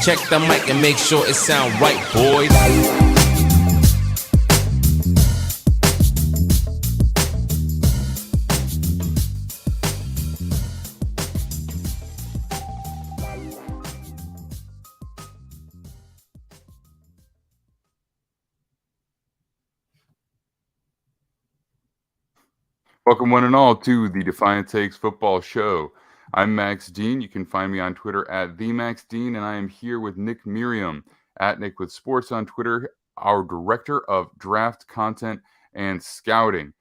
Check the mic and make sure it sound right, boys. Welcome one and all to the Defiant Takes Football Show. I'm Max Dean. You can find me on Twitter at @TheMaxDean, and I am here with Nick Merriam at Nick with Sports on Twitter, our director of draft content and scouting.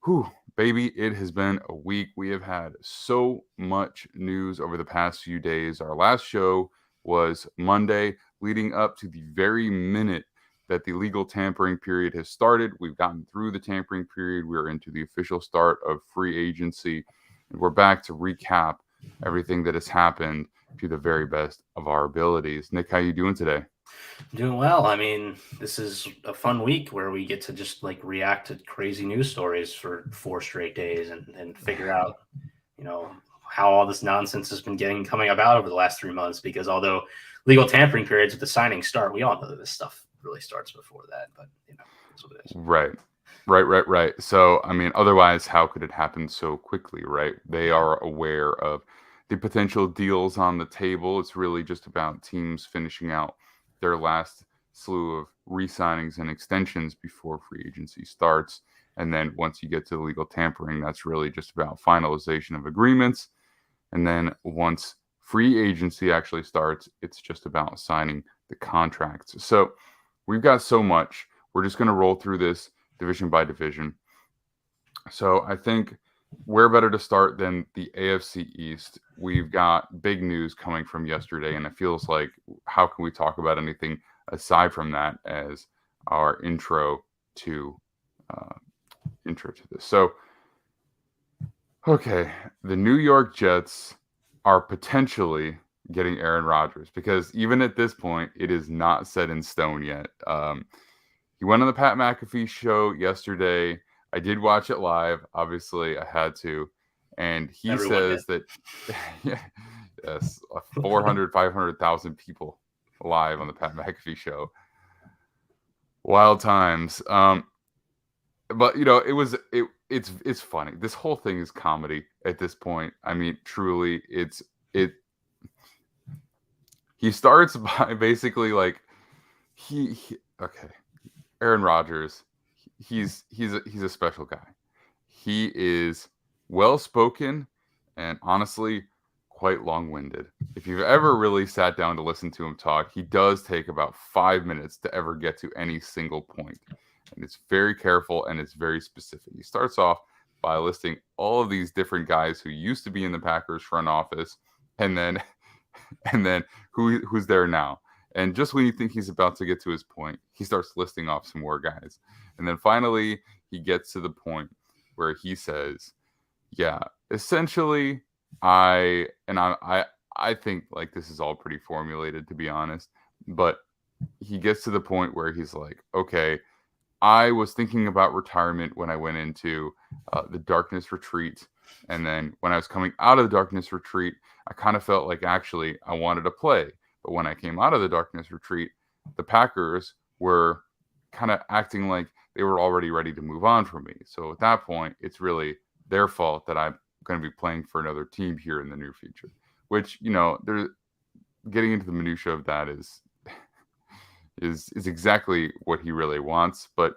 Whew, baby, it has been a week. We have had so much news over the past few days. Our last show was Monday, leading up to the very minute that the legal tampering period has started. We've gotten through the tampering period. We're into the official start of free agency, and we're back to recap everything that has happened to the very best of our abilities. Nick, how you doing today? Doing well. I mean, this is a fun week where we get to just react to crazy news stories for 4 straight days and figure out, how all this nonsense has been coming about over the last 3 months. Because although legal tampering periods with the signing start, we all know that this stuff really starts before that, but that's what it is. Right. So, I mean, otherwise, how could it happen so quickly, right? They are aware of the potential deals on the table. It's really just about teams finishing out their last slew of re-signings and extensions before free agency starts. And then once you get to the legal tampering, that's really just about finalization of agreements. And then once free agency actually starts, it's just about signing the contracts. So we've got so much. We're just going to roll through this division by division. So I think where better to start than the AFC East? We've got big news coming from yesterday, and it feels like how can we talk about anything aside from that as our intro to this? So, okay, the New York Jets are potentially getting Aaron Rodgers, because even at this point, it is not set in stone yet. He went on the Pat McAfee show yesterday. I did watch it live. Obviously, I had to. And he says that, yes, 400, 500,000 people live on the Pat McAfee show. Wild times. But, it's funny. This whole thing is comedy at this point. I mean, truly, he starts by basically Aaron Rodgers, he's a special guy. He is well-spoken and honestly quite long-winded. If you've ever really sat down to listen to him talk, he does take about 5 minutes to ever get to any single point. And it's very careful and it's very specific. He starts off by listing all of these different guys who used to be in the Packers front office, and then who's there now. And just when you think he's about to get to his point, he starts listing off some more guys. And then finally, he gets to the point where he says, yeah, essentially, I think this is all pretty formulated, to be honest. But he gets to the point where he's like, okay, I was thinking about retirement when I went into the darkness retreat. And then when I was coming out of the darkness retreat, I kind of felt like actually I wanted to play. But when I came out of the darkness retreat, the Packers were kind of acting like they were already ready to move on from me. So at that point, it's really their fault that I'm going to be playing for another team here in the near future, which, they're getting into the minutia of that is exactly what he really wants. But,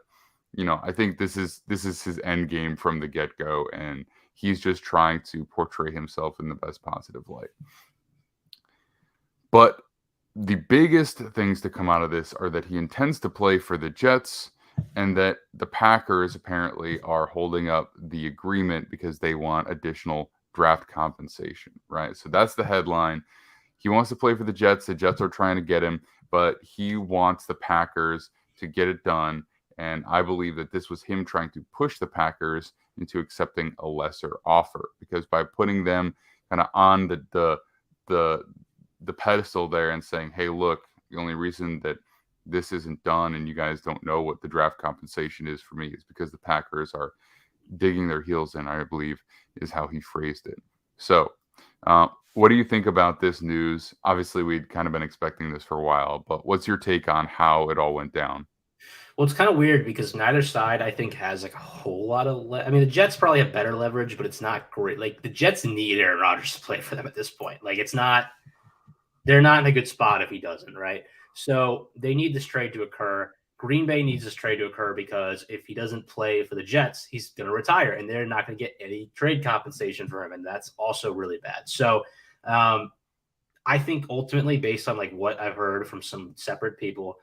I think this is his end game from the get-go, and he's just trying to portray himself in the best positive light. But the biggest things to come out of this are that he intends to play for the Jets, and that the Packers apparently are holding up the agreement because they want additional draft compensation, right? So that's the headline. He wants to play for the Jets. The Jets are trying to get him, but he wants the Packers to get it done. And I believe that this was him trying to push the Packers into accepting a lesser offer, because by putting them kind of on the pedestal there and saying, hey, look, the only reason that this isn't done and you guys don't know what the draft compensation is for me is because the Packers are digging their heels in, I believe is how he phrased it. So What do you think about this news? Obviously, we'd kind of been expecting this for a while, but what's your take on how it all went down? Well, it's kind of weird because neither side, I think, has like a whole lot of. I mean, the Jets probably have better leverage, but it's not great. Like the Jets need Aaron Rodgers to play for them at this point. Like it's not. They're not in a good spot if he doesn't, right? So they need this trade to occur. Green Bay needs this trade to occur because if he doesn't play for the Jets, he's going to retire, and they're not going to get any trade compensation for him, and that's also really bad. So I think ultimately, based on like what I've heard from some separate people,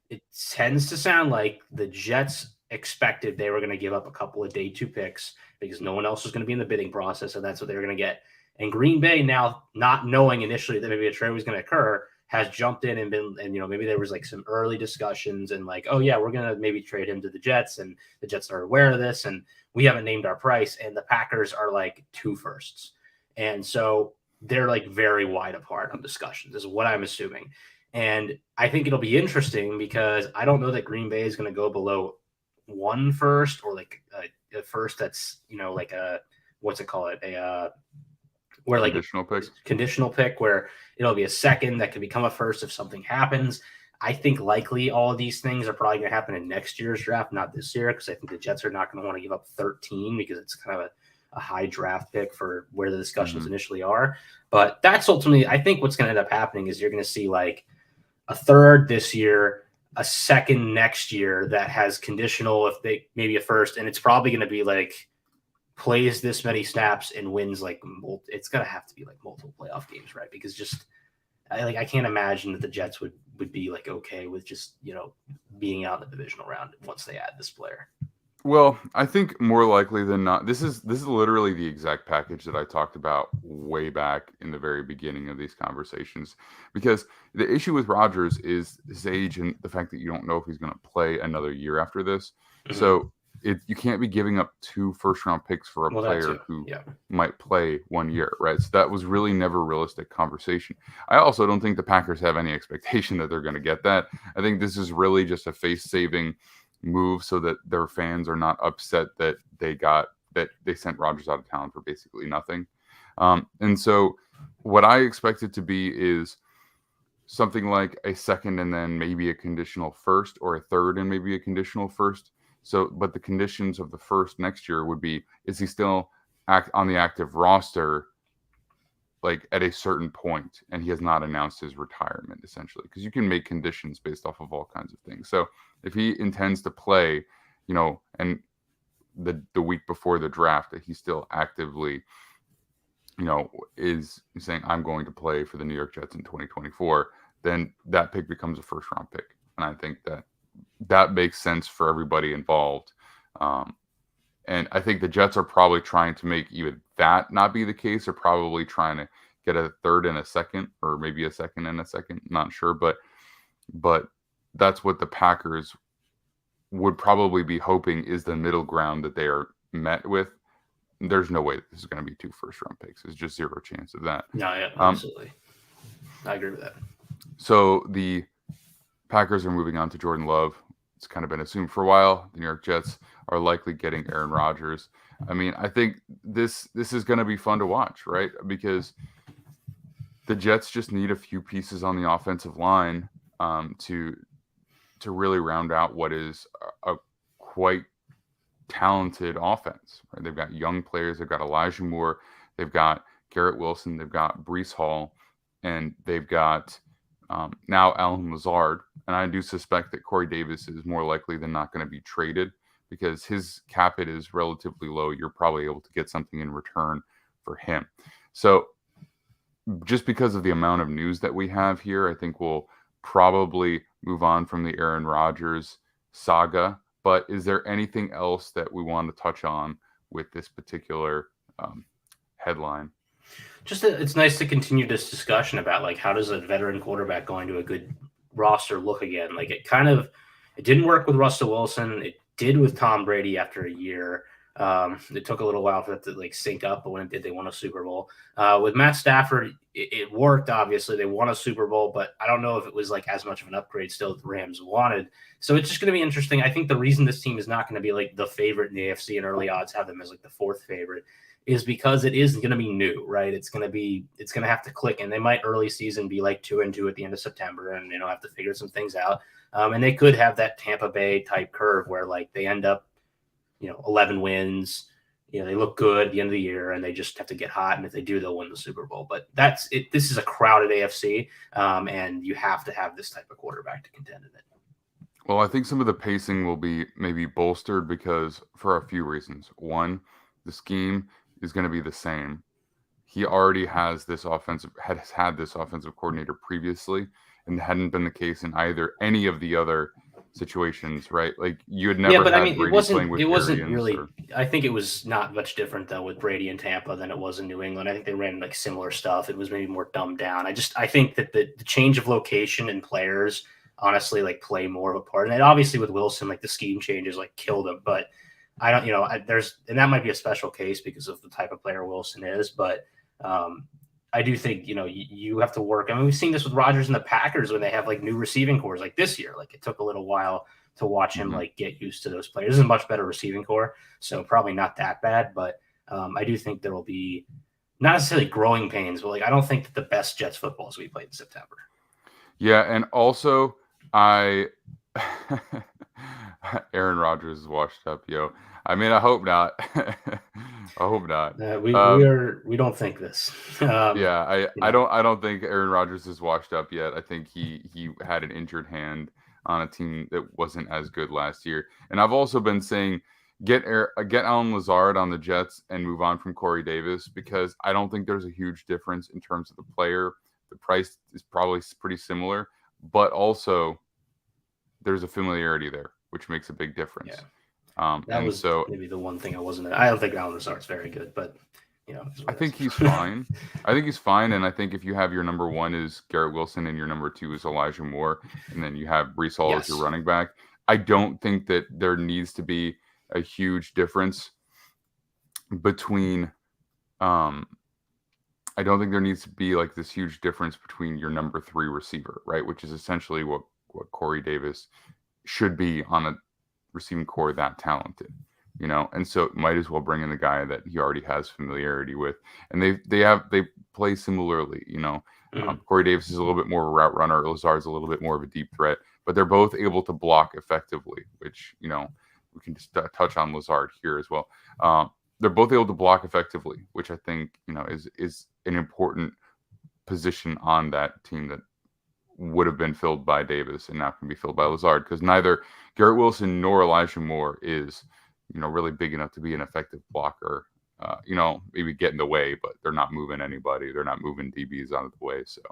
it tends to sound like the Jets expected they were going to give up a couple of day 2 picks because no one else was going to be in the bidding process, and that's what they were going to get. And Green Bay, now not knowing initially that maybe a trade was going to occur, has jumped in and maybe there was like some early discussions and like, oh yeah, we're going to maybe trade him to the Jets, and the Jets are aware of this, and we haven't named our price, and the Packers are like 2 firsts. And so they're like very wide apart on discussions is what I'm assuming. And I think it'll be interesting because I don't know that Green Bay is going to go below 1 first or like a first that's, like a, what's it called? Where like conditional pick where it'll be a second that could become a first if something happens. I think likely all of these things are probably going to happen in next year's draft, not this year, because I think the Jets are not going to want to give up 13 because it's kind of a high draft pick for where the discussions initially are. But that's ultimately, I think what's going to end up happening is you're going to see like a third this year, a second next year that has conditional if they maybe a first, and it's probably going to be like plays this many snaps and wins like it's going to have to be like multiple playoff games, right? Because just I can't imagine that the Jets would be like okay with just being out in the divisional round once they add this player. Well, I think more likely than not, this is literally the exact package that I talked about way back in the very beginning of these conversations. Because the issue with Rodgers is his age and the fact that you don't know if he's going to play another year after this. Mm-hmm. So you can't be giving up 2 first-round picks for a player who might play 1 year, right? So that was really never a realistic conversation. I also don't think the Packers have any expectation that they're going to get that. I think this is really just a face-saving move so that their fans are not upset that they sent Rodgers out of town for basically nothing. And so what I expect it to be is something like a second and then maybe a conditional first, or a third and maybe a conditional first. So, but the conditions of the first next year would be, is he still on the active roster like at a certain point, and he has not announced his retirement, essentially, because you can make conditions based off of all kinds of things. So if he intends to play, and the week before the draft that he still actively, is saying, I'm going to play for the New York Jets in 2024, then that pick becomes a first round pick. And I think that makes sense for everybody involved. And I think the Jets are probably trying to make even that not be the case. They're probably trying to get a third and a second, or maybe a second and a second. Not sure, but that's what the Packers would probably be hoping is the middle ground that they are met with. There's no way this is going to be 2 first-round picks. There's just zero chance of that. No, yeah, absolutely. I agree with that. So the Packers are moving on to Jordan Love. It's kind of been assumed for a while. The New York Jets are likely getting Aaron Rodgers. I mean, I think this is going to be fun to watch, right? Because the Jets just need a few pieces on the offensive line to really round out what is a quite talented offense. Right? They've got young players. They've got Elijah Moore. They've got Garrett Wilson. They've got Breece Hall. And they've got now Allen Lazard. And I do suspect that Corey Davis is more likely than not going to be traded because his cap hit is relatively low. You're probably able to get something in return for him. So just because of the amount of news that we have here, I think we'll probably move on from the Aaron Rodgers saga. But is there anything else that we want to touch on with this particular headline? Just it's nice to continue this discussion about like how does a veteran quarterback going to a good roster look again? Like it didn't work with Russell Wilson. It did with Tom Brady after a year. It took a little while for that to like sync up, but when it did, they won a Super Bowl. With Matt Stafford, it worked. Obviously, they won a Super Bowl, but I don't know if it was like as much of an upgrade still that the Rams wanted. So it's just going to be interesting. I think the reason this team is not going to be like the favorite in the AFC and early odds have them as like the fourth favorite is because it is going to be new, right? It's going to have to click, and they might early season be like 2-2 at the end of September, and have to figure some things out. And they could have that Tampa Bay type curve where like they end up 11 wins. They look good at the end of the year, and they just have to get hot. And if they do, they'll win the Super Bowl. But that's it. This is a crowded AFC, and you have to have this type of quarterback to contend in it. Well, I think some of the pacing will be maybe bolstered because for a few reasons. One, the scheme is going to be the same. He already has this has had this offensive coordinator previously, and hadn't been the case in any of the other situations, right? Like you had never. Yeah, but had I mean, Brady it wasn't Arians really. I think it was not much different though with Brady in Tampa than it was in New England. I think they ran like similar stuff. It was maybe more dumbed down. I think that the change of location and players honestly like play more of a part. And obviously with Wilson, like the scheme changes like killed him. But I don't, and that might be a special case because of the type of player Wilson is. But I do think, you have to work. I mean, we've seen this with Rodgers and the Packers when they have like new receiving cores like this year. Like it took a little while to watch him like get used to those players. This is a much better receiving core, so probably not that bad. But I do think there will be not necessarily growing pains, but like I don't think that the best Jets football is we played in September. Yeah, and also Aaron Rodgers is washed up, yo. I mean, I hope not. I hope not. We don't think this. I don't think Aaron Rodgers is washed up yet. I think he had an injured hand on a team that wasn't as good last year. And I've also been saying get Alan Lazard on the Jets and move on from Corey Davis because I don't think there's a huge difference in terms of the player. The price is probably pretty similar, but also there's a familiarity there, which makes a big difference. Yeah. That was maybe the one thing I don't think Alan Lazard's very good, but I think he's fine. I think he's fine, and I think if you have your number one is Garrett Wilson and your number two is Elijah Moore, and then you have Breece Hall as your running back, I don't think that there needs to be a huge difference between. I don't think there needs to be like this huge difference between your number three receiver, right? Which is essentially what Corey Davis should be on a receiving core that talented. And so it might as well bring in the guy that he already has familiarity with, and they play similarly. Corey Davis is a little bit more of a route runner. Lazard's a little bit more of a deep threat, but they're both able to block effectively, which we can just touch on Lazard here as well. They're both able to block effectively, which I think is an important position on that team that would have been filled by Davis and now can be filled by Lazard because neither Garrett Wilson nor Elijah Moore is really big enough to be an effective blocker. Maybe get in the way, but they're not moving anybody. They're not moving DBs out of the way. So,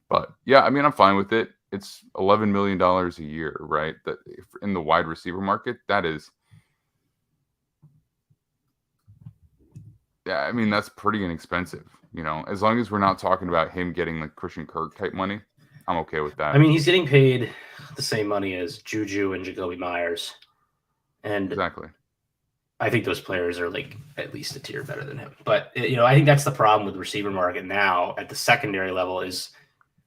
but yeah, I mean, I'm fine with it. It's $11 million a year, right? That in the wide receiver market, that is, yeah, I mean, that's pretty inexpensive. As long as we're not talking about him getting like Christian Kirk type money, I'm okay with that. I mean, he's getting paid the same money as Juju and Jacoby Myers. And exactly. I think those players are like at least a tier better than him. But I think that's the problem with the receiver market now at the secondary level is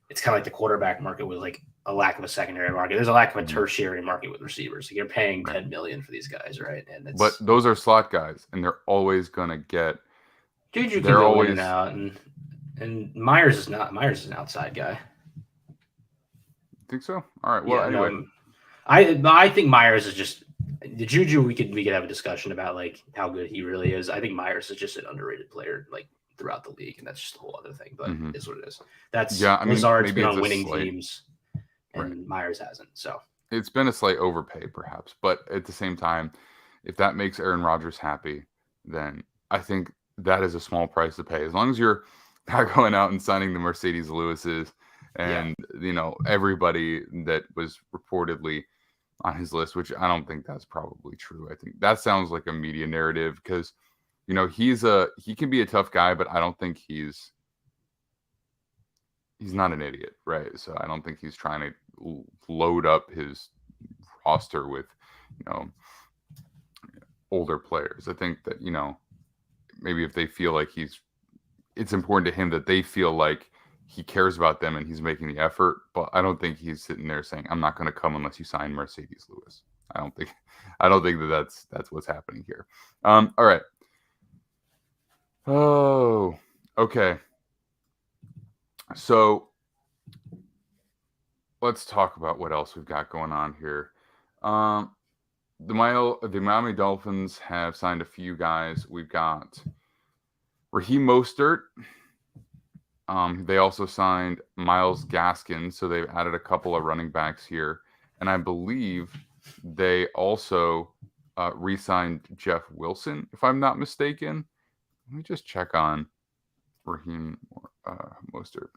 it's kind of like the quarterback market with like a lack of a secondary market. There's a lack of a tertiary market with receivers. You're paying $10 million for these guys, right? But those are slot guys, and they're always gonna get. Juju can go in and out, and Myers is not. Myers is an outside guy. Think so? All right. Well, anyway, I think Myers is just. The Juju, we could have a discussion about like how good he really is. I think Myers is just an underrated player like throughout the league, and that's just a whole other thing. But it is what it is. That's Lazard's been on winning teams, and Myers hasn't. So it's been a slight overpay, perhaps. But at the same time, if that makes Aaron Rodgers happy, then I think that is a small price to pay. As long as you're not going out and signing the Mercedes Lewises and everybody that was reportedly on his list, which I don't think that's probably true. I think that sounds like a media narrative because, he can be a tough guy, but I don't think he's not an idiot, right? So I don't think he's trying to load up his roster with, older players. I think that, maybe if they feel like it's important to him that they feel like he cares about them and he's making the effort. But I don't think he's sitting there saying, "I'm not going to come unless you sign Mercedes Lewis." I don't think that's what's happening here. All right. Oh, okay. So let's talk about what else we've got going on here. The Miami Dolphins have signed a few guys. We've got Raheem Mostert. They also signed Myles Gaskin, so they've added a couple of running backs here. And I believe they also re-signed Jeff Wilson, if I'm not mistaken. Let me just check on Raheem Mostert.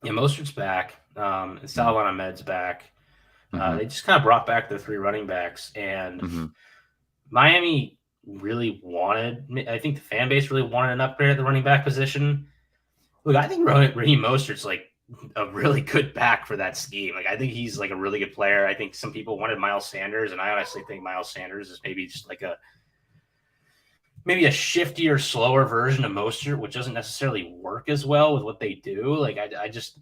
Yeah, Mostert's back. Salvon Ahmed's back. Mhm. They just kind of brought back their 3 running backs, and Miami really wanted. I think the fan base really wanted an upgrade at the running back position. Look, I think Raheem Mostert's like a really good back for that scheme. Like, I think he's like a really good player. I think some people wanted Miles Sanders, and I honestly think Miles Sanders is maybe just like maybe a shiftier, slower version of Mostert, which doesn't necessarily work as well with what they do. Like, I just,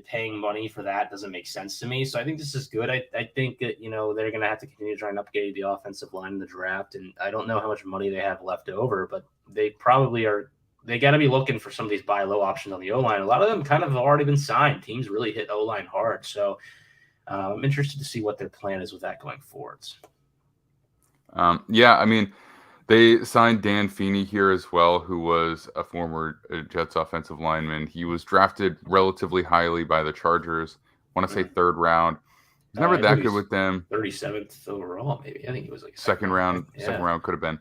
paying money for that doesn't make sense to me. So I think this is good. I think that, they're going to have to continue to try and upgrade the offensive line in the draft. And I don't know how much money they have left over, but they probably are. They got to be looking for some of these buy low options on the O-line. A lot of them kind of have already been signed. Teams really hit O-line hard. So I'm interested to see what their plan is with that going forwards. Yeah, I mean, they signed Dan Feeney here as well, who was a former Jets offensive lineman. He was drafted relatively highly by the Chargers. I want to say 3rd round. He's never that good with them. 37th overall, maybe. I think he was like second round. Yeah. Second round could have been.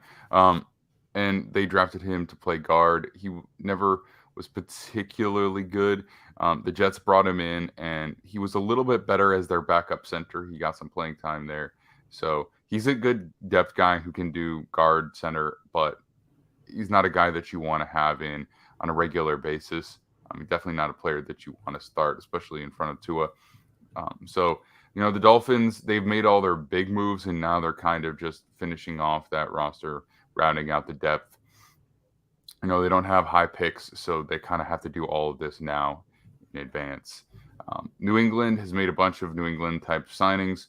And they drafted him to play guard. He never was particularly good. The Jets brought him in, and he was a little bit better as their backup center. He got some playing time there. So he's a good depth guy who can do guard, center, but he's not a guy that you want to have in on a regular basis. Definitely not a player that you want to start, especially in front of Tua. So, the Dolphins, they've made all their big moves, and now they're kind of just finishing off that roster, rounding out the depth. They don't have high picks, so they kind of have to do all of this now in advance. New England has made a bunch of New England type signings.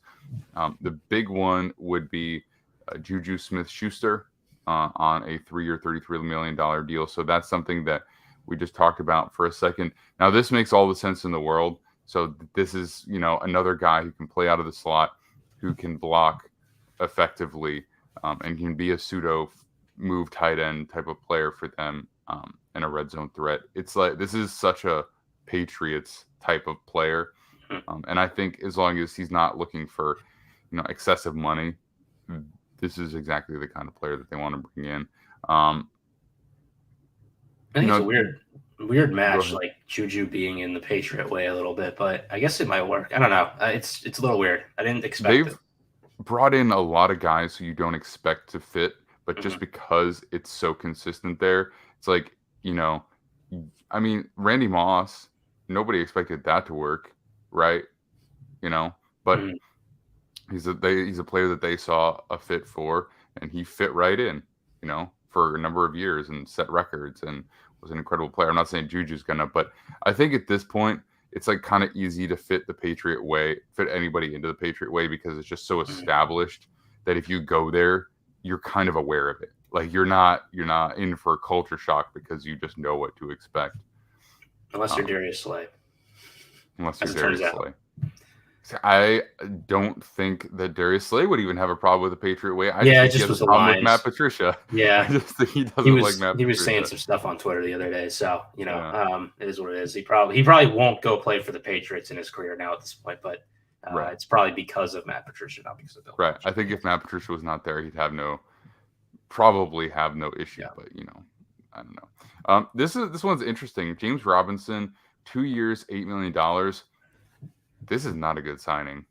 The big one would be Juju Smith-Schuster on a 3-year, $33 million deal. So that's something that we just talked about for a second. Now, this makes all the sense in the world. So this is, another guy who can play out of the slot, who can block effectively, and can be a pseudo move tight end type of player for them, and a red zone threat. It's like, this is such a Patriots type of player. And I think as long as he's not looking for, excessive money, this is exactly the kind of player that they want to bring in. I think it's a weird match, like Juju being in the Patriot way a little bit, but I guess it might work. I don't know. It's a little weird. I didn't expect it. They've brought in a lot of guys who you don't expect to fit, but just because it's so consistent there, it's like, Randy Moss, nobody expected that to work, right? But he's a player that they saw a fit for, and he fit right in, for a number of years and set records and was an incredible player. I'm not saying Juju's gonna, but I think at this point it's like kind of easy to fit anybody into the Patriot way, because it's just so established that if you go there, you're kind of aware of it. Like you're not in for a culture shock because you just know what to expect. Unless you're Darius Slay. I don't think that Darius Slay would even have a problem with the Patriot way. I just think he has a problem with Matt Patricia. Yeah. I just think he doesn't like Matt Patricia. He was saying some stuff on Twitter the other day. So, it is what it is. He probably won't go play for the Patriots in his career now at this point, but it's probably because of Matt Patricia, not because of Bill. Right. I think if Matt Patricia was not there, he'd probably have no issue, but I don't know. This one's interesting. James Robinson, 2 years, $8 million. This is not a good signing.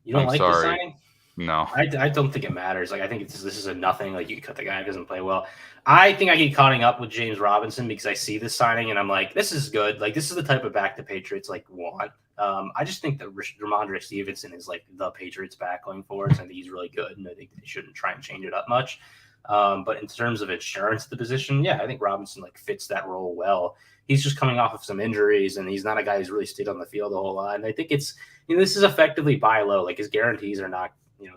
You don't like the signing? No. I don't think it matters. Like, I think this is a nothing. Like, you can cut the guy who doesn't play well. I think I get caught up with James Robinson because I see this signing and I'm like, this is good. Like, this is the type of back the Patriots want. I just think that Ramondre Stevenson is like the Patriots back going forward. So I think he's really good, and I think they shouldn't try and change it up much. But in terms of insurance at the position, yeah, I think Robinson like fits that role well. He's just coming off of some injuries, and he's not a guy who's really stayed on the field a whole lot. And I think it's, this is effectively buy low. Like his guarantees are not,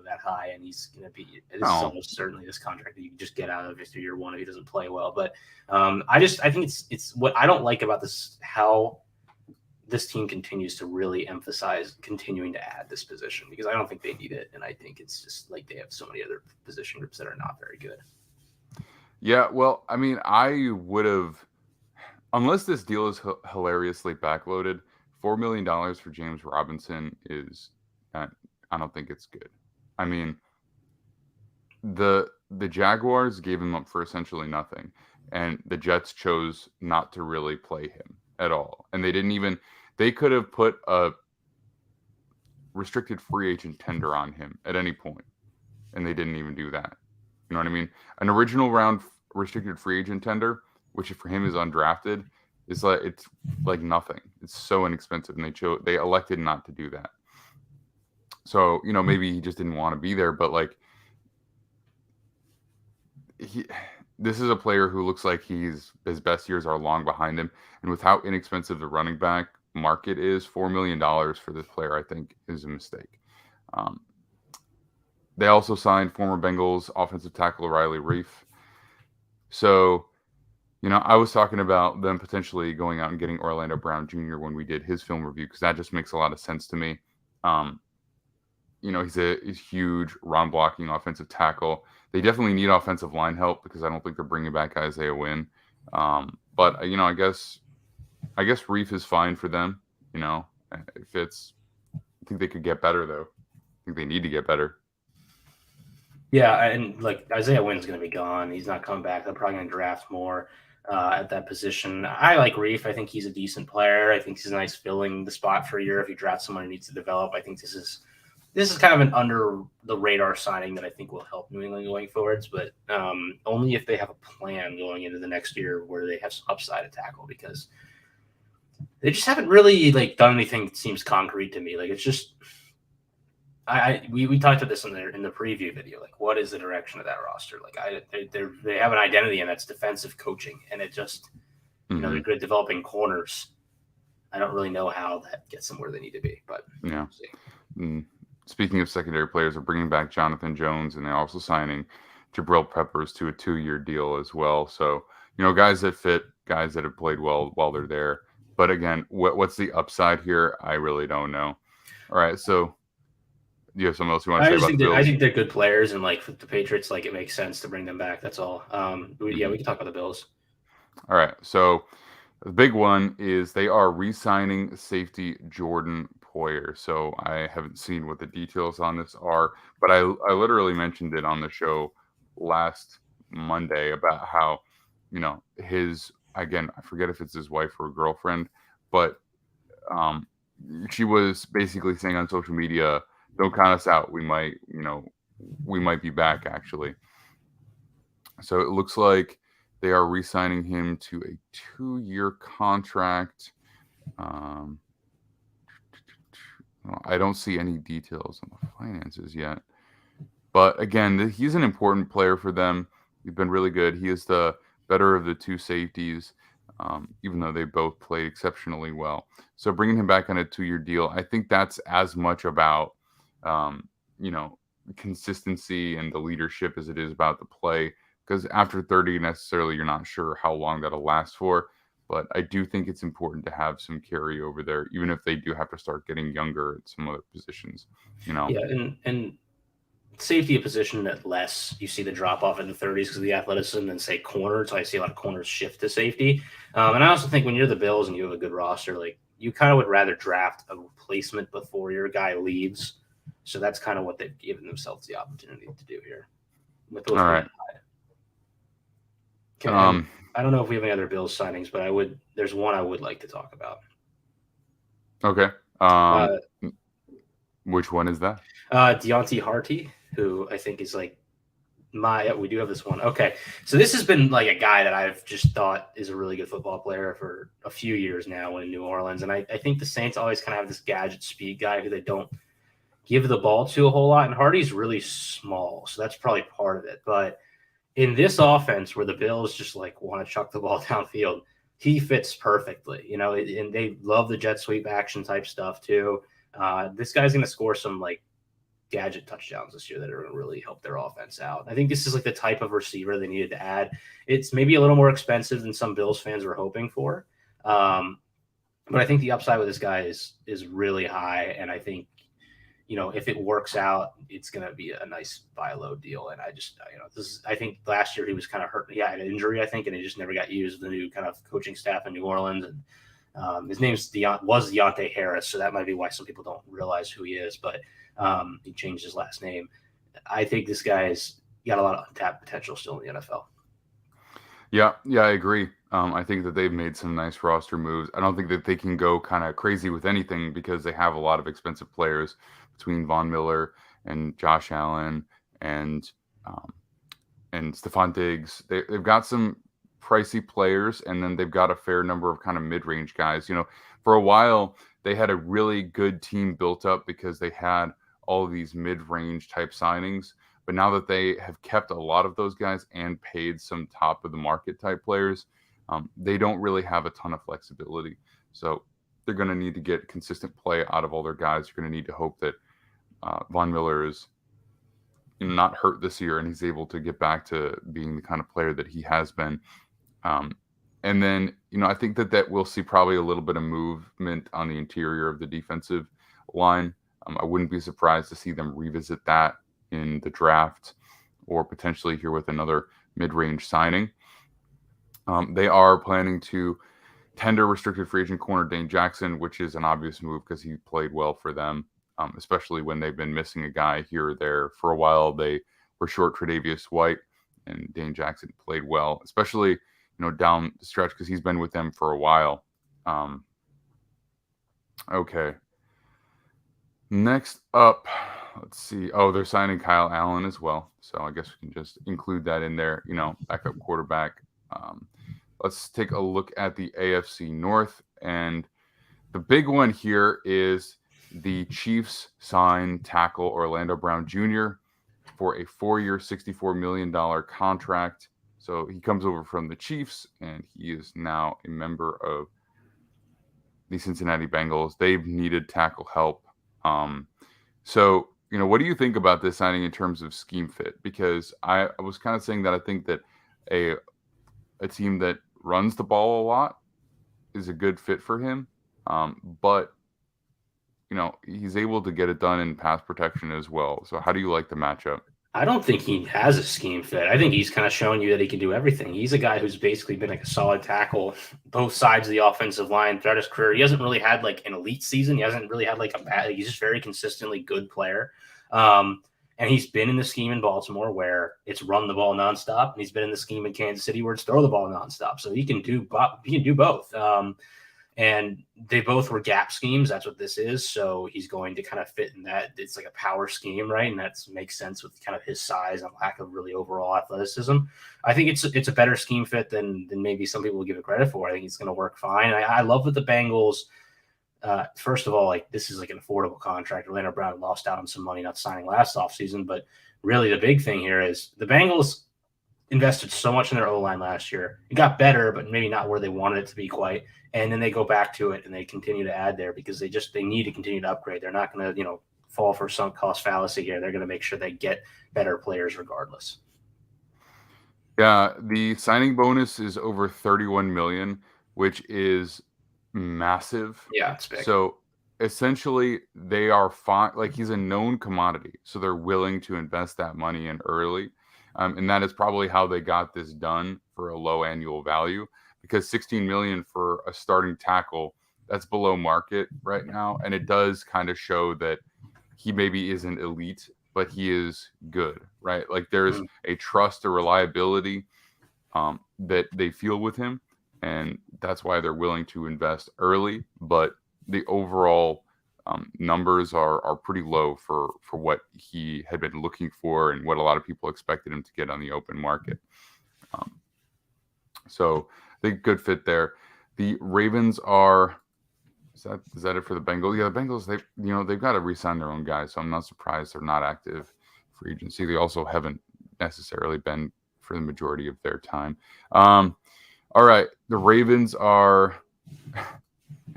that high, and he's going to be. This is almost certainly this contract that you can just get out of after year one if he doesn't play well. But I think it's what I don't like about this, how this team continues to really emphasize continuing to add this position, because I don't think they need it, and I think it's just like they have so many other position groups that are not very good. Yeah, well, I mean, I would have, unless this deal is hilariously backloaded, $4 million for James Robinson is, I don't think it's good. I mean, the Jaguars gave him up for essentially nothing, and the Jets chose not to really play him at all. And they could have put a restricted free agent tender on him at any point, and they didn't even do that. You know what I mean? An original round restricted free agent tender, which for him is undrafted, it's like nothing. It's so inexpensive, and they elected not to do that. So, maybe he just didn't want to be there, but like this is a player who looks like his best years are long behind him, and with how inexpensive the running back market is, $4 million for this player, I think, is a mistake. They also signed former Bengals offensive tackle Riley Reif. So, I was talking about them potentially going out and getting Orlando Brown Jr. when we did his film review, because that just makes a lot of sense to me. He's a huge run blocking offensive tackle. They definitely need offensive line help, because I don't think they're bringing back Isaiah Wynn. But I guess Reif is fine for them. I think they could get better though. I think they need to get better. Yeah, and like Isaiah Wynn's going to be gone. He's not coming back. They're probably going to draft more at that position. I like Reif. I think he's a decent player. I think he's nice filling the spot for a year if you draft someone who needs to develop. I think this is kind of an under the radar signing that I think will help New England going forwards, but only if they have a plan going into the next year where they have some upside at tackle, because they just haven't really like done anything that seems concrete to me. Like it's just, we talked about this in the preview video. Like, what is the direction of that roster? Like, they have an identity, and that's defensive coaching, and it just, they're good at developing corners. I don't really know how that gets them where they need to be, but yeah. Speaking of secondary players, they're bringing back Jonathan Jones, and they're also signing Jabril Peppers to a 2-year deal as well. So, guys that fit, guys that have played well while they're there. But again, what's the upside here? I really don't know. All right, so do you have something else you want to say about the Bills? I think they're good players, and like for the Patriots, like it makes sense to bring them back. That's all. We can talk about the Bills. All right, so the big one is they are re-signing safety Jordan Poyer. So I haven't seen what the details on this are, but I literally mentioned it on the show last Monday about how, again, I forget if it's his wife or girlfriend, but she was basically saying on social media, don't count us out. We might be back actually. So it looks like they are re-signing him to a 2-year contract. I don't see any details on the finances yet. But again, he's an important player for them. He's been really good. He is the better of the two safeties, even though they both played exceptionally well. So bringing him back on a 2-year deal, I think that's as much about, consistency and the leadership as it is about the play. Because after 30, necessarily, you're not sure how long that'll last for. But I do think it's important to have some carryover there, even if they do have to start getting younger at some other positions. Yeah, and safety a position that less you see the drop off in the 30s because of the athleticism than say corner. So I see a lot of corners shift to safety. And I also think when you're the Bills and you have a good roster, like you kind of would rather draft a replacement before your guy leaves. So that's kind of what they've given themselves the opportunity to do here. With those all right. I don't know if we have any other Bills signings, but there's one I would like to talk about. Okay. Which one is that? Deontay Harty, who I think is like We do have this one. Okay. So this has been like a guy that I've just thought is a really good football player for a few years now in New Orleans. And I think the Saints always kind of have this gadget speed guy who they don't give the ball to a whole lot. And Hardy's really small. So that's probably part of it. But in this offense where the Bills just like want to chuck the ball downfield, he fits perfectly, and they love the jet sweep action type stuff too. This guy's going to score some like gadget touchdowns this year that are going to really help their offense out. I think this is like the type of receiver they needed to add. It's maybe a little more expensive than some Bills fans were hoping for. But I think the upside with this guy is really high. And I think, if it works out, it's going to be a nice buy low deal. And I think last year he was kind of hurt. He had an injury, I think, and he just never got used. The new kind of coaching staff in New Orleans. And his name's Deontay Harris. So that might be why some people don't realize who he is, but he changed his last name. I think this guy's got a lot of untapped potential still in the NFL. Yeah, I agree. I think that they've made some nice roster moves. I don't think that they can go kind of crazy with anything because they have a lot of expensive players between Von Miller and Josh Allen and Stephon Diggs. They've got some pricey players, and then they've got a fair number of kind of mid-range guys. For a while, they had a really good team built up because they had all of these mid-range type signings. But now that they have kept a lot of those guys and paid some top of the market type players, they don't really have a ton of flexibility. So they're going to need to get consistent play out of all their guys. You're going to need to hope that Von Miller is not hurt this year and he's able to get back to being the kind of player that he has been. And then, I think that we'll see probably a little bit of movement on the interior of the defensive line. I wouldn't be surprised to see them revisit that in the draft or potentially here with another mid-range signing. They are planning to tender restricted free agent corner Dane Jackson, which is an obvious move because he played well for them, especially when they've been missing a guy here or there. For a while, they were short Tre'Davious White, and Dane Jackson played well, especially down the stretch because he's been with them for a while. Okay. Next up, let's see. Oh, they're signing Kyle Allen as well. So I guess we can just include that in there, backup quarterback. Let's take a look at the AFC North. And the big one here is the Chiefs sign tackle Orlando Brown Jr. for a 4-year, $64 million contract. So he comes over from the Chiefs, and he is now a member of the Cincinnati Bengals. They've needed tackle help. So, what do you think about this signing in terms of scheme fit? Because I was kind of saying that I think that a team that runs the ball a lot is a good fit for him. But, he's able to get it done in pass protection as well. So how do you like the matchup? I don't think he has a scheme fit. I think he's kind of showing you that he can do everything. He's a guy who's basically been like a solid tackle, both sides of the offensive line throughout his career. He hasn't really had like an elite season. He hasn't really had like a bad. He's just very consistently good player. And he's been in the scheme in Baltimore where it's run the ball nonstop, and he's been in the scheme in Kansas City where it's throw the ball nonstop. So he can do both. And they both were gap schemes. That's what this is. So he's going to kind of fit in that. It's like a power scheme, right? And that makes sense with kind of his size and lack of really overall athleticism. I think it's a better scheme fit than maybe some people will give it credit for. I think it's going to work fine. I love that the Bengals, first of all, like this is like an affordable contract. Orlando Brown lost out on some money not signing last offseason. But really the big thing here is the Bengals invested so much in their O-line last year. It got better, but maybe not where they wanted it to be quite. And then they go back to it and they continue to add there because they need to continue to upgrade. They're not going to, fall for sunk cost fallacy here. They're going to make sure they get better players regardless. Yeah, the signing bonus is over $31 million, which is massive. Yeah, it's big. So essentially they are fine. Like he's a known commodity. So they're willing to invest that money in early. And that is probably how they got this done for a low annual value, because $16 million for a starting tackle, that's below market right now. And it does kind of show that he maybe isn't elite, but he is good, right? Like there's a trust, a reliability that they feel with him. And that's why they're willing to invest early. But the overall numbers are pretty low for what he had been looking for and what a lot of people expected him to get on the open market. So I think good fit there. The Ravens are. Is that it for the Bengals? Yeah, the Bengals, they've got to re-sign their own guys, so I'm not surprised they're not active free agency. They also haven't necessarily been for the majority of their time. All right, the Ravens are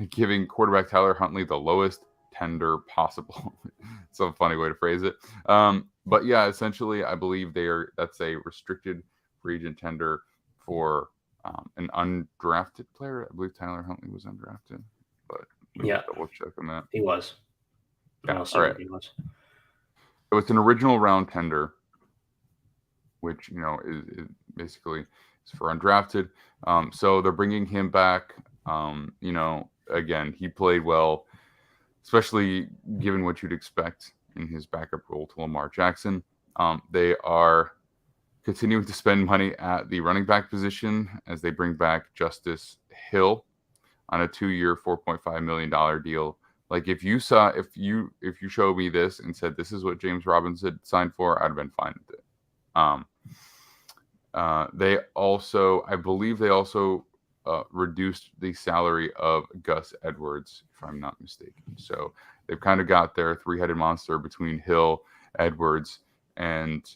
giving quarterback Tyler Huntley the lowest tender possible. It's a funny way to phrase it. But yeah, essentially, I believe that's a restricted free agent tender for an undrafted player. I believe Tyler Huntley was undrafted. But double check on that. He was. Yeah, all right. He was. So it's an original round tender, which is basically for undrafted. So they're bringing him back. Again, he played well, especially given what you'd expect in his backup role to Lamar Jackson. They are continuing to spend money at the running back position as they bring back Justice Hill on a 2-year, $4.5 million deal. Like if you showed me this and said this is what James Robinson signed for, I'd have been fine with it. I believe they also reduced the salary of Gus Edwards, if I'm not mistaken. So they've kind of got their three-headed monster between Hill, Edwards, and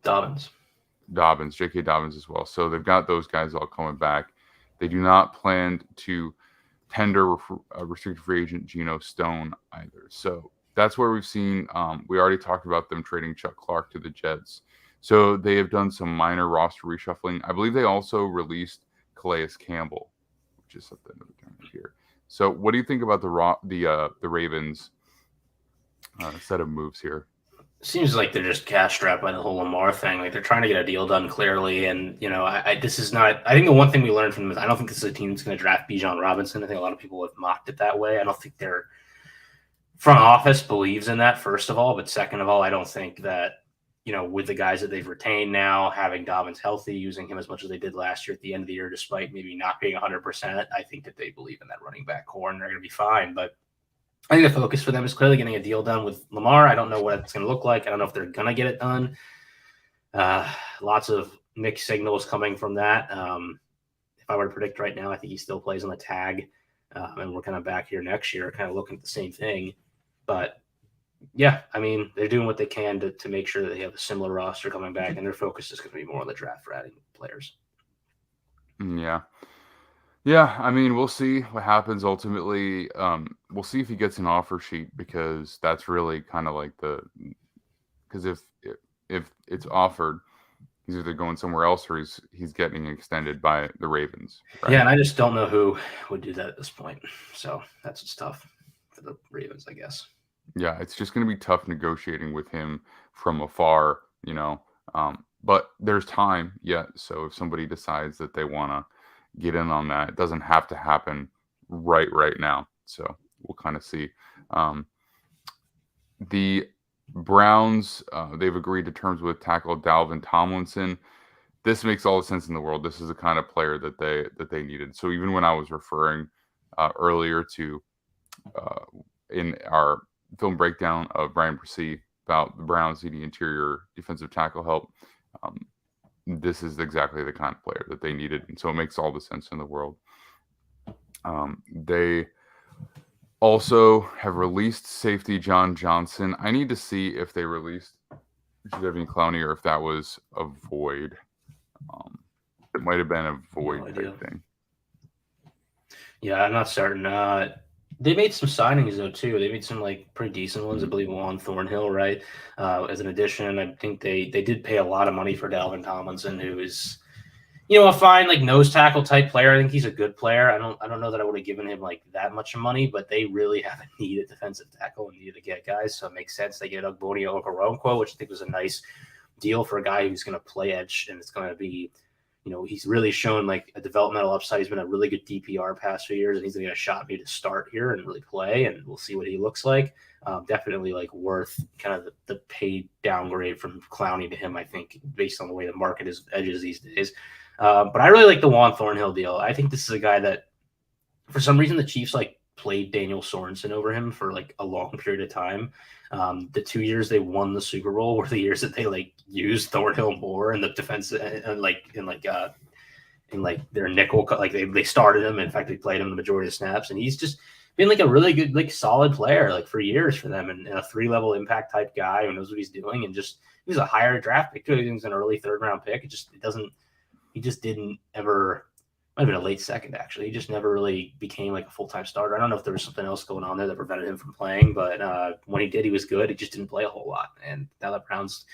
Dobbins, J.K. Dobbins as well. So they've got those guys all coming back. They do not plan to tender a restricted free agent Geno Stone either. So that's where we've seen. We already talked about them trading Chuck Clark to the Jets. So they have done some minor roster reshuffling. I believe they also released Calais Campbell, which is something that we're doing here. So what do you think about the Ravens set of moves here? Seems like they're just cash strapped by the whole Lamar thing. Like they're trying to get a deal done clearly. And, this is not – I think the one thing we learned from them is I don't think this is a team that's going to draft Bijan Robinson. I think a lot of people have mocked it that way. I don't think their front office believes in that, first of all. But second of all, I don't think that, with the guys that they've retained now, having Dobbins healthy, using him as much as they did last year at the end of the year, despite maybe not being 100%, I think that they believe in that running back core and they're going to be fine. But I think the focus for them is clearly getting a deal done with Lamar. I don't know what it's going to look like. I don't know if they're going to get it done. Lots of mixed signals coming from that. If I were to predict right now, I think he still plays on the tag. And we're kind of back here next year, kind of looking at the same thing. But, yeah, I mean, they're doing what they can to make sure that they have a similar roster coming back, and their focus is going to be more on the draft for adding players. Yeah. Yeah, I mean, we'll see what happens ultimately. We'll see if he gets an offer sheet because that's really kind of like because if it's offered, he's either going somewhere else or he's getting extended by the Ravens. Right? Yeah, and I just don't know who would do that at this point. So that's what's tough for the Ravens, I guess. Yeah, it's just going to be tough negotiating with him from afar, but there's time yet. So if somebody decides that they want to get in on that, it doesn't have to happen right now. So we'll kind of see. The Browns, they've agreed to terms with tackle Dalvin Tomlinson. This makes all the sense in the world. This is the kind of player that they needed. So even when I was referring earlier to in our film breakdown of Brian Bresee about the Browns needing interior defensive tackle help, this is exactly the kind of player that they needed. And so it makes all the sense in the world. They also have released safety John Johnson. I need to see if they released Jadeveon Clowney or if that was a void. It might have been a void type thing. Yeah, I'm not certain. They made some signings though too. They made some pretty decent ones. I believe Juan Thornhill, right? As an addition, I think they did pay a lot of money for Dalvin Tomlinson, who is, a fine nose tackle type player. I think he's a good player. I don't know that I would have given him that much money, but they really have a need at defensive tackle and needed to get guys. So it makes sense they get Ogbonnia Okoronkwo, which I think was a nice deal for a guy who's going to play edge and it's going to be. He's really shown a developmental upside. He's been a really good DPR past few years, and he's going to get a shot maybe to start here and really play, and we'll see what he looks like. Definitely worth kind of the paid downgrade from Clowney to him, I think, based on the way the market is edges these days. But I really like the Juan Thornhill deal. I think this is a guy that, for some reason, the Chiefs played Daniel Sorensen over him for like a long period of time. The 2 years they won the Super Bowl were the years that they like used Thornhill more in the defense and in like their nickel, like they started him. In fact, they played him the majority of snaps, and he's just been like a really good, like solid player, like for years for them, and a 3-level impact type guy who knows what he's doing, and just he was a higher draft pick too. He was an early 3rd round pick. He just didn't ever. Might have been a late second, actually. He just never really became like a full-time starter. I don't know if there was something else going on there that prevented him from playing, but when he did, he was good. He just didn't play a whole lot. And now the Browns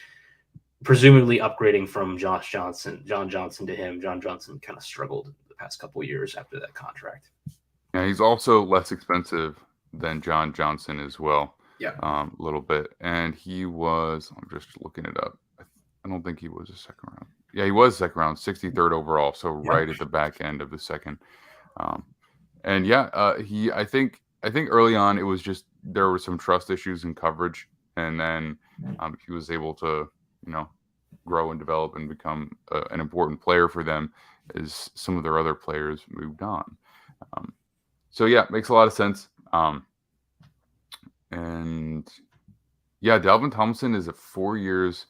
presumably upgrading from John Johnson to him. John Johnson kind of struggled the past couple of years after that contract. Yeah, he's also less expensive than John Johnson as well. Yeah. A little bit. And he was, I'm just looking it up. I don't think he was a second round. Yeah, he was second round, 63rd overall, so right at the back end of the second. And yeah, I think early on it was just there were some trust issues in coverage, and then he was able to grow and develop and become an important player for them as some of their other players moved on. So yeah, makes a lot of sense. And yeah, Dalvin Tomlinson is at 4 years.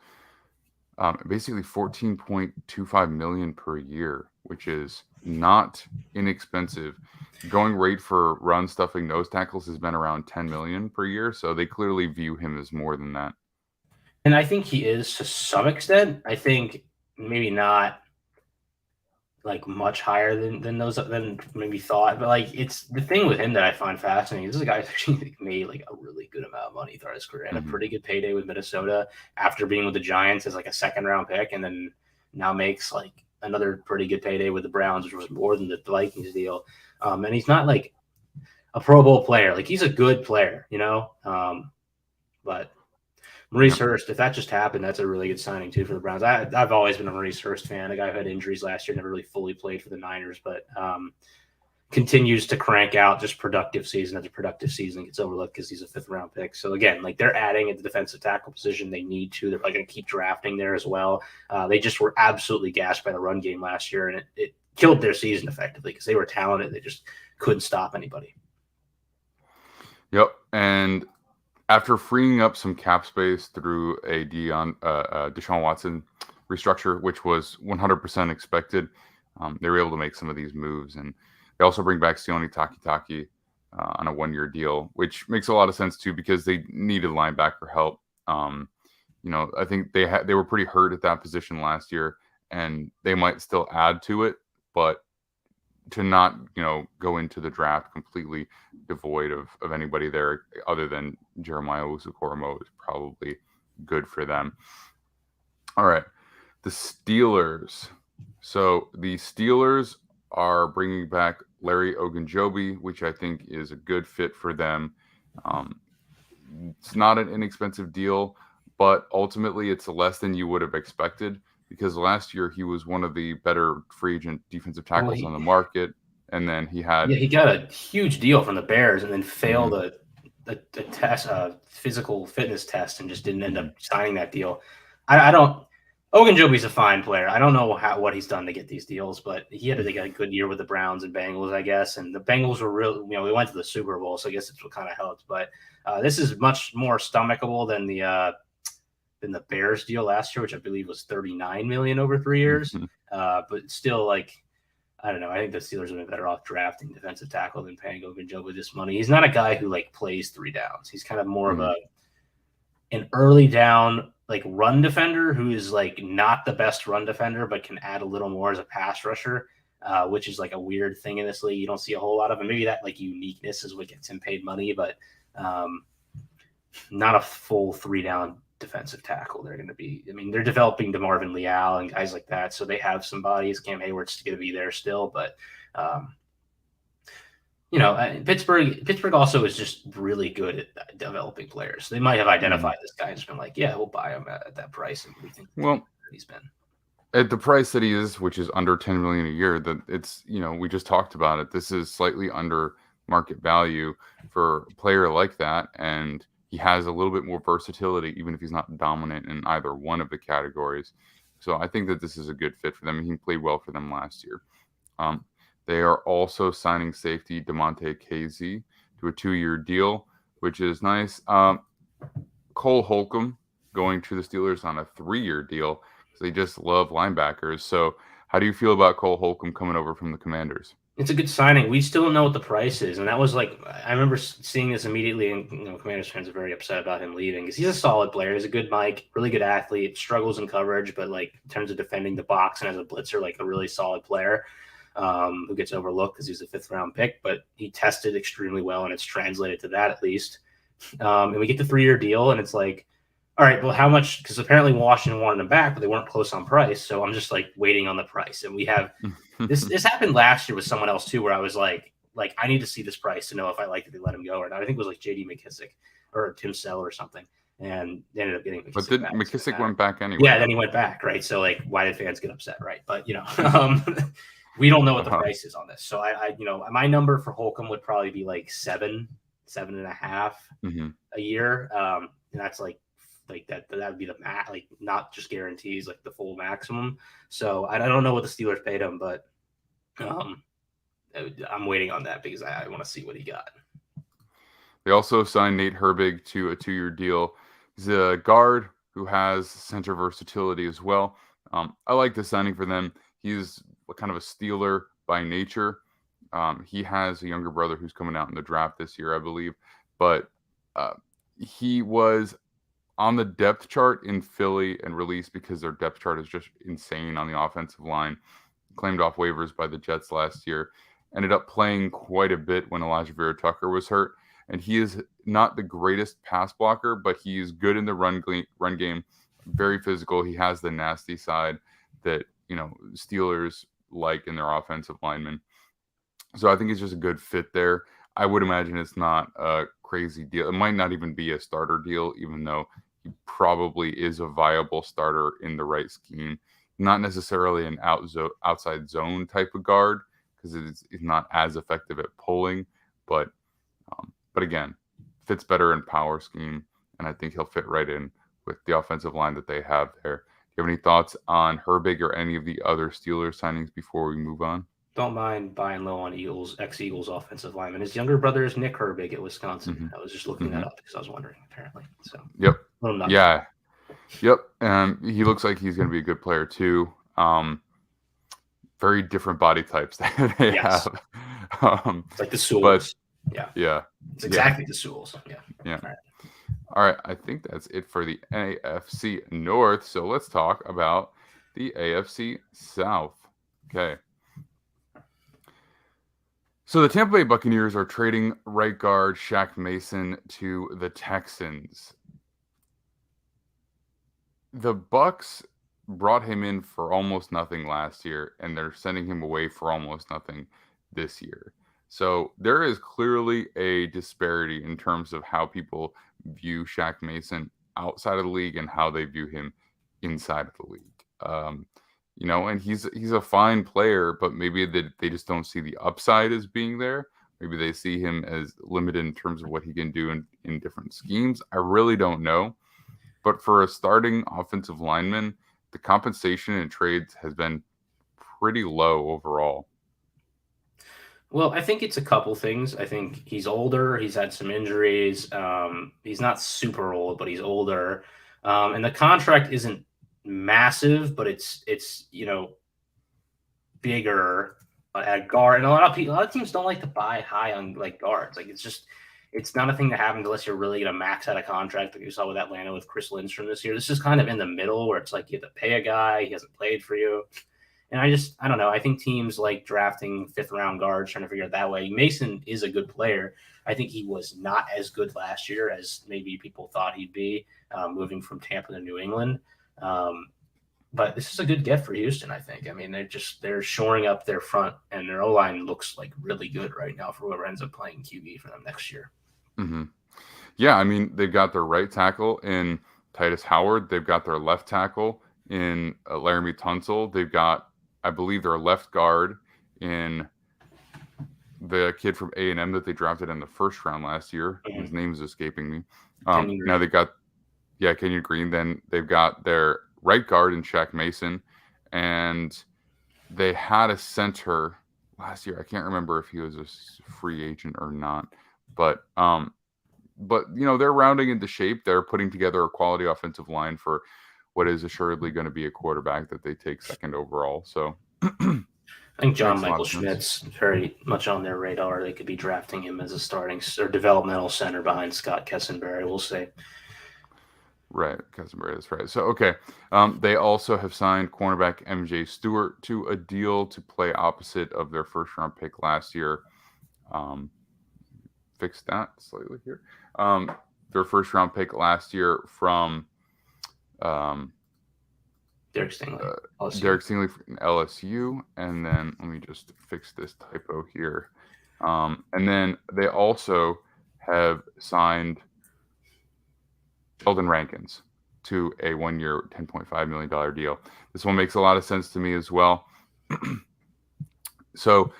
Basically $14.25 million per year, which is not inexpensive. Going rate for run stuffing nose tackles has been around $10 million per year, so they clearly view him as more than that. And I think he is to some extent. I think maybe not like much higher than maybe thought, but like it's the thing with him that I find fascinating. This is a guy who's actually made like a really good amount of money throughout his career and a pretty good payday with Minnesota after being with the Giants as like a 2nd round pick, and then now makes like another pretty good payday with the Browns, which was more than the Vikings deal. And he's not like a Pro Bowl player. Like he's a good player, but Maurice Hurst, if that just happened, that's a really good signing too for the Browns. I've always been a Maurice Hurst fan, a guy who had injuries last year, never really fully played for the Niners, but continues to crank out just productive season after productive season. Gets overlooked because he's a 5th round pick. So again, like they're adding at the defensive tackle position. They need to. They're probably going to keep drafting there as well. They just were absolutely gassed by the run game last year, and it killed their season effectively because they were talented. They just couldn't stop anybody. Yep, and after freeing up some cap space through a Deshaun Watson restructure, which was 100% expected, they were able to make some of these moves. And they also bring back Sione Takitaki on a 1-year deal, which makes a lot of sense too because they needed linebacker help. I think they were pretty hurt at that position last year, and they might still add to it, but to not, go into the draft completely devoid of anybody there other than Jeremiah Owusu-Koramoah is probably good for them. All right. The Steelers. So the Steelers are bringing back Larry Ogunjobi, which I think is a good fit for them. It's not an inexpensive deal, but ultimately it's less than you would have expected, because last year he was one of the better free agent defensive tackles on the market, and then he got a huge deal from the Bears, and then failed a test, physical fitness test, and just didn't end up signing that deal. Ogunjobi's a fine player. I don't know what he's done to get these deals, but he had a good year with the Browns and Bengals, I guess. And the Bengals were real. We went to the Super Bowl, so I guess it's what kind of helped. But this is much more stomachable than the Bears deal last year, which I believe was $39 million over 3 years. But still, like, I don't know. I think the Steelers would be better off drafting defensive tackle than paying Ogunjobi this money. He's not a guy who like plays 3 downs. He's kind of more of an early down like run defender who is like not the best run defender, but can add a little more as a pass rusher, which is like a weird thing in this league. You don't see a whole lot of, and maybe that like uniqueness is what gets him paid money, but not a full 3 down defensive tackle. They're going to be, they're developing DeMarvin Leal and guys like that. So they have some bodies. Cam Hayward's going to be there still, but Pittsburgh also is just really good at developing players. They might have identified this guy and just been like, yeah, we'll buy him at that price. And we think he's been at the price that he is, which is under $10 million a year. That it's, we just talked about it. This is slightly under market value for a player like that. And he has a little bit more versatility, even if he's not dominant in either one of the categories. So I think that this is a good fit for them. He played well for them last year. They are also signing safety DeMonte Casey, to a 2-year deal, which is nice. Cole Holcomb going to the Steelers on a 3-year deal because they just love linebackers. So how do you feel about Cole Holcomb coming over from the Commanders? It's a good signing. We still don't know what the price is, and that was like I remember seeing this immediately, and Commanders fans are very upset about him leaving because he's a solid player. He's a good Mike, really good athlete, struggles in coverage, but like in terms of defending the box and as a blitzer, like a really solid player who gets overlooked because he's a 5th-round pick. But he tested extremely well, and it's translated to that at least. And we get the 3-year deal, and it's like, all right, well, how much? Because apparently Washington wanted him back, but they weren't close on price. So I'm just like waiting on the price, and we have. This happened last year with someone else too, where I was like I need to see this price to know if I like it to let him go or not. I think it was like J.D. McKissick or Tim Sell or something, and they ended up getting McKissick. But then McKissick went back anyway. Yeah, then he went back, right? So like, why did fans get upset, right? But we don't know what the price is on this. So I my number for Holcomb would probably be like 7.5 a year, and that's like that would be the max, like not just guarantees, like the full maximum. So I don't know what the Steelers paid him, but I'm waiting on that because I want to see what he got. They also signed Nate Herbig to a 2-year deal. He's a guard who has center versatility as well. I like the signing for them. He's kind of a Steeler by nature. He has a younger brother who's coming out in the draft this year, I believe, but he was on the depth chart in Philly and released because their depth chart is just insane on the offensive line. Claimed off waivers by the Jets last year. Ended up playing quite a bit when Elijah Vera-Tucker was hurt. And he is not the greatest pass blocker, but he is good in the run game. Very physical. He has the nasty side that, Steelers like in their offensive linemen. So I think it's just a good fit there. I would imagine it's not a crazy deal. It might not even be a starter deal, even though he probably is a viable starter in the right scheme. Not necessarily an outside zone type of guard because it's not as effective at pulling, but again, fits better in power scheme, and I think he'll fit right in with the offensive line that they have there. Do you have any thoughts on Herbig or any of the other Steelers signings before we move on? Don't mind buying low on ex-Eagles offensive lineman. His younger brother is Nick Herbig at Wisconsin. I was just looking that up because I was wondering, apparently. So yep. Yep. He looks like he's going to be a good player too. Very different body types that they have. It's like the Sewells. Yeah. It's exactly the Sewells. Yeah. All right. I think that's it for the AFC North. So let's talk about the AFC South. Okay. So the Tampa Bay Buccaneers are trading right guard Shaq Mason to the Texans. The Bucs brought him in for almost nothing last year, and they're sending him away for almost nothing this year. So there is clearly a disparity in terms of how people view Shaq Mason outside of the league and how they view him inside of the league. And he's a fine player, but maybe they just don't see the upside as being there. Maybe they see him as limited in terms of what he can do in different schemes. I really don't know. But for a starting offensive lineman, the compensation in trades has been pretty low overall. Well, I think it's a couple things. I think he's older. He's had some injuries. He's not super old, but he's older. And the contract isn't massive, but it's bigger at guard. And a lot of teams don't like to buy high on like guards. Like it's not a thing that happens unless you're really going to max out a contract like you saw with Atlanta with Chris Lindstrom this year. This is kind of in the middle where it's like you have to pay a guy. He hasn't played for you. And I don't know. I think teams like drafting 5th-round guards, trying to figure it that way. Mason is a good player. I think he was not as good last year as maybe people thought he'd be, moving from Tampa to New England. But this is a good get for Houston, I think. I mean, they're shoring up their front, and their O-line looks like really good right now for whoever ends up playing QB for them next year. Mm-hmm. Yeah, I mean, they've got their right tackle in Titus Howard. They've got their left tackle in Laramie Tunsil. They've got, I believe, their left guard in the kid from A&M that they drafted in the first round last year. Mm-hmm. His name is escaping me. Now they've got, Kenyon Green. Then they've got their right guard in Shaq Mason. And they had a center last year. I can't remember if he was a free agent or not. But they're rounding into shape. They're putting together a quality offensive line for what is assuredly going to be a quarterback that they take second overall. So I think John makes a lot Michael of sense. Schmidt's very much on their radar. They could be drafting him as a starting or developmental center behind Scott Kessenberry. We'll see. Right, Casemiro, that's right. So, okay. They also have signed cornerback MJ Stewart to a deal to play opposite of their first-round pick last year. Fix that slightly here. Their first-round pick last year from Derek Stingley. Derek Stingley from LSU. And then let me just fix this typo here. And then they also have signed Sheldon Rankins to a 1-year, $10.5 million deal. This one makes a lot of sense to me as well. So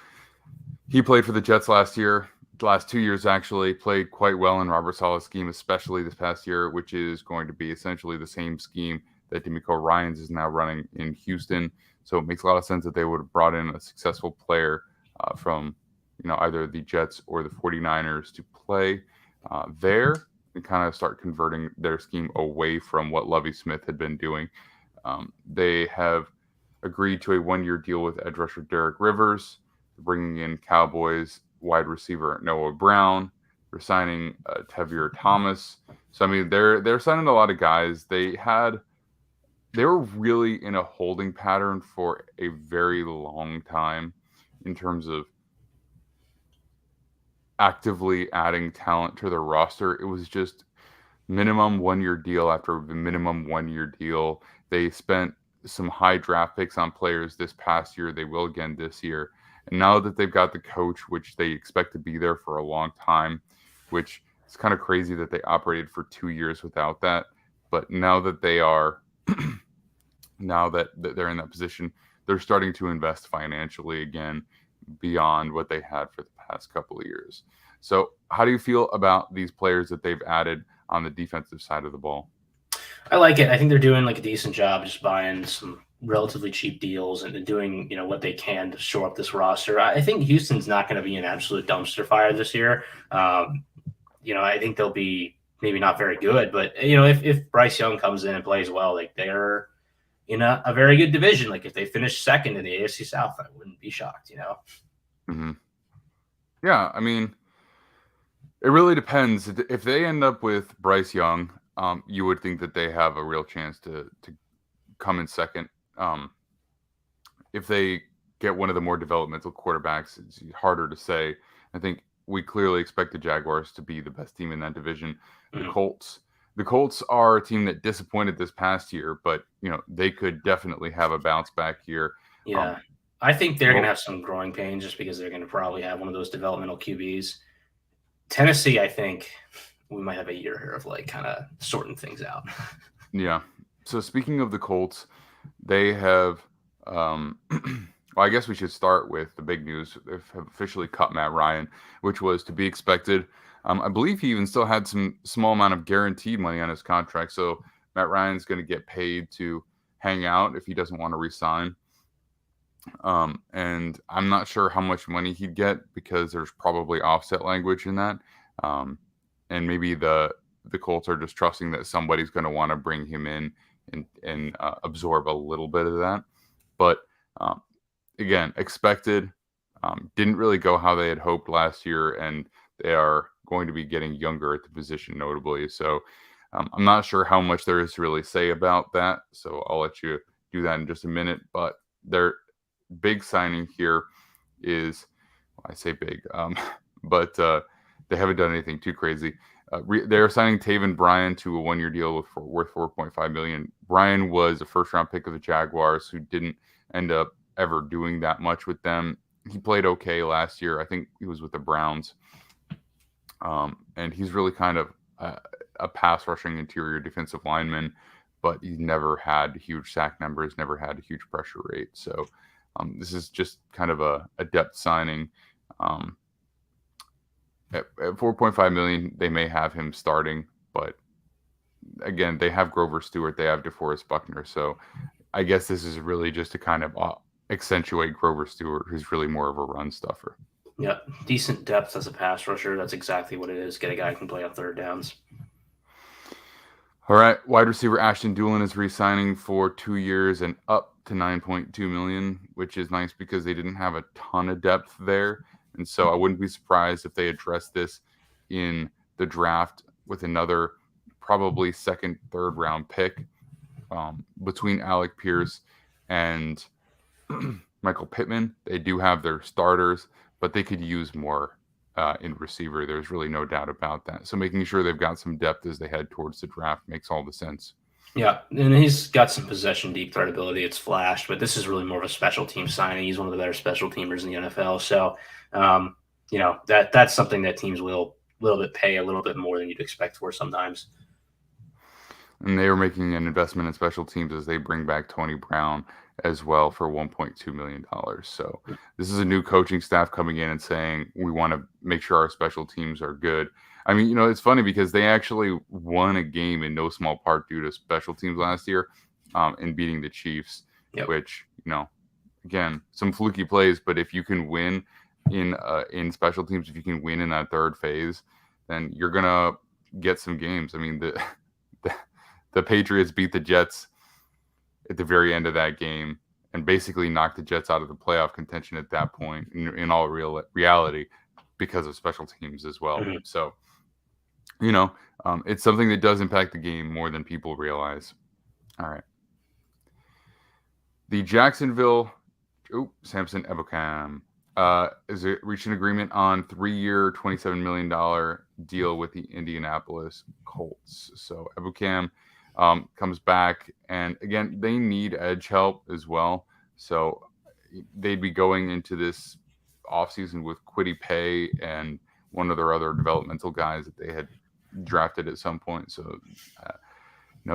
he played for the Jets last year. The last 2 years, actually, played quite well in Robert Saleh's scheme, especially this past year, which is going to be essentially the same scheme that DeMeco Ryans is now running in Houston. So it makes a lot of sense that they would have brought in a successful player from either the Jets or the 49ers to play there and kind of start converting their scheme away from what Lovie Smith had been doing. They have agreed to a 1-year deal with edge rusher Derek Rivers, bringing in Cowboys wide receiver Noah Brown. They're signing Tevier Thomas. So, I mean, they're signing a lot of guys. They were really in a holding pattern for a very long time in terms of actively adding talent to their roster. It was just minimum 1-year deal after the minimum 1-year deal. They spent some high draft picks on players this past year. They will again this year. And now that they've got the coach, which they expect to be there for a long time, which is kind of crazy that they operated for 2 years without that. But now that they are, now that they're in that position, they're starting to invest financially again beyond what they had for the past couple of years. So how do you feel about these players that they've added on the defensive side of the ball? I like it. I think they're doing like a decent job just buying some relatively cheap deals and doing what they can to shore up this roster. I think Houston's not going to be an absolute dumpster fire this year. I think they'll be maybe not very good, but if Bryce Young comes in and plays well, like they're in a very good division. Like if they finish second in the AFC South, I wouldn't be shocked. Mm-hmm. Yeah, I mean, it really depends. If they end up with Bryce Young, you would think that they have a real chance to come in second. If they get one of the more developmental quarterbacks, it's harder to say. I think we clearly expect the Jaguars to be the best team in that division. Mm-hmm. The Colts are a team that disappointed this past year, but they could definitely have a bounce back here. Yeah, I think they're going to have some growing pains just because they're going to probably have one of those developmental QBs. Tennessee, I think we might have a year here of like kind of sorting things out. Yeah. So speaking of the Colts, they have well, I guess we should start with the big news. They have officially cut Matt Ryan, which was to be expected. I believe he even still had some small amount of guaranteed money on his contract. So Matt Ryan's going to get paid to hang out if he doesn't want to resign. And I'm not sure how much money he'd get because there's probably offset language in that. And maybe the Colts are just trusting that somebody's going to want to bring him in and absorb a little bit of that. But again, expected. Didn't really go how they had hoped last year, and they are going to be getting younger at the position, notably. So I'm not sure how much there is to really say about that. So I'll let you do that in just a minute. But their big signing here is, well, I say big, but they haven't done anything too crazy. They're signing Taven Bryan to a 1-year deal worth $4.5 million. Bryan was a first-round pick of the Jaguars who didn't end up ever doing that much with them. He played okay last year. I think he was with the Browns. And he's really kind of a pass-rushing interior defensive lineman, but he's never had huge sack numbers, never had a huge pressure rate. So this is just kind of a depth signing. At $4.5 million, they may have him starting, but again, they have Grover Stewart, they have DeForest Buckner. So I guess this is really just to kind of accentuate Grover Stewart, who's really more of a run stuffer. Yeah, decent depth as a pass rusher. That's exactly what it is. Get a guy who can play on third downs. All right, wide receiver Ashton Doolin is re-signing for 2 years and up to $9.2 million, which is nice because they didn't have a ton of depth there, and so I wouldn't be surprised if they address this in the draft with another probably second, third round pick between Alec Pierce and Michael Pittman. They do have their starters, but they could use more in receiver. There's really no doubt about that. So making sure they've got some depth as they head towards the draft makes all the sense. Yeah, and he's got some possession deep threat ability. It's flashed, but this is really more of a special team signing. He's one of the better special teamers in the NFL. So, that's something that teams will a little bit pay a little bit more than you'd expect for sometimes. And they are making an investment in special teams as they bring back Tony Brown as well for $1.2 million. So this is a new coaching staff coming in and saying, we want to make sure our special teams are good. I mean, it's funny because they actually won a game in no small part due to special teams last year in beating the Chiefs, which, again, some fluky plays, but if you can win in special teams, if you can win in that third phase, then you're going to get some games. I mean, the Patriots beat the Jets at the very end of that game and basically knocked the Jets out of the playoff contention at that point in all reality because of special teams as well. Mm-hmm. So, it's something that does impact the game more than people realize. All right. The Jacksonville Samson Ebukam is reached an agreement on 3-year, $27 million deal with the Indianapolis Colts. So Ebukam comes back, and again, they need edge help as well. So they'd be going into this offseason with Kwity Paye and one of their other developmental guys that they had drafted at some point. So,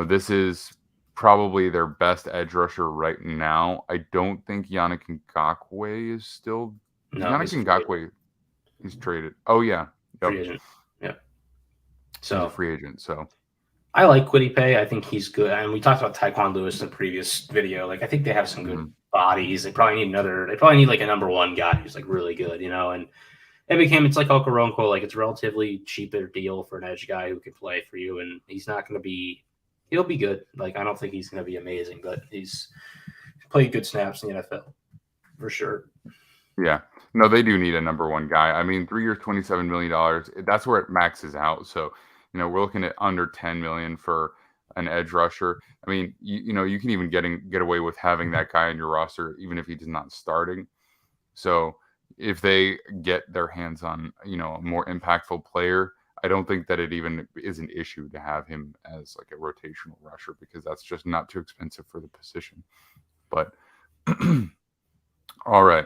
this is probably their best edge rusher right now. I don't think Yannick Ngakoue is still. No, Yannick Ngakoue is traded. Oh yeah, free agent. Yeah. So he's a free agent. So. I like Kwity Paye. I think he's good. And we talked about Tyquan Lewis in the previous video. Like, I think they have some good bodies. They probably need like a number one guy who's like really good, and it's like Okoronkwo. Like, it's a relatively cheaper deal for an edge guy who can play for you. And he's not going to be, he'll be good. Like, I don't think he's going to be amazing, but he's played good snaps in the NFL for sure. Yeah. No, they do need a number one guy. I mean, 3 years, $27 million. That's where it maxes out. So, we're looking at under $10 million for an edge rusher. I mean, you can even get away with having that guy on your roster, even if he's not starting. So if they get their hands on, a more impactful player, I don't think that it even is an issue to have him as like a rotational rusher because that's just not too expensive for the position. But all right.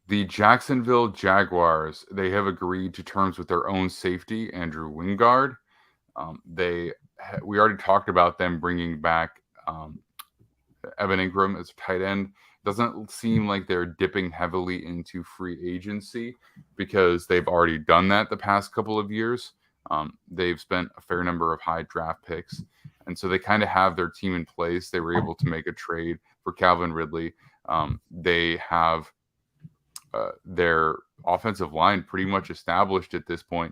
The Jacksonville Jaguars, they have agreed to terms with their own safety, Andrew Wingard. We already talked about them bringing back Evan Ingram as a tight end. Doesn't seem like they're dipping heavily into free agency because they've already done that the past couple of years. They've spent a fair number of high draft picks, and so they kind of have their team in place. They were able to make a trade for Calvin Ridley. They have their offensive line pretty much established at this point.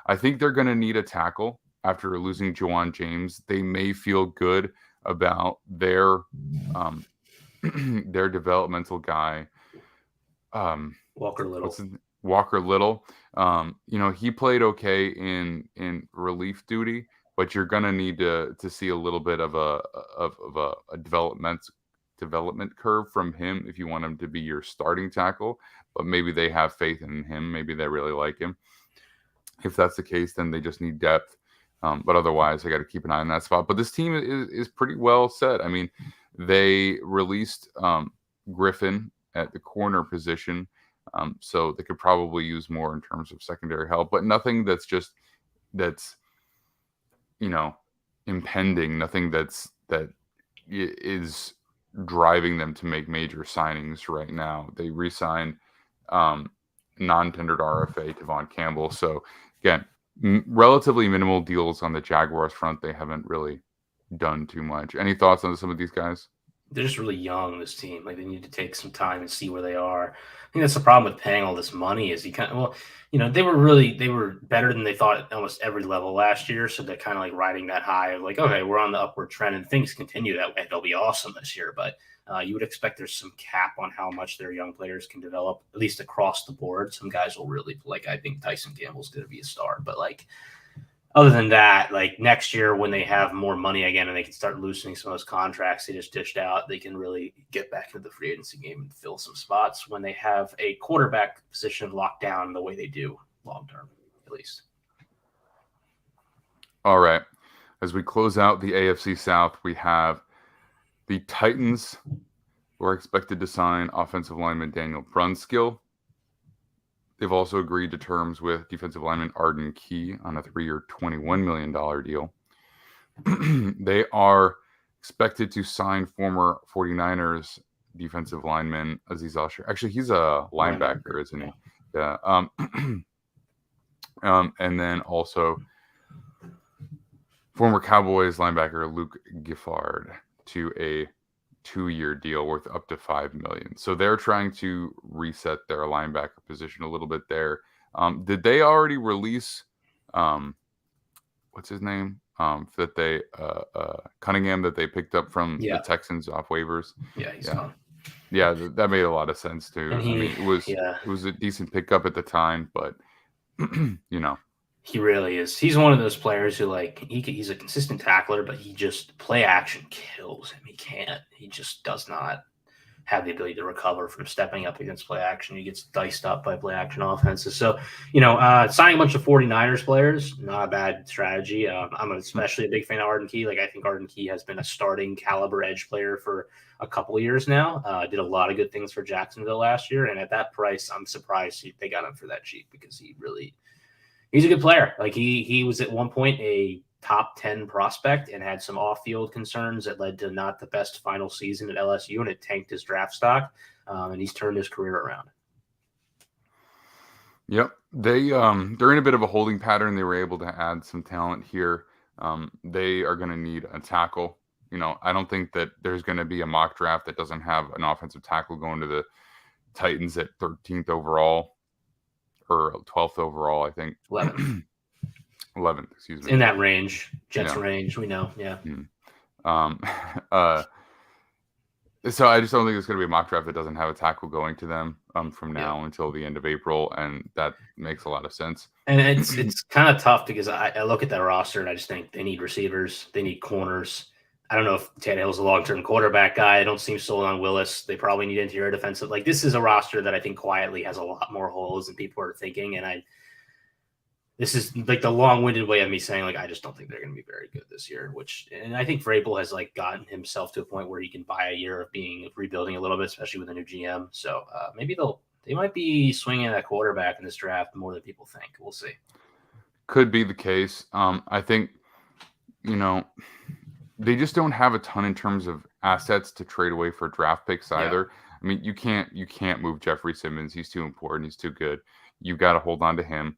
I think they're going to need a tackle after losing Juwan James. They may feel good about their developmental guy. Walker Little. He played okay in relief duty, but you're going to need to see a little bit of a development curve from him if you want him to be your starting tackle. But maybe they have faith in him. Maybe they really like him. If that's the case, then they just need depth. But otherwise, I got to keep an eye on that spot. But this team is pretty well set. I mean, they released Griffin at the corner position, so they could probably use more in terms of secondary help. But nothing that's impending. Nothing that is driving them to make major signings right now. They re-signed non-tendered RFA Devon Campbell. So again, relatively minimal deals on the Jaguars front. They haven't really done too much. Any thoughts on some of these guys? they're just really young, this team. Like, they need to take some time and see where they are. I think that's the problem with paying all this money is they were better than they thought at almost every level last year. So they're kind of like riding that high of like, okay, we're on the upward trend and things continue that way. They'll be awesome this year. But you would expect there's some cap on how much their young players can develop, at least across the board. Some guys will really, like, I think Tyson Campbell's going to be a star. But like, other than that, like next year when they have more money again and they can start loosening some of those contracts they just dished out, they can really get back into the free agency game and fill some spots when they have a quarterback position locked down the way they do long term, at least. All right. As we close out the AFC South, we have the Titans, who are expected to sign offensive lineman Daniel Brunskill. They've also agreed to terms with defensive lineman Arden Key on a 3-year, $21 million deal. They are expected to sign former 49ers defensive lineman Aziz Al-Shir. Actually, he's a linebacker, isn't he? Yeah. And then also former Cowboys linebacker Luke Gifford to a 2-year deal worth up to $5 million. So they're trying to reset their linebacker position a little bit there. Did they already release what's his name? That they Cunningham that they picked up from the Texans off waivers? Yeah, he's gone. Yeah, that made a lot of sense too. And it was a decent pickup at the time, but he really is. He's one of those players who, like, he's a consistent tackler, but he just play action kills him. He just does not have the ability to recover from stepping up against play action. He gets diced up by play action offenses. So, signing a bunch of 49ers players, not a bad strategy. I'm especially a big fan of Arden Key. Like, I think Arden Key has been a starting caliber edge player for a couple of years now. Did a lot of good things for Jacksonville last year. And at that price, I'm surprised they got him for that cheap because he's a good player. Like, he was at one point a top 10 prospect and had some off-field concerns that led to not the best final season at LSU, and it tanked his draft stock. And he's turned his career around. Yep. They're in a bit of a holding pattern. They were able to add some talent here. They are going to need a tackle. I don't think that there's going to be a mock draft that doesn't have an offensive tackle going to the Titans at 13th overall or 12th overall, I think. 11th, excuse me. In that range, Jets range, we know, yeah. So I just don't think there's going to be a mock draft that doesn't have a tackle going to them from now until the end of April, and that makes a lot of sense. And it's kind of tough because I look at that roster and I just think they need receivers, they need corners. I don't know if Tannehill's a long-term quarterback guy. I don't seem sold on Willis. They probably need interior defensive. Like, this is a roster that I think quietly has a lot more holes than people are thinking, and this is like the long-winded way of me saying, like, I just don't think they're going to be very good this year, and I think Vrabel has, like, gotten himself to a point where he can buy a year of rebuilding a little bit, especially with a new GM. So maybe they might be swinging at a quarterback in this draft more than people think. We'll see. Could be the case. I think, they just don't have a ton in terms of assets to trade away for draft picks either. Yeah. I mean, you can't move Jeffrey Simmons. He's too important. He's too good. You got to hold on to him.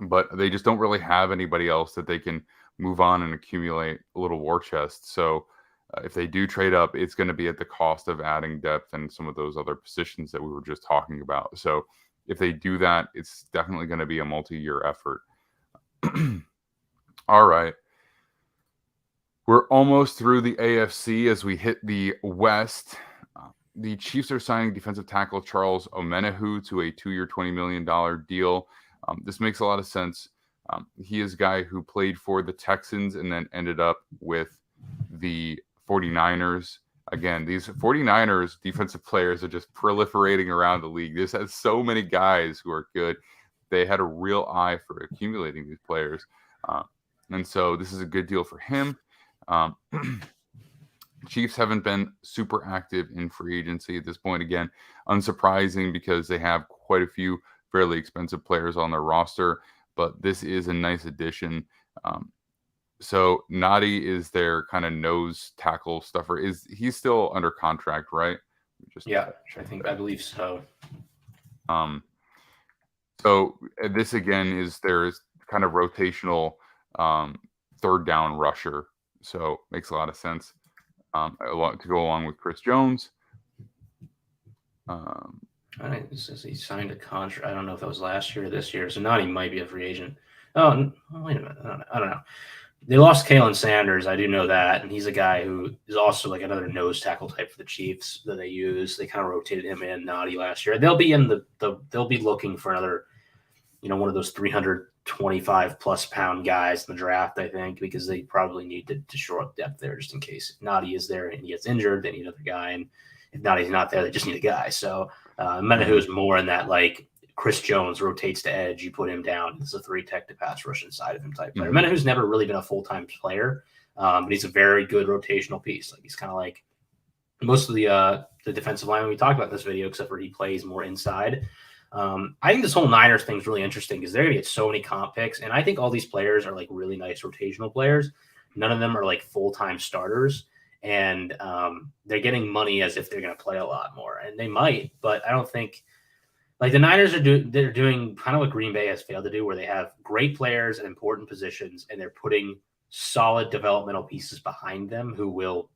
But they just don't really have anybody else that they can move on and accumulate a little war chest. So if they do trade up, it's going to be at the cost of adding depth and some of those other positions that we were just talking about. So if they do that, it's definitely going to be a multi-year effort. All right. We're almost through the AFC as we hit the West. The Chiefs are signing defensive tackle Charles Omenihu to a 2-year, $20 million deal. This makes a lot of sense. He is a guy who played for the Texans and then ended up with the 49ers. Again, these 49ers defensive players are just proliferating around the league. This has so many guys who are good. They had a real eye for accumulating these players. And so this is a good deal for him. Chiefs haven't been super active in free agency at this point. Again, unsurprising because they have quite a few fairly expensive players on their roster, but this is a nice addition. So Nadi is their kind of nose tackle stuffer. He's still under contract, right? I believe so. So this again is their kind of rotational third down rusher. So makes a lot of sense. a lot to go along with Chris Jones. It says he signed a contract. I don't know if that was last year or this year. So Nani might be a free agent. Oh, wait a minute. I don't know. They lost Kalen Sanders. I do know that. And he's a guy who is also like another nose tackle type for the Chiefs that they use. They kind of rotated him and Nani last year. They'll be in they'll be looking for another, one of those 325 plus pound guys in the draft, I think, because they probably need to shore up depth there just in case. If Nadi is there and he gets injured, they need another guy. And if Nadi's not there, they just need a guy. So Menahu is more in that, like, Chris Jones rotates to edge, you put him down. It's a 3-tech to pass rush inside of him type player. Menahu's never really been a full-time player, but he's a very good rotational piece. Like, he's kind of like most of the defensive line we talked about in this video, except for he plays more inside. I think this whole Niners thing is really interesting because they're going to get so many comp picks, and I think all these players are like really nice rotational players. None of them are like full-time starters, and they're getting money as if they're going to play a lot more, and they might, but I don't think – like the Niners they're doing kind of what Green Bay has failed to do, where they have great players at important positions, and they're putting solid developmental pieces behind them who will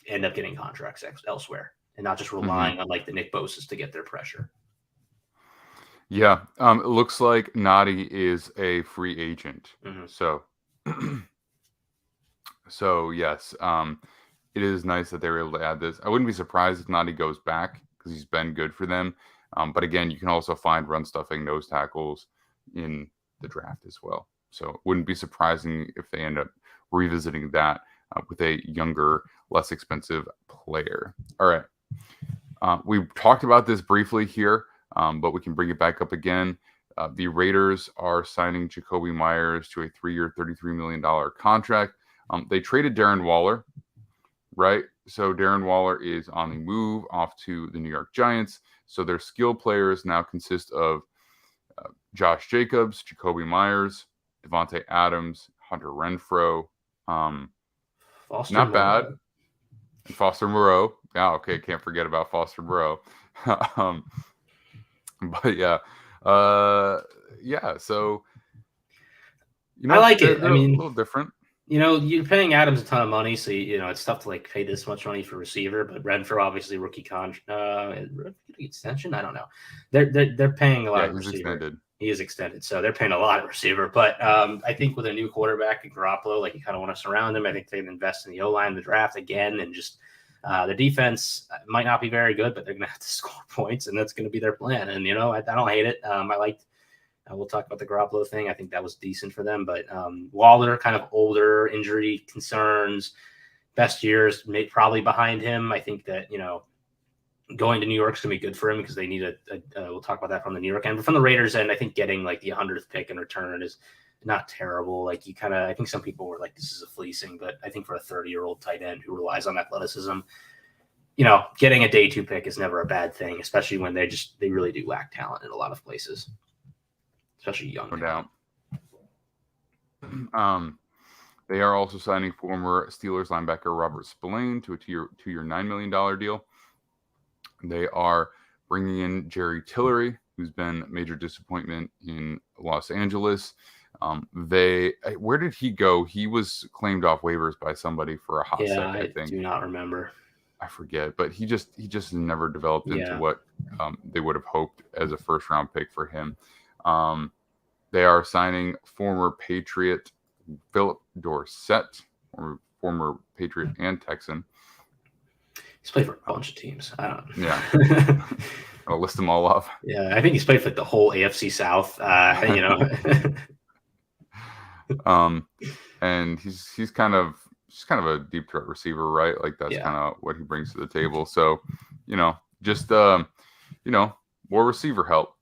end up getting contracts elsewhere, and not just relying on like the Nick Bosa's to get their pressure. Yeah, it looks like Nadi is a free agent. So, yes, it is nice that they were able to add this. I wouldn't be surprised if Nadi goes back because he's been good for them. But again, you can also find run stuffing nose tackles in the draft as well. So it wouldn't be surprising if they end up revisiting that with a younger, less expensive player. All right. We've talked about this briefly here, but we can bring it back up again. The Raiders are signing Jacoby Myers to a 3-year, $33 million contract. They traded Darren Waller, right? So Darren Waller is on the move off to the New York Giants. So their skill players now consist of Josh Jacobs, Jacoby Myers, Devontae Adams, Hunter Renfrow. Foster not Moreau. bad. And Foster Moreau. Yeah, okay, can't forget about Foster Moreau. But yeah. So, I like it. I mean, a little different. You're paying Adams a ton of money, so it's tough to like pay this much money for receiver. But Renfrow, obviously, rookie extension. I don't know. They're paying a lot of receiver. Extended. He is extended, so they're paying a lot of receiver. But I think with a new quarterback in Garoppolo, like you kind of want to surround him. I think they can invest in the O-line, the draft again, and just the defense might not be very good, but they're going to have to score points, and that's going to be their plan. And I don't hate it. I liked. We'll talk about the Garoppolo thing. I think that was decent for them. But Waller, kind of older, injury concerns, best years probably behind him. I think that, going to New York is going to be good for him because they need we'll talk about that from the New York end. But from the Raiders end, I think getting like the 100th pick in return is not terrible. Like I think some people were like, this is a fleecing. But I think for a 30-year-old tight end who relies on athleticism, getting a day 2 pick is never a bad thing, especially when they really do lack talent in a lot of places. Especially young. No doubt. They are also signing former Steelers linebacker Robert Spillane to a two-year $9 million deal. They are bringing in Jerry Tillery, who's been a major disappointment in Los Angeles. Where did he go? He was claimed off waivers by somebody for a hot second, I think. I do not remember. I forget, but he just never developed into what they would have hoped as a first-round pick for him. They are signing former Patriot Philip Dorsett, or former Patriot and Texan. He's played for a bunch of teams. I don't know. Yeah. I'll list them all off. Yeah, I think he's played for like the whole AFC South. And he's kind of a deep threat receiver, right? Like that's kind of what he brings to the table. So, more receiver help.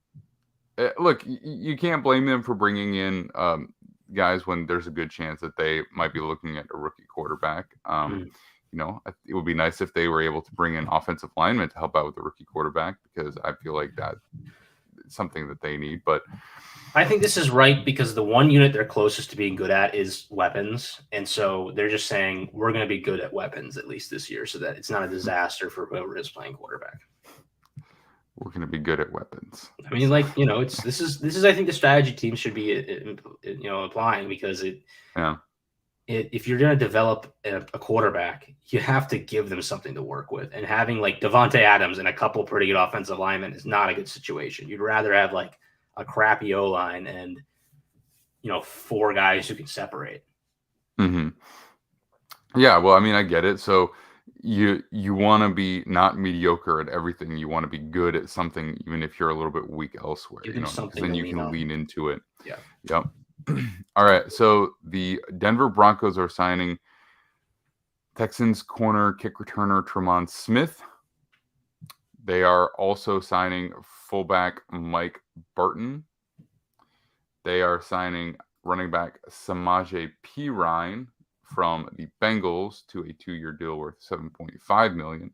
Look, you can't blame them for bringing in guys when there's a good chance that they might be looking at a rookie quarterback. It would be nice if they were able to bring in offensive linemen to help out with the rookie quarterback because I feel like that's something that they need. But I think this is right because the one unit they're closest to being good at is weapons. And so they're just saying we're going to be good at weapons at least this year so that it's not a disaster for whoever is playing quarterback. We're going to be good at weapons. I mean, this is I think the strategy teams should be applying because if you're going to develop a quarterback, you have to give them something to work with. And having like Devontae Adams and a couple pretty good offensive linemen is not a good situation. You'd rather have like a crappy O-line and, 4 guys who can separate. Mm-hmm. Yeah, well, I mean, I get it. So you want to be not mediocre at everything. You want to be good at something, even if you're a little bit weak elsewhere. Give them Because something then to you lean can on. lean into it. Yeah. Yep. All right. So the Denver Broncos are signing Texans corner kick returner Tremont Smith. They are also signing fullback Mike Burton. They are signing running back Samaje Perine from the Bengals to a 2-year deal worth $7.5 million.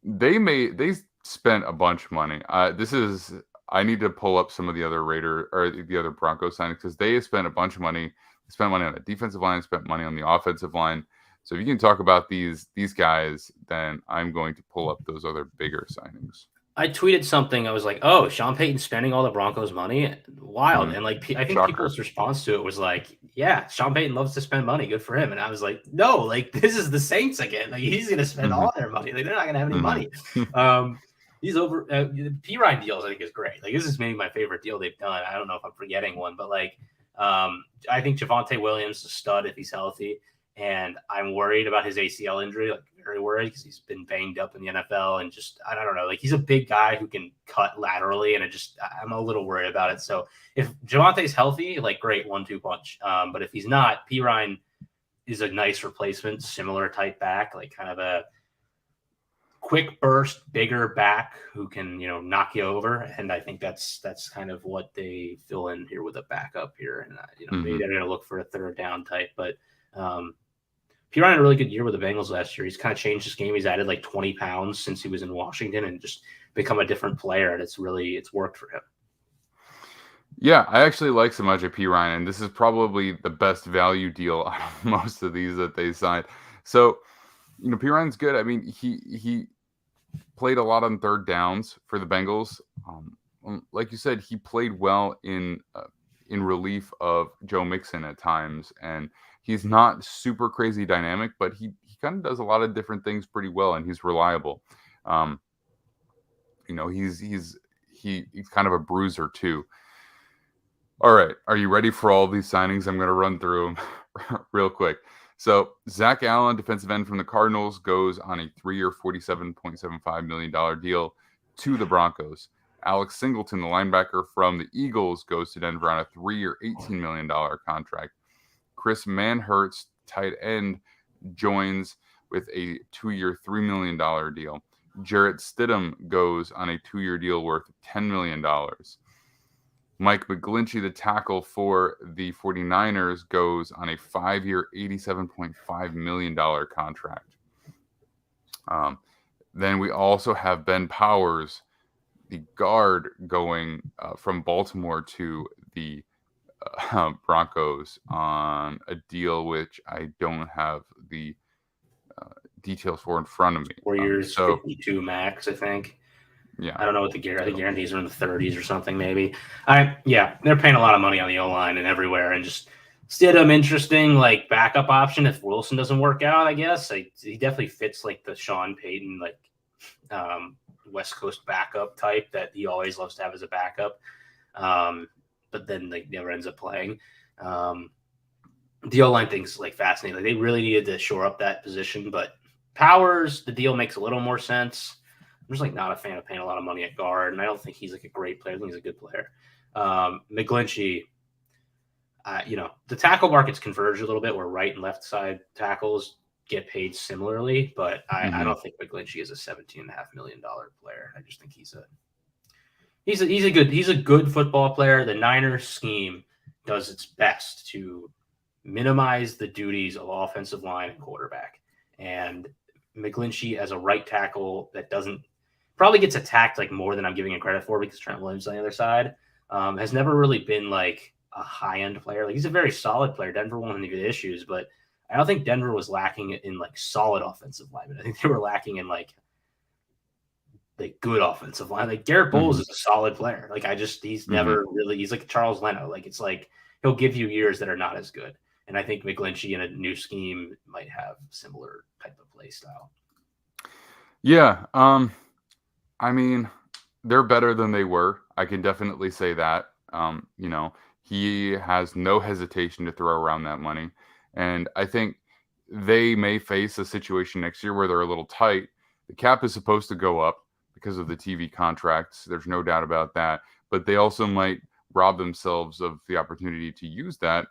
They spent a bunch of money. I need to pull up some of the other the other Broncos signings because they spent a bunch of money. They spent money on the defensive line, spent money on the offensive line. So if you can talk about these guys, then I'm going to pull up those other bigger signings. I tweeted something. I was like, "Oh, Sean Payton spending all the Broncos' money, wild!" And like, I think people's response to it was like, "Yeah, Sean Payton loves to spend money. Good for him." And I was like, "No, like this is the Saints again. Like he's going to spend all their money. Like they're not going to have any money." He's over. The Perine deals I think is great. Like this is maybe my favorite deal they've done. I don't know if I'm forgetting one, but like, I think Javonte Williams is a stud if he's healthy. And I'm worried about his ACL injury, like very worried because he's been banged up in the NFL and just, I don't know, like he's a big guy who can cut laterally and I'm a little worried about it. So if Javonte's healthy, like great 1-2 punch. But if he's not, Perine is a nice replacement, similar type back, like kind of a quick burst, bigger back who can, knock you over. And I think that's kind of what they fill in here with a backup here. And, maybe they're going to look for a third down type, but, Perine had a really good year with the Bengals last year. He's kind of changed his game. He's added like 20 pounds since he was in Washington and just become a different player. And it's worked for him. Yeah, I actually like Samaje Perine, and this is probably the best value deal out of most of these that they signed. So, Perine's good. I mean, he played a lot on third downs for the Bengals. Like you said, he played well in relief of Joe Mixon at times, and he's not super crazy dynamic, but he kind of does a lot of different things pretty well, and he's reliable. He's kind of a bruiser too. All right, are you ready for all these signings? I'm going to run through them real quick. So Zach Allen, defensive end from the Cardinals, goes on a 3-year, $47.75 million deal to the Broncos. Alex Singleton, the linebacker from the Eagles, goes to Denver on a 3-year, $18 million contract. Chris Manhertz, tight end, joins with a 2-year, $3 million deal. Jarrett Stidham goes on a 2-year deal worth $10 million. Mike McGlinchey, the tackle for the 49ers, goes on a 5-year, $87.5 million contract. Then we also have Ben Powers, the guard, going from Baltimore to the Broncos on a deal which I don't have the details for in front of me. 4 years, 52 max, I think. Yeah, I don't know what the guarantees are in the 30s or something, maybe. They're paying a lot of money on the O-line and everywhere, and just Stidham, interesting, like backup option if Wilson doesn't work out. I guess he definitely fits like the Sean Payton West Coast backup type that he always loves to have as a backup. But then like never ends up playing. The O-line thing's like fascinating. Like they really needed to shore up that position, but Powers, the deal makes a little more sense. I'm just like not a fan of paying a lot of money at guard, and I don't think he's like a great player. I think he's a good player. McGlinchey, the tackle markets converge a little bit where right and left side tackles get paid similarly, but I don't think McGlinchey is a $17.5 million player. I just think he's a good football player. The Niners scheme does its best to minimize the duties of offensive line and quarterback. And McGlinchey as a right tackle that probably gets attacked like more than I'm giving him credit for because Trent Williams on the other side has never really been like a high end player. Like he's a very solid player. Denver won't have any good issues, but I don't think Denver was lacking in like solid offensive linemen. I think they were lacking in like good offensive line. Like Garrett Bowles is a solid player. Like he's never really, he's like Charles Leno. Like it's like he'll give you years that are not as good. And I think McGlinchey in a new scheme might have similar type of play style. Yeah. I mean, they're better than they were. I can definitely say that. He has no hesitation to throw around that money. And I think they may face a situation next year where they're a little tight. The cap is supposed to go up because of the TV contracts. There's no doubt about that. But they also might rob themselves of the opportunity to use that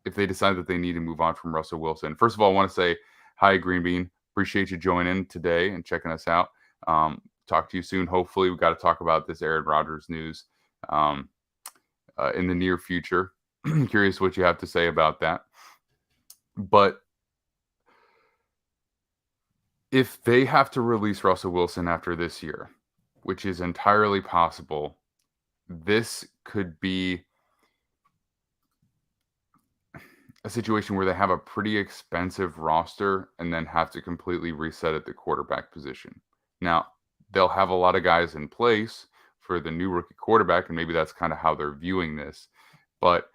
if they decide that they need to move on from Russell Wilson. First of all, I want to say hi, Green Bean. Appreciate you joining today and checking us out. Talk to you soon. Hopefully, we've got to talk about this Aaron Rodgers news in the near future. Curious what you have to say about that. But if they have to release Russell Wilson after this year, which is entirely possible, this could be a situation where they have a pretty expensive roster and then have to completely reset at the quarterback position. Now, they'll have a lot of guys in place for the new rookie quarterback, and maybe that's kind of how they're viewing this. But,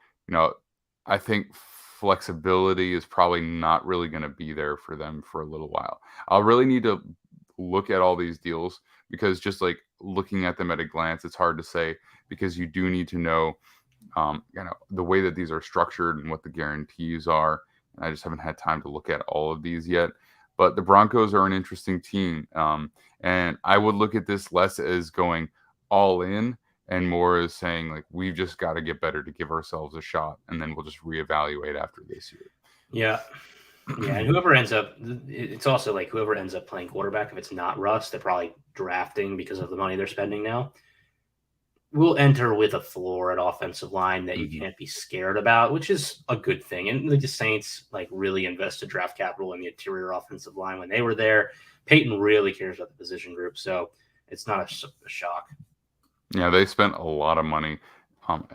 I think flexibility is probably not really going to be there for them for a little while. I'll really need to look at all these deals because just like looking at them at a glance, it's hard to say because you do need to know the way that these are structured and what the guarantees are. I just haven't had time to look at all of these yet. But the Broncos are an interesting team. And I would look at this less as going all in and more as saying, like, we've just got to get better to give ourselves a shot. And then we'll just reevaluate after this year. Yeah. Yeah. And whoever ends up, it's also like whoever ends up playing quarterback, if it's not Russ, they're probably drafting because of the money they're spending now. Will enter with a floor at offensive line that you can't be scared about, which is a good thing. And the Saints really invested draft capital in the interior offensive line when they were there. Peyton really cares about the position group, so it's not a shock. Yeah, they spent a lot of money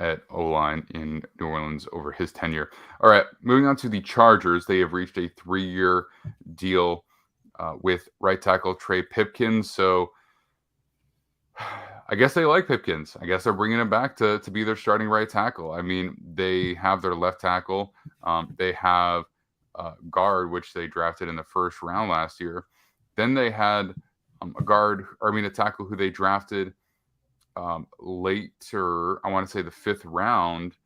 at O-line in New Orleans over his tenure. All right, moving on to the Chargers. They have reached a 3-year deal with right tackle Trey Pipkins. So I guess they like Pipkins. I guess they're bringing him back to be their starting right tackle. I mean, they have their left tackle. They have guard, which they drafted in the first round last year. Then they had a tackle who they drafted later, I want to say the 5th round,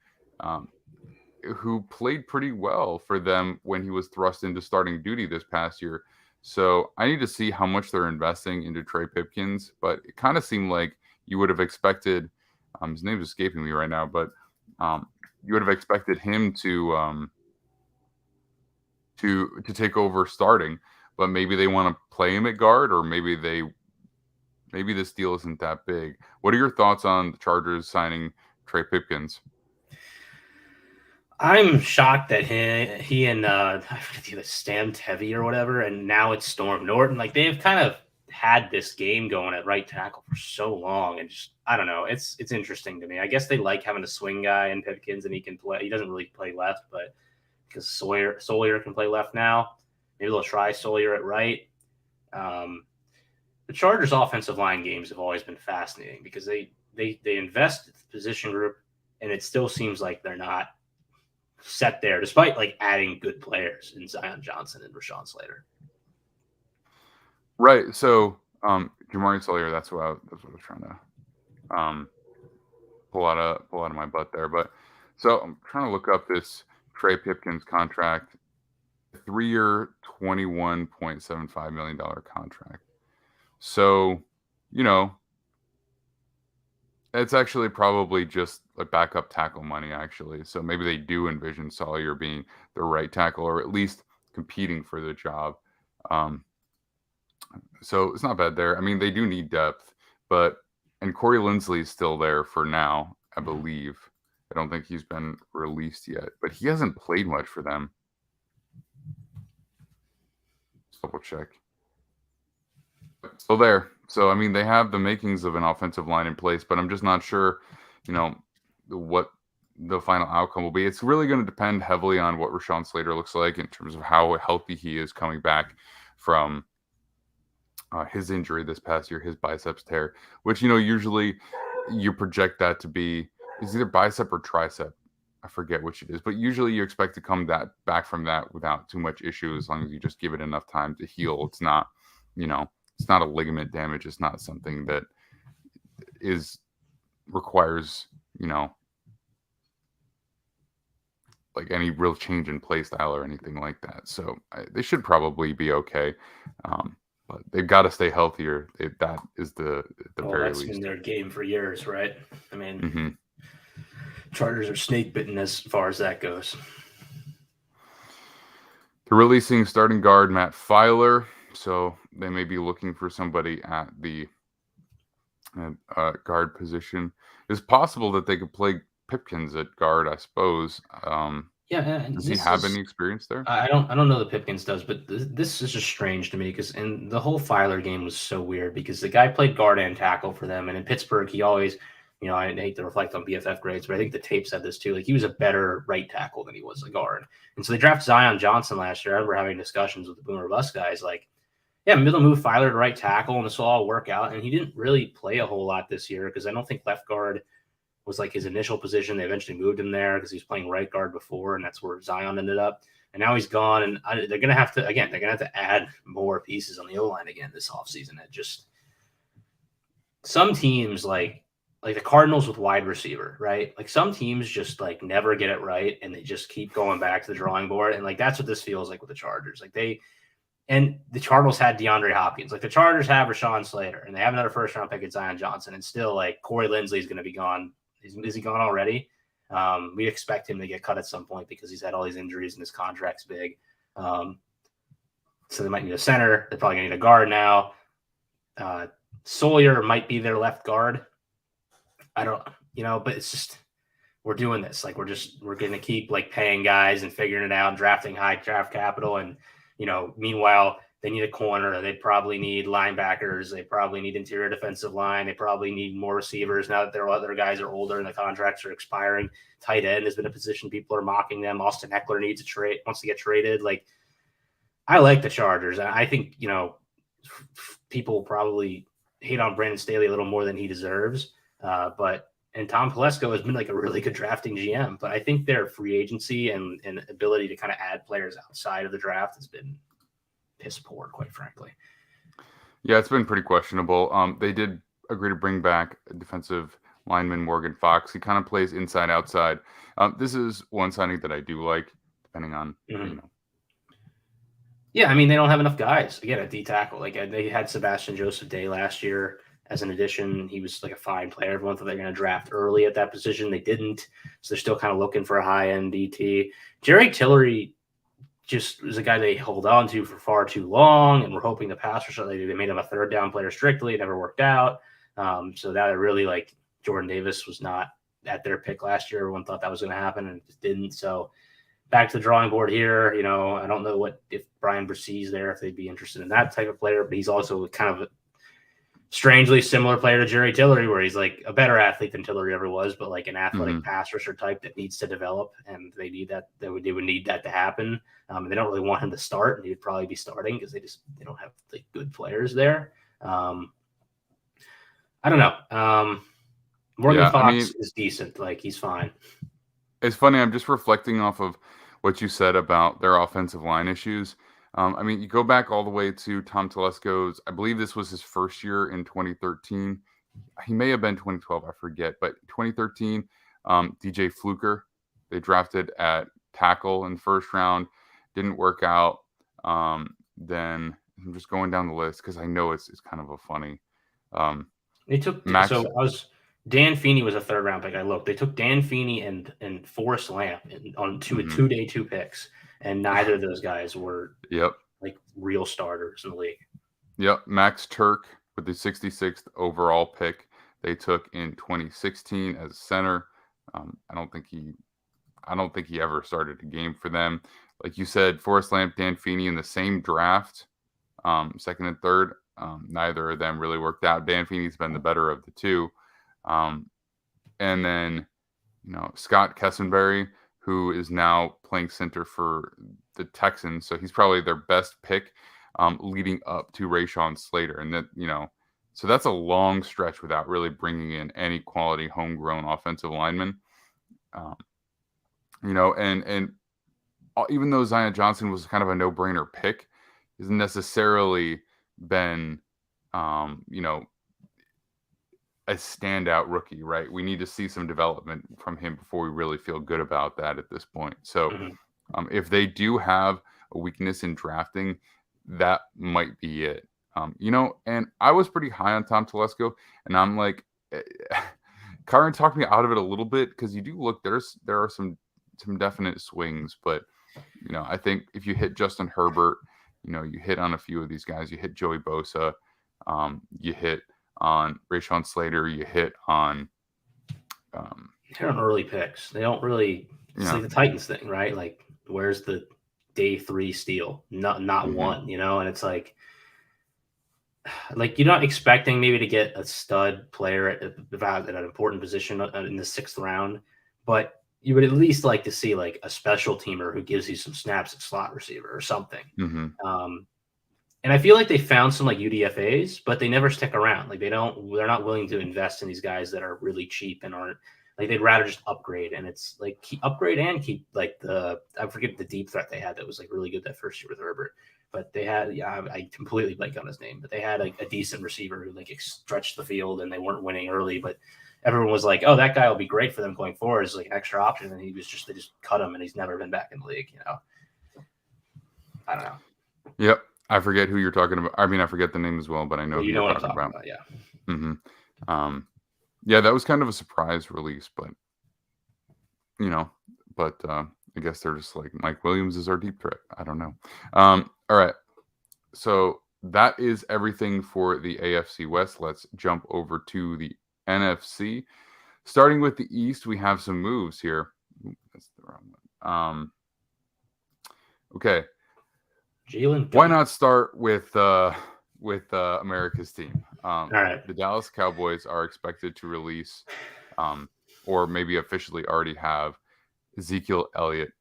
who played pretty well for them when he was thrust into starting duty this past year. So I need to see how much they're investing into Trey Pipkins, but it kind of seemed like you would have expected, his name is escaping me right now, but you would have expected him to take over starting, but maybe they want to play him at guard, or maybe this deal isn't that big. What are your thoughts on the Chargers signing Trey Pipkins? I'm shocked that he and I forget either Stamped Heavy or whatever, and now it's Storm Norton. Like, they've kind of had this game going at right tackle for so long, and just, I don't know. It's interesting to me. I guess they like having a swing guy in Pipkins, and he can play. He doesn't really play left, but because Sawyer can play left now, maybe they'll try Sawyer at right. The Chargers' offensive line games have always been fascinating because they invest in the position group, and it still seems like they're not set there, despite adding good players in Zion Johnson and Rashawn Slater. Right. So, Jamari Sawyer, that's what I was trying to pull out of my butt there. But so I'm trying to look up this Trey Pipkins contract, 3-year, $21.75 million contract. So, it's actually probably just a backup tackle money, actually. So maybe they do envision Sawyer being the right tackle, or at least competing for the job. So it's not bad there. I mean, they do need depth, and Corey Linsley is still there for now, I believe. I don't think he's been released yet, but he hasn't played much for them. Let's double check. So there. So, I mean, they have the makings of an offensive line in place, but I'm just not sure, what the final outcome will be. It's really going to depend heavily on what Rashawn Slater looks like in terms of how healthy he is coming back from his injury this past year, his biceps tear, which, usually you project that to be is either bicep or tricep. I forget which it is, but usually you expect to come back from that without too much issue as long as you just give it enough time to heal. It's not, it's not a ligament damage. It's not something that requires, like any real change in play style or anything like that. So they should probably be okay. But they've got to stay healthier. That is the very that's least. been their game for years, right? I mean, Mm-hmm. Chargers are snake bitten as far as that goes. They're releasing starting guard Matt Filer, so they may be looking for somebody at the guard position. It's possible that they could play Pipkins at guard, I suppose. Does he have any experience there? I don't know that Pipkins does, but this is just strange to me because the whole Filer game was so weird because the guy played guard and tackle for them, and in Pittsburgh he always, I hate to reflect on BFF grades, but I think the tape said this too. Like he was a better right tackle than he was a guard, and so they drafted Zion Johnson last year. I remember having discussions with the Boomer Bust guys, like, yeah, maybe they'll move Filer to right tackle and this will all work out. And he didn't really play a whole lot this year because I don't think left guard was like his initial position. They eventually moved him there because he was playing right guard before, and that's where Zion ended up. And now he's gone, and they're going to have to add more pieces on the O-line again this offseason. It just some teams like the Cardinals with wide receiver, right? Like some teams just like never get it right, and they just keep going back to the drawing board. And like that's what this feels like with the Chargers. Like the Cardinals had DeAndre Hopkins. Like the Chargers have Rashawn Slater, and they have another first-round pick at Zion Johnson, and still like Corey Linsley is going to be gone. Is he gone already? We expect him to get cut at some point because he's had all these injuries and his contract's big. So they might need a center. They're probably going to need a guard now. Sawyer might be their left guard. I don't, but it's just we're doing this. Like we're going to keep like paying guys and figuring it out, drafting high draft capital, and meanwhile they need a corner. They probably need linebackers. They probably need interior defensive line. They probably need more receivers now that their other guys are older and the contracts are expiring. Tight end has been a position people are mocking them. Austin Eckler wants to get traded. Like, I like the Chargers. And I think, people probably hate on Brandon Staley a little more than he deserves. And Tom Telesco has been like a really good drafting GM. But I think their free agency and ability to kind of add players outside of the draft has been piss poor, quite frankly. Yeah, it's been pretty questionable. They did agree to bring back defensive lineman Morgan Fox. He kind of plays inside outside. This is one signing that I do like, depending on Yeah, I mean they don't have enough guys again at D tackle. Like they had Sebastian Joseph Day last year as an addition. He was like a fine player. Everyone thought they were going to draft early at that position. They didn't, so they're still kind of looking for a high end DT. Jerry Tillery just was a guy they hold on to for far too long, and we're hoping the pass rush. They made him a third down player strictly. It never worked out. So that I really like. Jordan Davis was not at their pick last year. Everyone thought that was going to happen, and it just didn't. So back to the drawing board here. I don't know if Brian Bressee's there, if they'd be interested in that type of player, but he's also kind of a strangely similar player to Jerry Tillery, where he's like a better athlete than Tillery ever was, but like an athletic pass rusher type that needs to develop, and they need that. They would need that to happen. And they don't really want him to start, and he'd probably be starting because they don't have like good players there. I don't know. Morgan Fox is decent. Like he's fine. It's funny. I'm just reflecting off of what you said about their offensive line issues. You go back all the way to Tom Telesco's, I believe this was his first year in 2013. He may have been 2012, I forget. But 2013, DJ Fluker, they drafted at tackle in the first round. Didn't work out. Then I'm just going down the list because I know it's kind of a funny. They took Dan Feeney was a third round pick. I looked. They took Dan Feeney and Forrest Lamp on a 2-day 2 picks, and neither of those guys were like real starters in the league. Yep, Max Turk with the 66th overall pick they took in 2016 as a center. I don't think he ever started a game for them. Like you said, Forrest Lamp, Dan Feeney in the same draft, second and third. Neither of them really worked out. Dan Feeney's been the better of the two. And then, Scott Kessenberry, who is now playing center for the Texans. So he's probably their best pick leading up to Rashawn Slater. And that, so that's a long stretch without really bringing in any quality homegrown offensive linemen. and even though Zion Johnson was kind of a no-brainer pick, hasn't necessarily been, you know, a standout rookie, right? We need to see some development from him before we really feel good about that at this point. So if they do have a weakness in drafting, that might be it. And I was pretty high on Tom Telesco, and I'm like, Kyron talked me out of it a little bit because you do look, there are some definite swings, but I think if you hit Justin Herbert, you hit on a few of these guys, you hit Joey Bosa, you hit on Rashawn Slater, you hit on early picks. They don't really. It's like the Titans thing, right? Like, where's the day 3 steal? Not one, and it's like you're not expecting maybe to get a stud player at an important position in the 6th round, but you would at least like to see like a special teamer who gives you some snaps at slot receiver or something. And I feel like they found some like UDFAs, but they never stick around. Like they're not willing to invest in these guys that are really cheap and aren't like, they'd rather just upgrade. And it's like upgrade and keep like I forget the deep threat they had that was like really good that first year with Herbert, but they had, I completely blanked on his name, but they had like a decent receiver who like stretched the field and they weren't winning early, but everyone was like, oh, that guy will be great for them going forward as like an extra option. And they just cut him and he's never been back in the league, I don't know. Yep. I forget who you're talking about. I mean, I forget the name as well, but I know who you know you're what talking I'm talking about. Yeah. Yeah, that was kind of a surprise release, but I guess they're just like, Mike Williams is our deep threat. I don't know. All right. So that is everything for the AFC West. Let's jump over to the NFC. Starting with the East, we have some moves here. Ooh, that's the wrong one. Okay. Why not start with America's team? All right. The Dallas Cowboys are expected to release, or maybe officially already have, Ezekiel Elliott,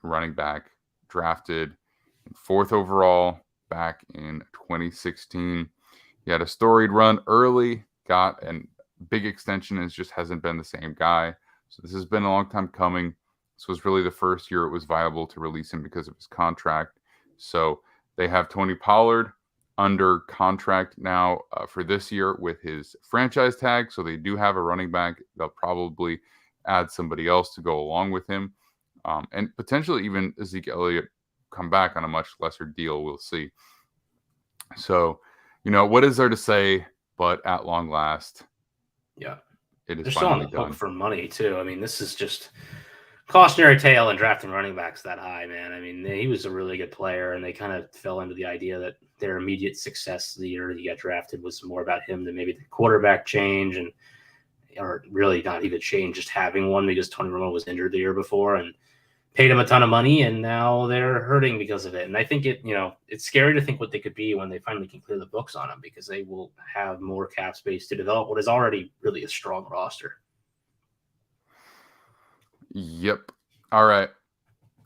running back, drafted 4th overall back in 2016. He had a storied run early, got a big extension, and just hasn't been the same guy. So this has been a long time coming. This was really the first year it was viable to release him because of his contract. So they have Tony Pollard under contract now for this year with his franchise tag. So they do have a running back. They'll probably add somebody else to go along with him. And potentially even Ezekiel Elliott come back on a much lesser deal. We'll see. So, what is there to say but at long last? Yeah. It is They're still on the done. hook for money too. I mean, this is just cautionary tale in drafting running backs that high, man. I mean, he was a really good player, and they kind of fell into the idea that their immediate success the year he got drafted was more about him than maybe the quarterback change, or really not even change, just having one, because Tony Romo was injured the year before and paid him a ton of money, and now they're hurting because of it. And I think it's scary to think what they could be when they finally can clear the books on them, because they will have more cap space to develop what is already really a strong roster. Yep. All right.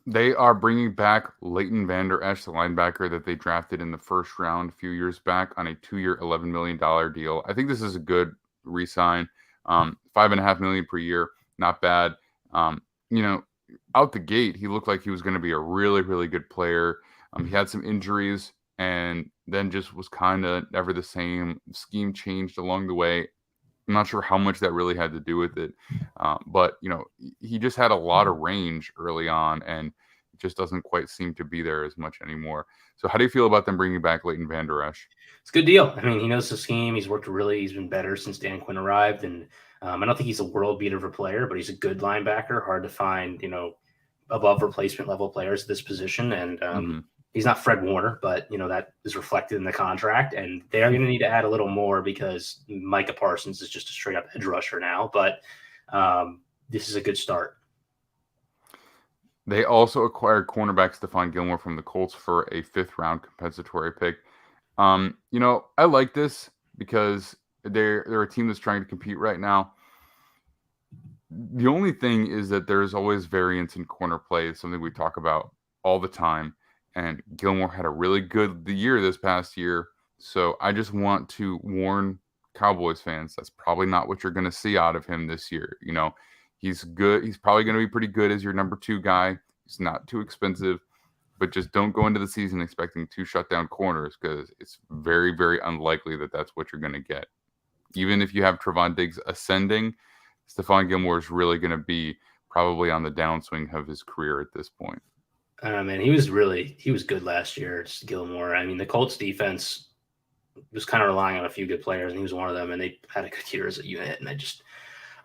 They are bringing back Leighton Vander Esch, the linebacker that they drafted in the first round a few years back, on a 2-year, $11 million deal. I think this is a good re-sign. $5.5 million per year, not bad. Out the gate, he looked like he was going to be a really, really good player. He had some injuries and then just was kind of never the same. Scheme changed along the way. I'm not sure how much that really had to do with it. But he just had a lot of range early on, and it just doesn't quite seem to be there as much anymore. So how do you feel about them bringing back Leighton Vander Esch? It's a good deal. I mean, he knows the scheme. He's been better since Dan Quinn arrived. And I don't think he's a world beater of a player, but he's a good linebacker. Hard to find, above replacement level players at this position. And he's not Fred Warner, but that is reflected in the contract, and they are going to need to add a little more because Micah Parsons is just a straight up edge rusher now. But this is a good start. They also acquired cornerback Stephon Gilmore from the Colts for a 5th round compensatory pick. I like this because they're a team that's trying to compete right now. The only thing is that there's always variance in corner play. It's something we talk about all the time. And Gilmore had a really good year this past year. So I just want to warn Cowboys fans, that's probably not what you're going to see out of him this year. He's good. He's probably going to be pretty good as your number 2 guy. He's not too expensive, but just don't go into the season expecting 2 shutdown corners because it's very, very unlikely that that's what you're going to get. Even if you have Trevon Diggs ascending, Stephon Gilmore is really going to be probably on the downswing of his career at this point. I don't know, man. He was good last year. Just Gilmore. I mean, the Colts defense was kind of relying on a few good players, and he was one of them. And they had a good year as a unit. And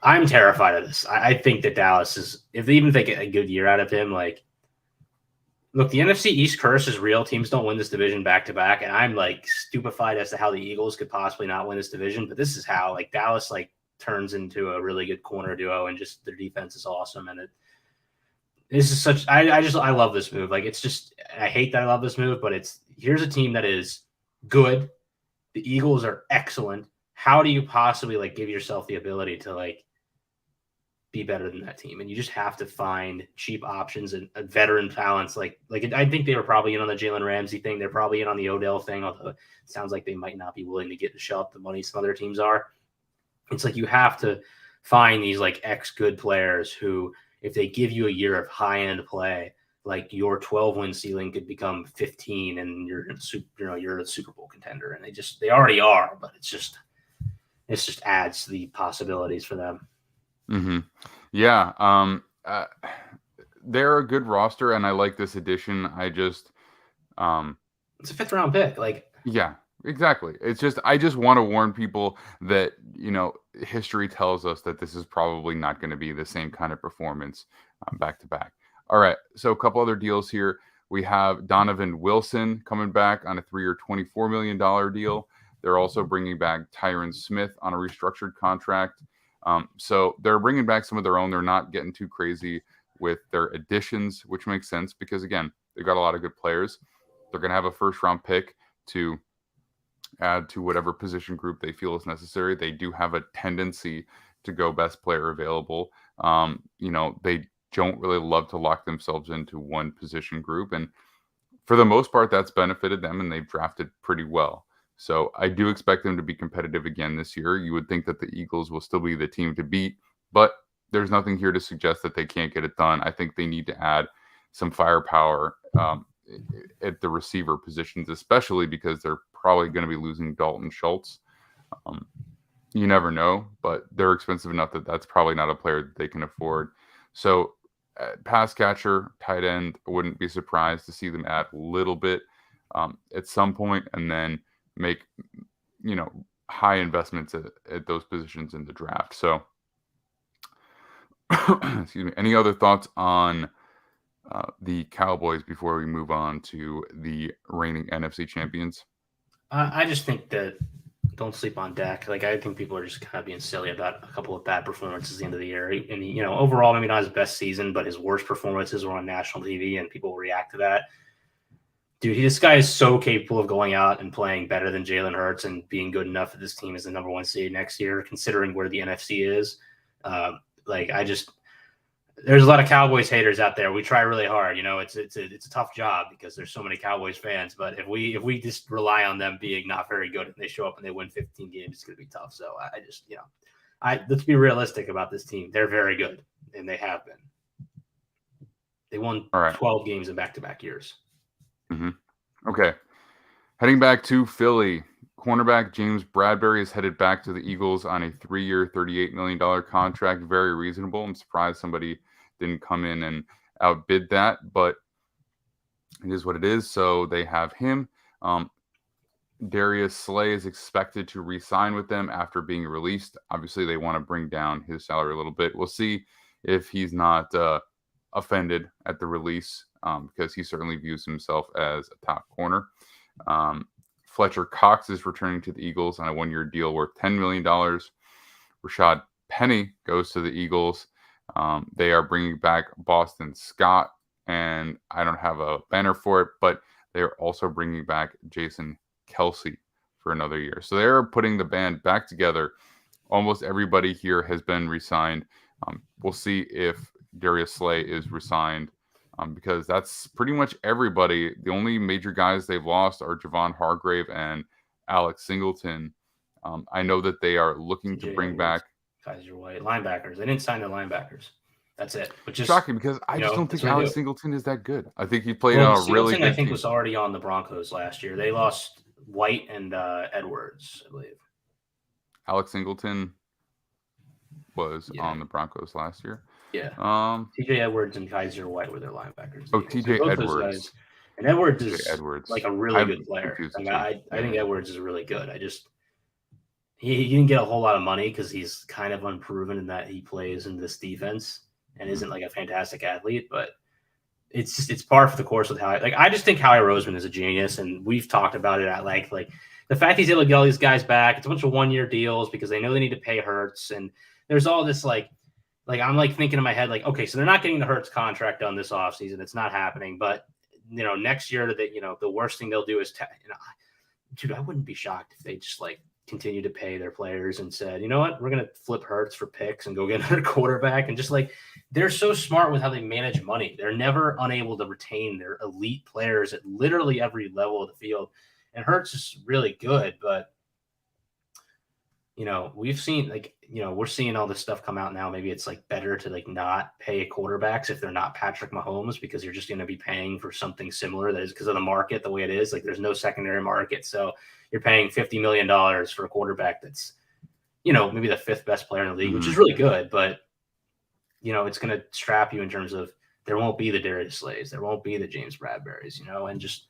I'm terrified of this. I think that Dallas is, if they even get a good year out of him, like, look, the NFC East curse is real. Teams don't win this division back to back, and I'm like stupefied as to how the Eagles could possibly not win this division. But this is how, like, Dallas like turns into a really good corner duo, and just their defense is awesome. And this is such. I love this move. Like, it's just, I hate that I love this move, but here's a team that is good. The Eagles are excellent. How do you possibly like give yourself the ability to like be better than that team? And you just have to find cheap options and veteran talents. Like I think they were probably in on the Jalen Ramsey thing. They're probably in on the Odell thing, although it sounds like they might not be willing to shell out the money some other teams are. It's like you have to find these like good players who, if they give you a year of high-end play, like your 12-win ceiling could become 15 and you're a Super Bowl contender. And they already are, but it just adds to the possibilities for them. Mm-hmm. Yeah. They're a good roster, and I like this addition. It's a 5th round pick. Like, yeah, exactly. It's just, I just want to warn people that, history tells us that this is probably not going to be the same kind of performance back to back. All right. So a couple other deals here. We have Donovan Wilson coming back on a 3-year, $24 million deal. They're also bringing back Tyron Smith on a restructured contract. So they're bringing back some of their own. They're not getting too crazy with their additions, which makes sense because, again, they've got a lot of good players. They're going to have a 1st-round pick to add to whatever position group they feel is necessary. They do have a tendency to go best player available. They don't really love to lock themselves into one position group. And for the most part, that's benefited them, and they've drafted pretty well. So I do expect them to be competitive again this year. You would think that the Eagles will still be the team to beat, but there's nothing here to suggest that they can't get it done. I think they need to add some firepower at the receiver positions, especially because they're probably going to be losing Dalton Schultz. You never know, but they're expensive enough that that's probably not a player that they can afford. So pass catcher, tight end, I wouldn't be surprised to see them add a little bit at some point, and then make, high investments at those positions in the draft. So, excuse me. Any other thoughts on the Cowboys before we move on to the reigning NFC champions? I just think that don't sleep on Dak. Like, I think people are just kind of being silly about a couple of bad performances at the end of the year. And, overall, maybe not his best season, but his worst performances were on national TV, and people react to that. Dude, this guy is so capable of going out and playing better than Jalen Hurts and being good enough that this team is the number 1 seed next year, considering where the NFC is. There's a lot of Cowboys haters out there. We try really hard. It's a tough job because there's so many Cowboys fans. But if we just rely on them being not very good and they show up and they win 15 games, it's going to be tough. So let's be realistic about this team. They're very good, and they have been. They won 12 games in back-to-back years. Mm-hmm. Okay. Heading back to Philly, cornerback James Bradbury is headed back to the Eagles on a 3-year, $38 million contract. Very reasonable. I'm surprised somebody didn't come in and outbid that, but it is what it is. So they have him. Darius Slay is expected to re-sign with them after being released. Obviously, they want to bring down his salary a little bit. We'll see if he's not offended at the release, because he certainly views himself as a top corner. Fletcher Cox is returning to the Eagles on a 1-year deal worth $10 million. Rashad Penny goes to the Eagles. They are bringing back Boston Scott, and I don't have a banner for it, but they're also bringing back Jason Kelsey for another year. So they're putting the band back together. Almost everybody here has been re-signed. We'll see if Darius Slay is re-signed, because that's pretty much everybody. The only major guys they've lost are Javon Hargrave and Alex Singleton. I know that they are looking to bring back Kaiser White, linebackers. They didn't sign their linebackers. That's it. Which is shocking because I just don't that's think what they Alex do. Singleton is that good. I think he played Well, on a really Singleton, I good think, team. was already on the Broncos last year. They lost White and Edwards, I believe. Alex Singleton was Yeah. on the Broncos last year. Yeah. Um, TJ Edwards and Kaiser White were their linebackers. oh, So TJ both those Edwards. guys. And Edwards TJ is Edwards. like a really I'm good player. confused the Like, two. I think Edwards is really good. He didn't get a whole lot of money because he's kind of unproven in that he plays in this defense and isn't like a fantastic athlete, but it's par for the course with I just think Howie Roseman is a genius, and we've talked about it at length. Like the fact he's able to get all these guys back, it's a bunch of 1-year deals because they know they need to pay Hurts, and there's all this like I'm like thinking in my head like, okay, so they're not getting the Hurts contract done this offseason. It's not happening, but next year that the worst thing they'll do is dude, I wouldn't be shocked if they just like continue to pay their players and said, you know what, we're going to flip Hurts for picks and go get another quarterback. And just like, they're so smart with how they manage money. They're never unable to retain their elite players at literally every level of the field. And Hurts is really good, but we've seen we're seeing all this stuff come out now. Maybe it's like better to like not pay quarterbacks if they're not Patrick Mahomes, because you're just going to be paying for something similar. That is because of the market, the way it is. Like there's no secondary market. So you're paying $50 million for a quarterback that's, maybe the 5th best player in the league, which is really good, but it's going to strap you in terms of there won't be the Darius Slays. There won't be the James Bradburys, and just,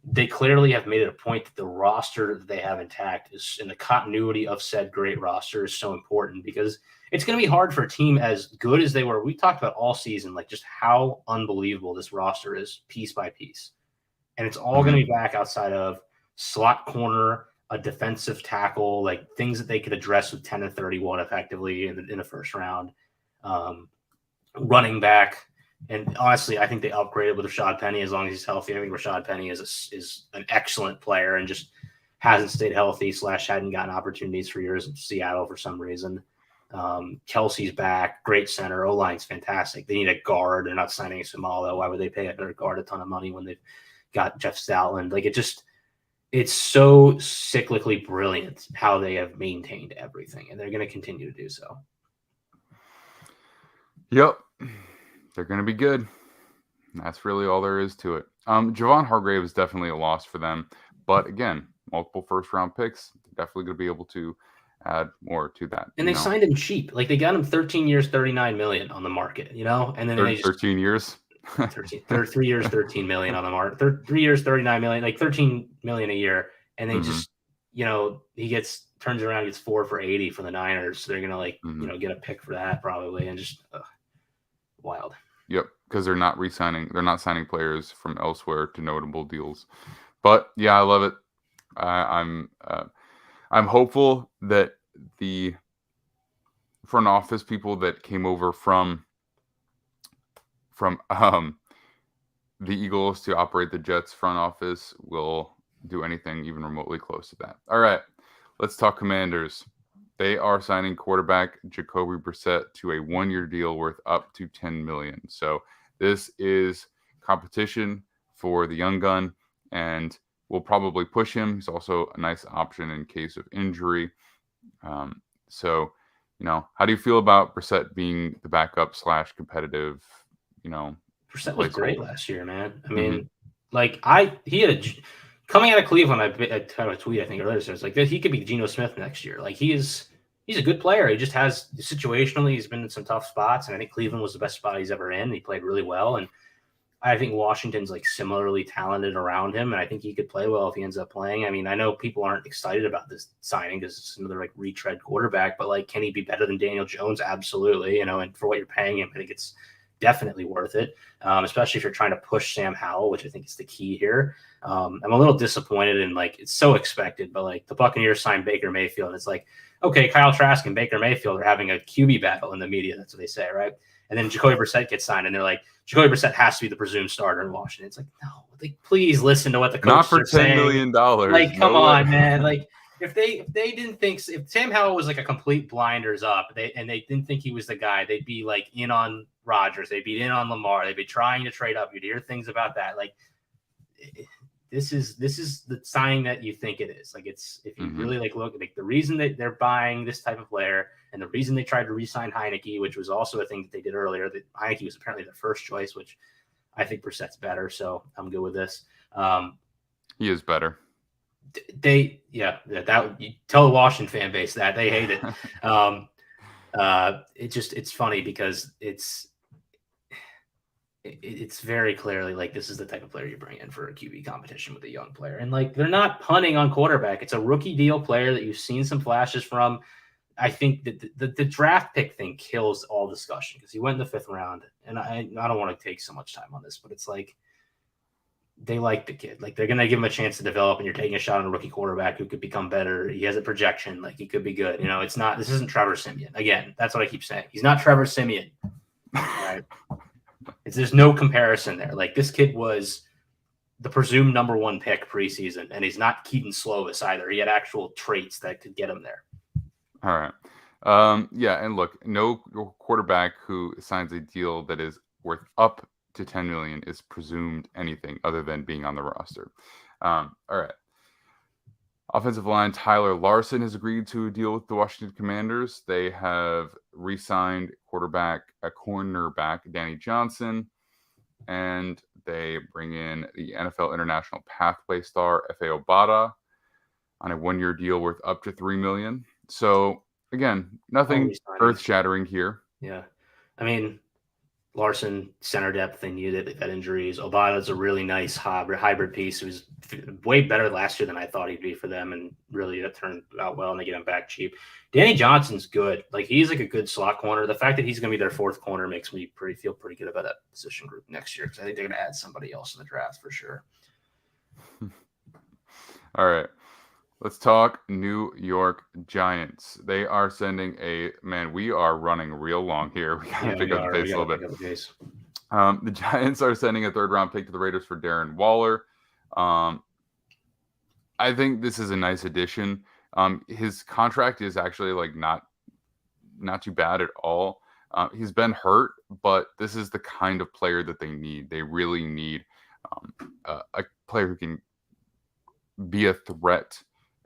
they clearly have made it a point that the roster that they have intact is, and the continuity of said great roster is so important, because it's going to be hard for a team as good as they were. We talked about all season, like just how unbelievable this roster is piece by piece. And it's all going to be back outside of slot corner, a defensive tackle, like things that they could address with 10 and 31 effectively in the first round. Running back. And honestly, I think they upgraded with Rashad Penny as long as he's healthy. I think Rashad Penny is an excellent player and just hasn't stayed healthy / hadn't gotten opportunities for years in Seattle for some reason. Kelsey's back, great center. O-line's fantastic. They need a guard. They're not signing a Samalo. Why would they pay a guard a ton of money when they've got Jeff Stoutland? Like it's so cyclically brilliant how they have maintained everything, and they're going to continue to do so. Yep. They're going to be good. That's really all there is to it. Javon Hargrave is definitely a loss for them. But again, multiple first-round picks, they're definitely going to be able to add more to that. And they signed him cheap. Like they got him 13 years, $39 million on the market, and then they just 13 years. 3 years, $13 million on the market. 3 years, $39 million, like $13 million a year. And they just, he turns around, gets 4 for $80 for the Niners. So they're going to get a pick for that probably. And just wild. Yep, because they're not signing players from elsewhere to notable deals. But yeah, I love it. I'm hopeful that the front office people that came over from the Eagles to operate the Jets front office will do anything even remotely close to that. All right, let's talk Commanders. They are signing quarterback Jacoby Brissett to a 1-year deal worth up to $10 million. So this is competition for the young gun, and will probably push him. He's also a nice option in case of injury. So, how do you feel about Brissett being the backup / competitive? Brissett was great last year, man. I mean, he had coming out of Cleveland, I had a tweet, I think, earlier, so it's like he could be Geno Smith next year. Like he's a good player. He just has situationally, he's been in some tough spots, and I think Cleveland was the best spot he's ever in. He played really well, and I think Washington's like similarly talented around him, and I think he could play well if he ends up playing. I mean, I know people aren't excited about this signing because it's another like retread quarterback, but like, can he be better than Daniel Jones? Absolutely, and for what you're paying him, I think it's definitely worth it, especially if you're trying to push Sam Howell, which I think is the key here. I'm a little disappointed in it's so expected, but like the Buccaneers signed Baker Mayfield. It's like, okay, Kyle Trask and Baker Mayfield are having a QB battle in the media. That's what they say, right? And then Jacoby Brissett gets signed, and they're like, Jacoby Brissett has to be the presumed starter in Washington. It's like, no, please listen to what the coaches are saying. Not for $10 million. Like, come on, man. Like, if they didn't think, if Sam Howell was like a complete blinders up, they didn't think he was the guy, they'd be like in on Rodgers, they'd be in on Lamar, they'd be trying to trade up. You'd hear things about that. Like, this is the sign that you think it is. Like, it's, if you really like look, like the reason that they're buying this type of player and the reason they tried to re-sign Heineke, which was also a thing that they did earlier, that Heineke was apparently their first choice, which I think Brissett's better, so I'm good with this. He is better. That you tell the Washington fan base that they hate it. It's funny because it's very clearly like this is the type of player you bring in for a QB competition with a young player, and like they're not punting on quarterback. It's a rookie deal player that you've seen some flashes from. I think that the draft pick thing kills all discussion because he went in the 5th round, and I don't want to take so much time on this, but it's like they like the kid. Like, they're going to give him a chance to develop, and you're taking a shot on a rookie quarterback who could become better. He has a projection. Like, he could be good. You know, this isn't Trevor Siemian. Again, that's what I keep saying. He's not Trevor Siemian. All right. There's no comparison there. Like, this kid was the presumed number 1 pick preseason, and he's not Keaton Slovis either. He had actual traits that could get him there. All right. Yeah, and look, no quarterback who signs a deal that is worth up to $10 million is presumed anything other than being on the roster. All right. Offensive line, Tyler Larson has agreed to a deal with the Washington Commanders. They have re-signed cornerback Danny Johnson, and they bring in the NFL International Pathway star Efe Obada on a 1-year deal worth up to $3 million. So again, nothing earth-shattering here. Yeah, I mean, Larson, center depth, they needed it. They've had injuries. Obada's a really nice hybrid piece. He was way better last year than I thought he'd be for them, and really it turned out well, and they get him back cheap. Danny Johnson's good. Like, he's like a good slot corner. The fact that he's going to be their 4th corner makes me feel pretty good about that position group next year, because I think they're going to add somebody else in the draft for sure. All right. Let's talk New York Giants. They are sending we are running real long here. We got to pick up the pace a little bit. The Giants are sending a 3rd-round pick to the Raiders for Darren Waller. I think this is a nice addition. His contract is actually like not too bad at all. He's been hurt, but this is the kind of player that they need. They really need a player who can be a threat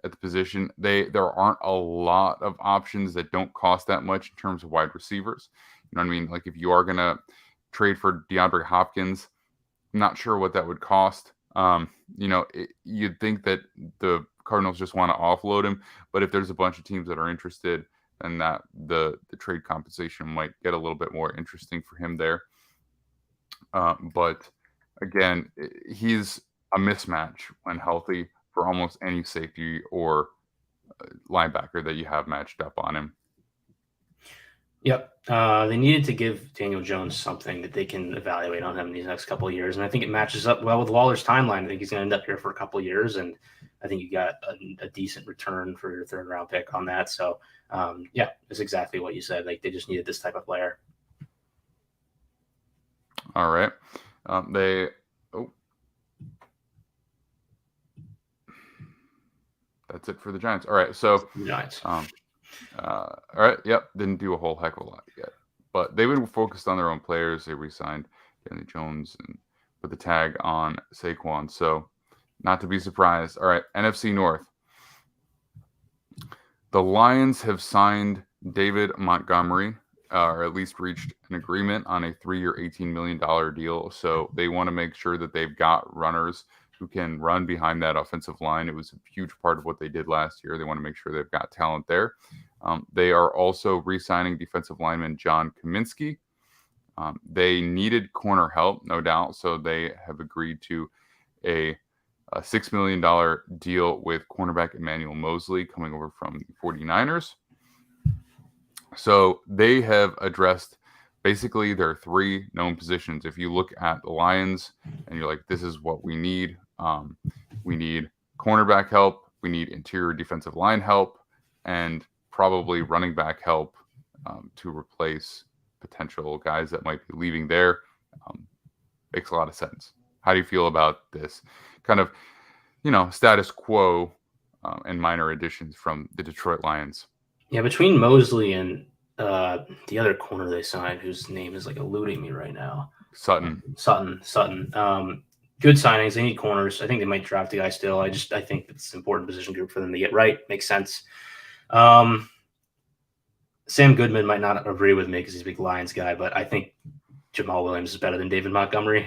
at the position. There aren't a lot of options that don't cost that much in terms of wide receivers. You know what I mean? Like, if you are gonna trade for DeAndre Hopkins, I'm not sure what that would cost. You'd think that the Cardinals just want to offload him, but if there's a bunch of teams that are interested, then that the trade compensation might get a little bit more interesting for him there. But again, he's a mismatch when healthy for almost any safety or linebacker that you have matched up on him. Yep. They needed to give Daniel Jones something that they can evaluate on him in these next couple of years. And I think it matches up well with Waller's timeline. I think he's going to end up here for a couple of years. And I think you got a decent return for your 3rd-round pick on that. So, it's exactly what you said. Like, they just needed this type of player. All right. That's it for the Giants. All right, so Giants. All right, yep, didn't do a whole heck of a lot yet, but they've been focused on their own players. They re-signed Danny Jones and put the tag on Saquon, so not to be surprised. All right, NFC North. The Lions have signed David Montgomery, or at least reached an agreement on a 3-year, $18 million deal. So they want to make sure that they've got runners who can run behind that offensive line. It was a huge part of what they did last year. They want to make sure they've got talent there. They are also re-signing defensive lineman John Kaminsky. They needed corner help, no doubt, so they have agreed to a $6 million deal with cornerback Emmanuel Mosley coming over from the 49ers. So they have addressed basically their 3 known positions. If you look at the Lions and you're like, this is what we need. We need cornerback help. We need interior defensive line help, and probably running back help to replace potential guys that might be leaving there. Makes a lot of sense. How do you feel about this kind of, status quo and minor additions from the Detroit Lions? Yeah, between Mosley and the other corner they signed, whose name is like eluding me right now. Sutton. Good signings. They need corners. I think they might draft a guy still. I think it's an important position group for them to get right. Makes sense. Sam Goodman might not agree with me because he's a big Lions guy, but I think Jamal Williams is better than David Montgomery.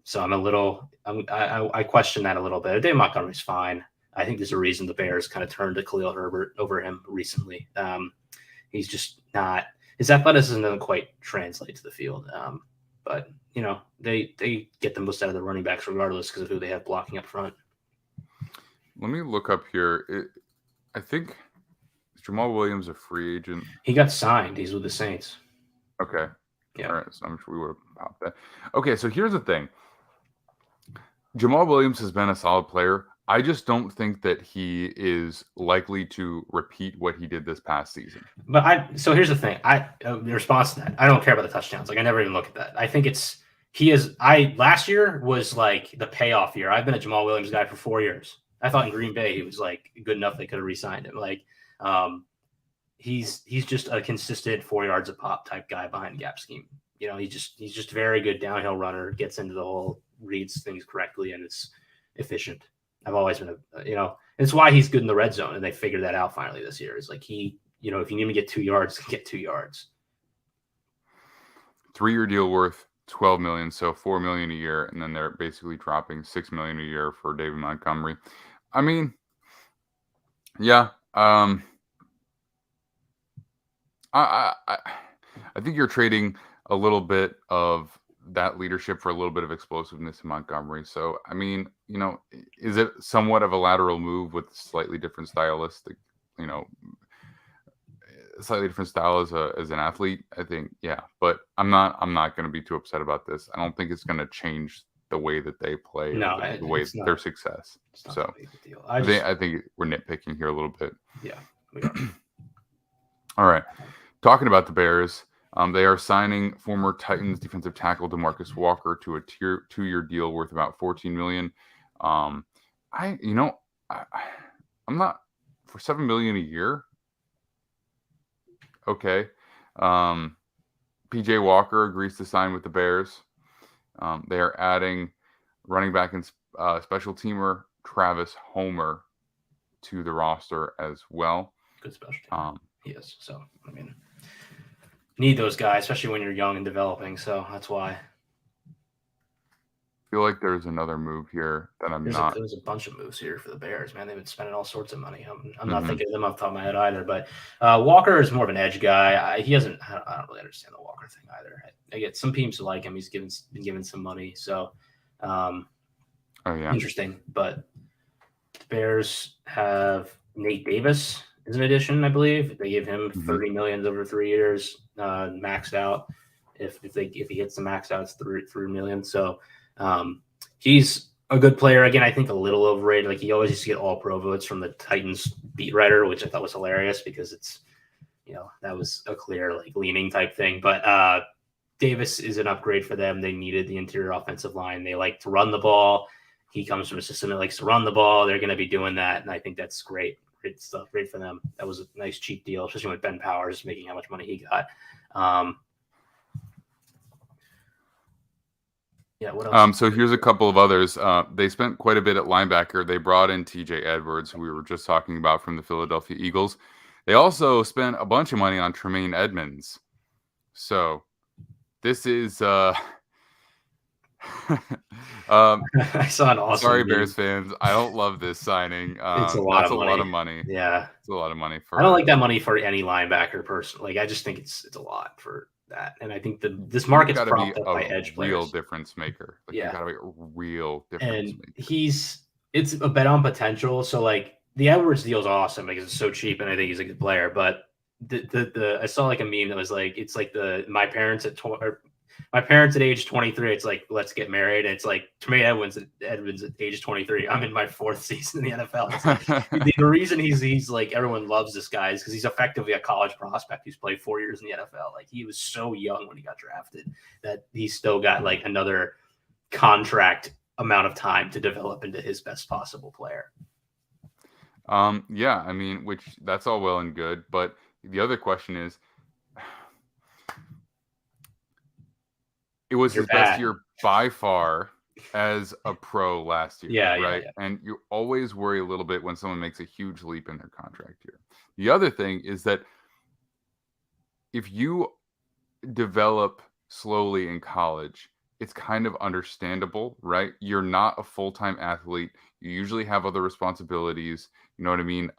So I question that a little bit. David Montgomery's fine. I think there's a reason the Bears kind of turned to Khalil Herbert over him recently. He's just not, his athleticism doesn't quite translate to the field. But they get the most out of the running backs regardless because of who they have blocking up front. Let me look up here. I think Jamal Williams a free agent. He got signed. He's with the Saints. Okay. Yeah. All right. So I'm sure we would have popped that. Okay. So here's the thing. Jamal Williams has been a solid player. I just don't think that he is likely to repeat what he did this past season. So here's the thing. The response to that, I don't care about the touchdowns. Like I never even look at that. I think last year was like the payoff year. I've been a Jamal Williams guy for 4 years. I thought in Green Bay he was like good enough they could have re-signed him. Like he's just a consistent 4 yards a pop type guy behind gap scheme. He's just a very good downhill runner, gets into the hole, reads things correctly, and it's efficient. I've always been it's why he's good in the red zone, and they figured that out finally this year. It's like if you need him to get 2 yards, get 2 yards. 3-year deal worth $12 million, so $4 million a year, and then they're basically dropping $6 million a year for David Montgomery. I mean, yeah. I think you're trading a little bit of that leadership for a little bit of explosiveness in Montgomery. So, I mean, is it somewhat of a lateral move with slightly different stylistic, slightly different style as an athlete? I think, yeah, but I'm not going to be too upset about this. I don't think it's going to change the way that they play, the way their success. So I think we're nitpicking here a little bit. Yeah. All right. Talking about the Bears, they are signing former Titans defensive tackle DeMarcus Walker to a 2-year deal worth about $14 million. I'm not for $7 million a year. Okay. PJ Walker agrees to sign with the Bears. They are adding running back and special teamer Travis Homer to the roster as well. Good special team. He is. So, I mean, need those guys, especially when you're young and developing. So that's why. I feel like there's another move here that There's a bunch of moves here for the Bears, man. They've been spending all sorts of money. I'm not thinking of them off the top of my head either. But Walker is more of an edge guy. I don't really understand the Walker thing either. I get some teams who like him. He's been given some money. So, interesting. But the Bears have Nate Davis as an addition, I believe. They gave him $30 million over 3 years, maxed out. If he hits the max out, it's $3 million. So he's a good player. Again, I think a little overrated. Like he always used to get all pro votes from the Titans beat writer, which I thought was hilarious because it's, that was a clear like leaning type thing. But Davis is an upgrade for them. They needed the interior offensive line. They like to run the ball. He comes from a system that likes to run the ball. They're going to be doing that. And I think that's great. Great stuff. Great for them. That was a nice cheap deal, especially with Ben Powers making how much money he got. What else? So here's a couple of others. They spent quite a bit at linebacker. They brought in TJ Edwards, who we were just talking about from the Philadelphia Eagles. They also spent a bunch of money on Tremaine Edmonds. So this is I saw an awesome. Sorry, Bears fans. I don't love this signing. It's a lot of money. Yeah, it's a lot of money for. I don't like that money for any linebacker person. Like I just think it's a lot for that, and I think this market's propped up by edge players. Real difference maker. Like, you gotta be a real difference maker. It's a bet on potential. So like the Edwards deal is awesome because it's so cheap, and I think he's a good player. But I saw like a meme that was like it's like my parents at age 23, it's like, let's get married. And it's like Tremaine Edmonds at age 23. I'm in my 4th season in the NFL. Like, the reason he's like, everyone loves this guy is because he's effectively a college prospect who's played 4 years in the NFL. Like he was so young when he got drafted that he still got like another contract amount of time to develop into his best possible player. I mean, which that's all well and good. But the other question is, it was his best year by far. as a pro last year, Yeah, right? yeah. And you always worry a little bit when someone makes a huge leap in their contract here. The other thing is that if you develop slowly in college, it's kind of understandable, right? You're not a full-time athlete. You usually have other responsibilities. You know what I mean?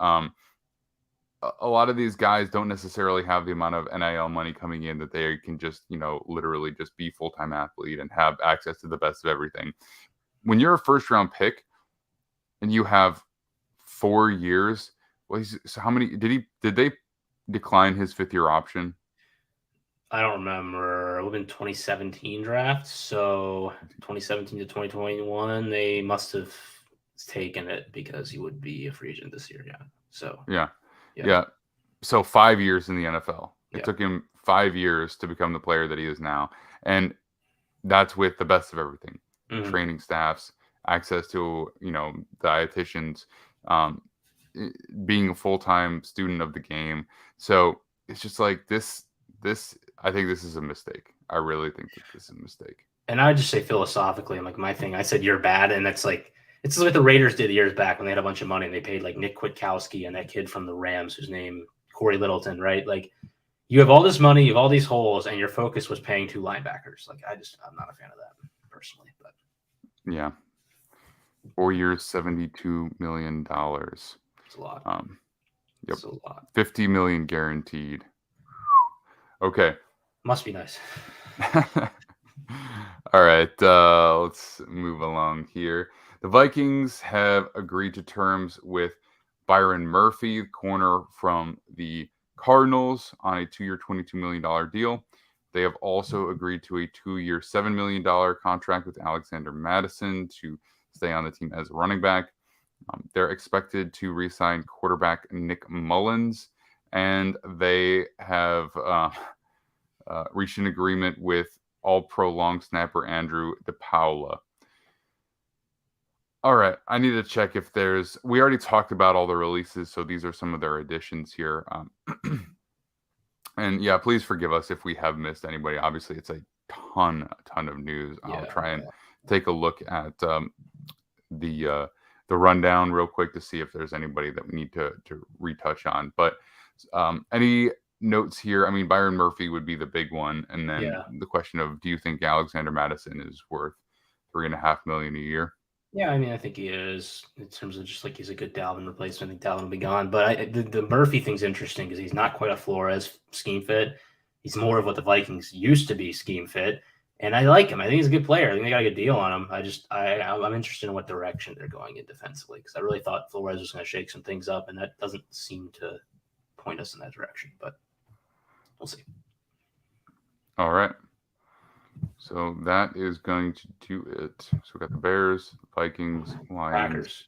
A lot of these guys don't necessarily have the amount of NIL money coming in that they can just, literally just be full-time athlete and have access to the best of everything. When you're a first-round pick and you have 4 years, so how many did they decline his fifth-year option? I don't remember. It would have been 2017 draft. So 2017 to 2021, they must have taken it because he would be a free agent this year. Yeah. So Yeah. So 5 years in the NFL. It Yeah. took him 5 years to become the player that he is now. And that's with the best of everything. Training staffs, access to, dietitians, being a full-time student of the game. So it's just like this, I think this is a mistake. I really think that this is a mistake. And I would just say philosophically, like my thing, I said you're bad, and that's like it's what the Raiders did years back when they had a bunch of money and they paid like Nick Kwiatkowski and that kid from the Rams whose name Corey Littleton, right? Like you have all this money, you have all these holes, and your focus was paying 2 linebackers. Like I'm not a fan of that personally, but yeah, 4 years, $72 million. it's a lot. Yep, it's a lot. $50 million guaranteed. Okay. Must be nice. All right, let's move along here. The Vikings have agreed to terms with Byron Murphy, corner from the Cardinals, on a 2-year, $22 million deal. They have also agreed to a 2-year, $7 million contract with Alexander Mattison to stay on the team as a running back. They're expected to re-sign quarterback Nick Mullins, and they have reached an agreement with All-Pro long snapper Andrew DePaula. All right, I need to check if we already talked about all the releases, so these are some of their additions here. And yeah, please forgive us if we have missed anybody. Obviously, it's a ton of news. I'll try and take a look at the rundown real quick to see if there's anybody that we need to retouch on. But any notes here? I mean, Byron Murphy would be the big one, and then the question of, do you think Alexander Mattison is worth $3.5 million a year? Yeah, I mean, I think he is in terms of just like he's a good Dalvin replacement. I think Dalvin will be gone, but the Murphy thing's interesting because he's not quite a Flores scheme fit. He's more of what the Vikings used to be scheme fit, and I like him. I think he's a good player. I think they got a good deal on him. I'm interested in what direction they're going in defensively because I really thought Flores was going to shake some things up, and that doesn't seem to point us in that direction. But we'll see. All right. So that is going to do it. So we got the Bears, Vikings, Lions,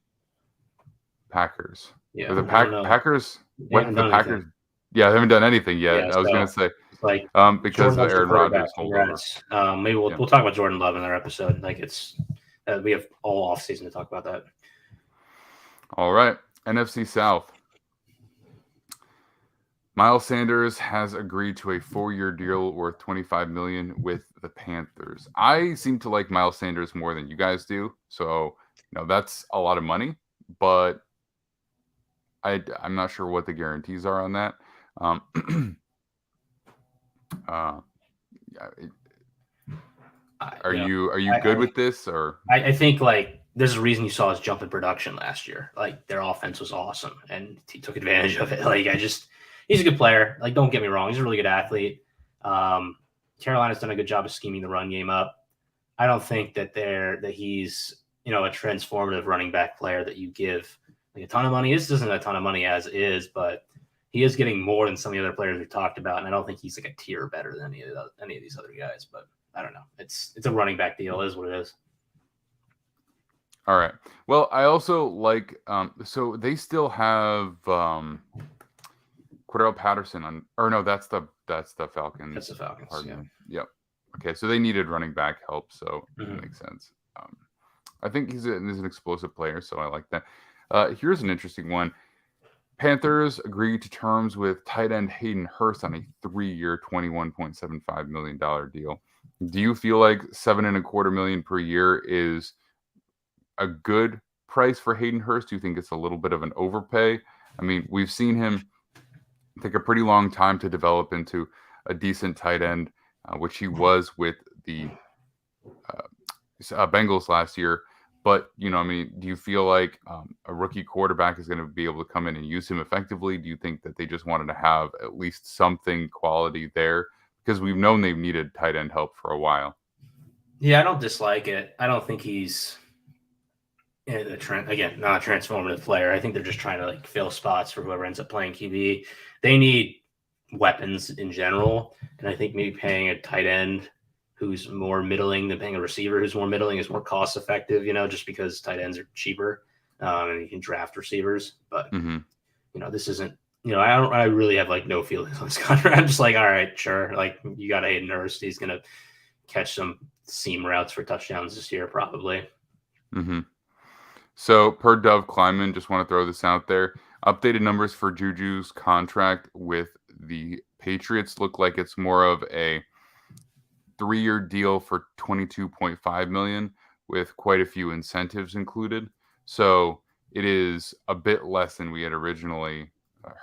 Packers. Yeah, the Packers. What the Packers? Anything. Yeah, they haven't done anything yet. Yeah, I was going to say like because of Aaron Rodgers holdover. Maybe we'll talk about Jordan Love in our episode. Like it's we have all off season to talk about that. All right, NFC South. Miles Sanders has agreed to a 4-year deal worth $25 million with the Panthers. I seem to like Miles Sanders more than you guys do, so that's a lot of money. But I'm not sure what the guarantees are on that. Are you good with this? Or I think like there's a reason you saw his jump in production last year. Like their offense was awesome, and he took advantage of it. Like he's a good player. Like don't get me wrong, he's a really good athlete. Carolina's done a good job of scheming the run game up. I don't think that he's a transformative running back player that you give like a ton of money. This isn't a ton of money as is, but he is getting more than some of the other players we've talked about, and I don't think he's like a tier better than any of these other guys. But I don't know. It's a running back deal. It is what it is. All right. Well, I also like so they still have Cordell Patterson on, or no, that's the Falcons. That's the Falcons. Yeah. Yep. Okay, so they needed running back help, so that makes sense. I think he's an explosive player, so I like that. Here's an interesting one. Panthers agreed to terms with tight end Hayden Hurst on a 3-year, $21.75 million deal. Do you feel like $7.25 million per year is a good price for Hayden Hurst? Do you think it's a little bit of an overpay? I mean, we've seen him take a pretty long time to develop into a decent tight end, which he was with the Bengals last year. But, I mean, do you feel like a rookie quarterback is going to be able to come in and use him effectively? Do you think that they just wanted to have at least something quality there? Because we've known they've needed tight end help for a while. Yeah, I don't dislike it. I don't think he's not a transformative player. I think they're just trying to like fill spots for whoever ends up playing QB. They need weapons in general, and I think maybe paying a tight end who's more middling than paying a receiver who's more middling is more cost effective. Just because tight ends are cheaper, and you can draft receivers. But this isn't. I really have like no feelings on this contract. I'm just like, all right, sure. Like you got Hayden Hurst. He's gonna catch some seam routes for touchdowns this year, probably. So per Dove Kleiman, just want to throw this out there. Updated numbers for Juju's contract with the Patriots look like it's more of a 3-year deal for $22.5 million with quite a few incentives included. So it is a bit less than we had originally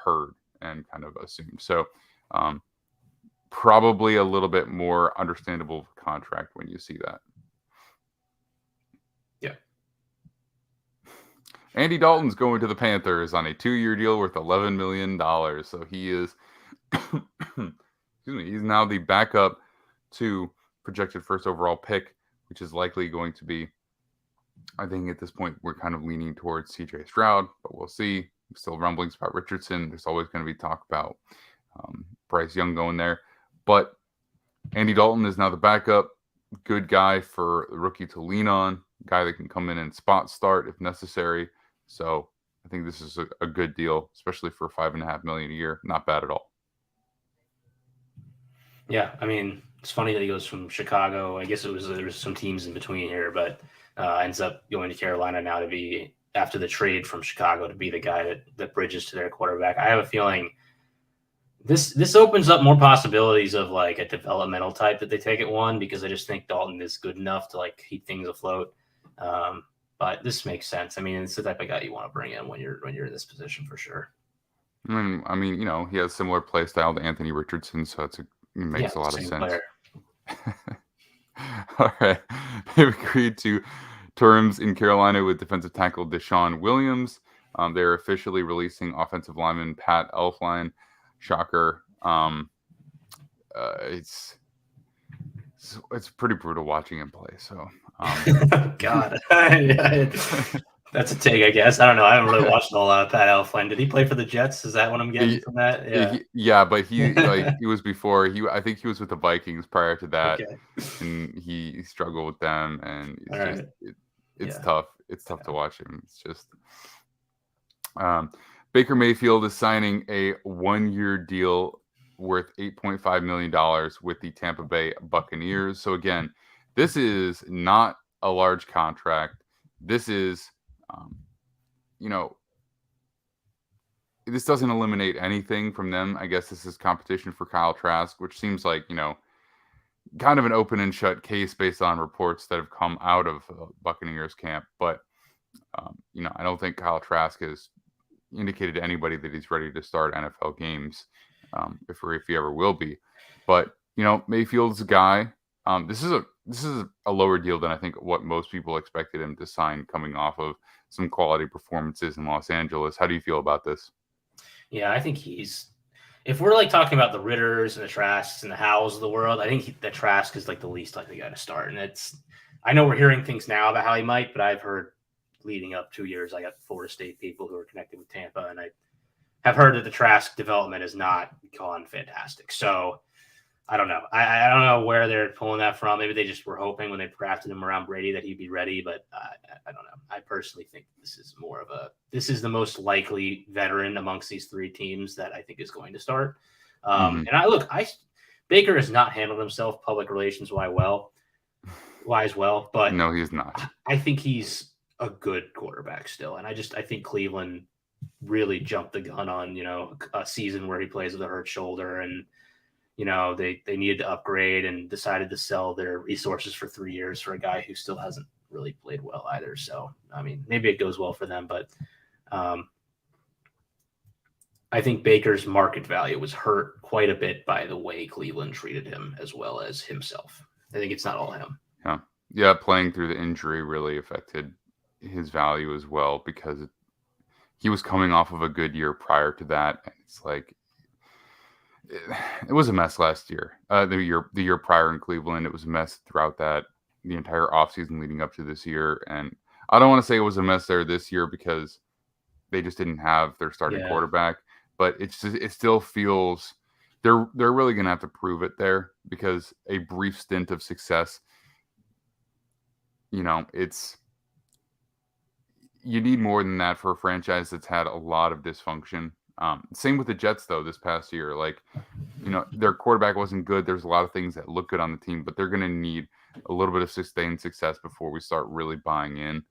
heard and kind of assumed. So probably a little bit more understandable contract when you see that. Yeah. Andy Dalton's going to the Panthers on a 2-year deal worth $11 million. So he is, he's now the backup to projected first overall pick, which is likely going to be, I think at this point, we're kind of leaning towards CJ Stroud, but we'll see. Still rumblings about Richardson. There's always going to be talk about Bryce Young going there. But Andy Dalton is now the backup. Good guy for the rookie to lean on. Guy that can come in and spot start if necessary. So I think this is a good deal, especially for $5.5 million a year. Not bad at all. Yeah, I mean, it's funny that he goes from Chicago. I guess there was some teams in between here, but ends up going to Carolina now to be, after the trade from Chicago, to be the guy that bridges to their quarterback. I have a feeling this opens up more possibilities of like a developmental type that they take at 1, because I just think Dalton is good enough to like keep things afloat. But this makes sense. I mean, it's the type of guy you want to bring in when you're in this position for sure. I mean, he has similar play style to Anthony Richardson, so it makes a lot of sense. All right. They've agreed to terms in Carolina with defensive tackle Deshaun Williams. They're officially releasing offensive lineman Pat Elflein. Shocker. It's pretty brutal watching him play. So, God, that's a take, I guess. I don't know. I haven't really watched a lot of Pat Elflein. Did he play for the Jets? Is that what I'm getting from that? Yeah. But he was before. I think he was with the Vikings prior to that, okay. And he struggled with them, and it's tough. It's tough to watch him. It's just. Baker Mayfield is signing a 1-year deal worth $8.5 million with the Tampa Bay Buccaneers. So again, this is not a large contract. This is, this doesn't eliminate anything from them. I guess this is competition for Kyle Trask, which seems like, kind of an open and shut case based on reports that have come out of Buccaneers camp. But, I don't think Kyle Trask has indicated to anybody that he's ready to start NFL games, if he ever will be. But Mayfield's a guy. This is a lower deal than I think what most people expected him to sign, coming off of some quality performances in Los Angeles. How do you feel about this? Yeah, I think if we're like talking about the Ritters and the Trasks and the Howells of the world, I think the Trask is like the least likely guy to start. And I know we're hearing things now about how he might, but I've heard leading up 2 years, I got Florida State people who are connected with Tampa, and I have heard that the Trask development has not gone fantastic. So I don't know. I don't know where they're pulling that from. Maybe they just were hoping when they drafted him around Brady that he'd be ready, but I don't know. I personally think this is the most likely veteran amongst these 3 teams that I think is going to start. And Baker has not handled himself public relations wise well, but no, he's not. I think he's a good quarterback still. And I think Cleveland really jumped the gun on, a season where he plays with a hurt shoulder, and, they needed to upgrade and decided to sell their resources for 3 years for a guy who still hasn't really played well either. So, I mean, maybe it goes well for them, but I think Baker's market value was hurt quite a bit by the way Cleveland treated him as well as himself. I think it's not all him. Yeah, playing through the injury really affected his value as well because he was coming off of a good year prior to that. And it's like it was a mess last year. The year prior in Cleveland, it was a mess throughout the entire offseason leading up to this year. And I don't want to say it was a mess there this year because they just didn't have their starting quarterback. But it still feels they're really going to have to prove it there because a brief stint of success, you need more than that for a franchise that's had a lot of dysfunction. Same with the Jets, though, this past year. Like, their quarterback wasn't good. There's a lot of things that look good on the team, but they're going to need a little bit of sustained success before we start really buying in.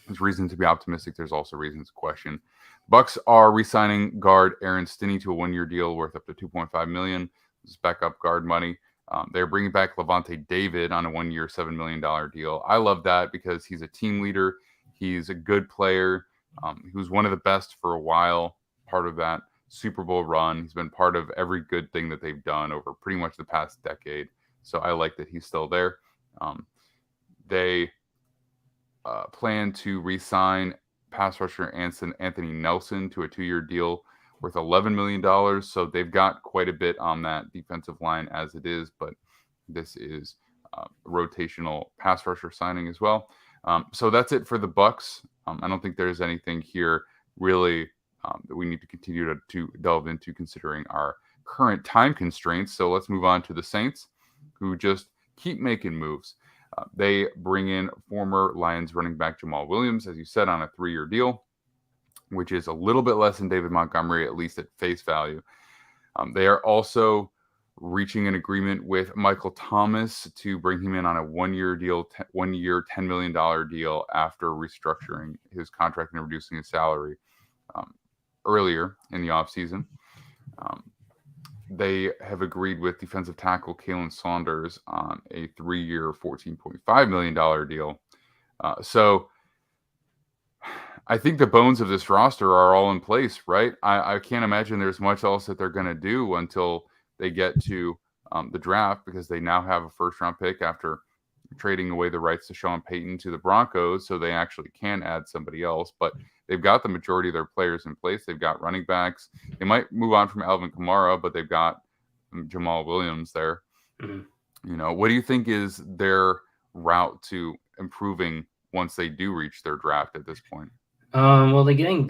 There's reason to be optimistic. There's also reasons to question. Bucks are re-signing guard Aaron Stinney to a 1-year deal worth up to $2.5 million. This is backup guard money. They're bringing back Levante David on a 1-year, $7 million deal. I love that because he's a team leader. He's a good player. He was one of the best for a while, part of that Super Bowl run. He's been part of every good thing that they've done over pretty much the past decade. So I like that he's still there. They plan to re-sign pass rusher Anthony Nelson to a 2-year deal worth $11 million. So they've got quite a bit on that defensive line as it is, but this is a rotational pass rusher signing as well. So that's it for the Bucks. I don't think there's anything here really that we need to continue to delve into considering our current time constraints. So let's move on to the Saints, who just keep making moves. They bring in former Lions running back Jamal Williams, as you said, on a 3-year deal, which is a little bit less than David Montgomery, at least at face value. They are also reaching an agreement with Michael Thomas to bring him in on a 1-year deal, $10 million deal after restructuring his contract and reducing his salary earlier in the offseason. They have agreed with defensive tackle Kalen Saunders on a 3-year, $14.5 million deal. So I think the bones of this roster are all in place, right? I can't imagine there's much else that they're going to do until they get to the draft because they now have a first-round pick after trading away the rights to Sean Payton to the Broncos, so they actually can add somebody else. But they've got the majority of their players in place. They've got running backs. They might move on from Alvin Kamara, but they've got Jamal Williams there. Mm-hmm. What do you think is their route to improving once they do reach their draft at this point? Well, they're getting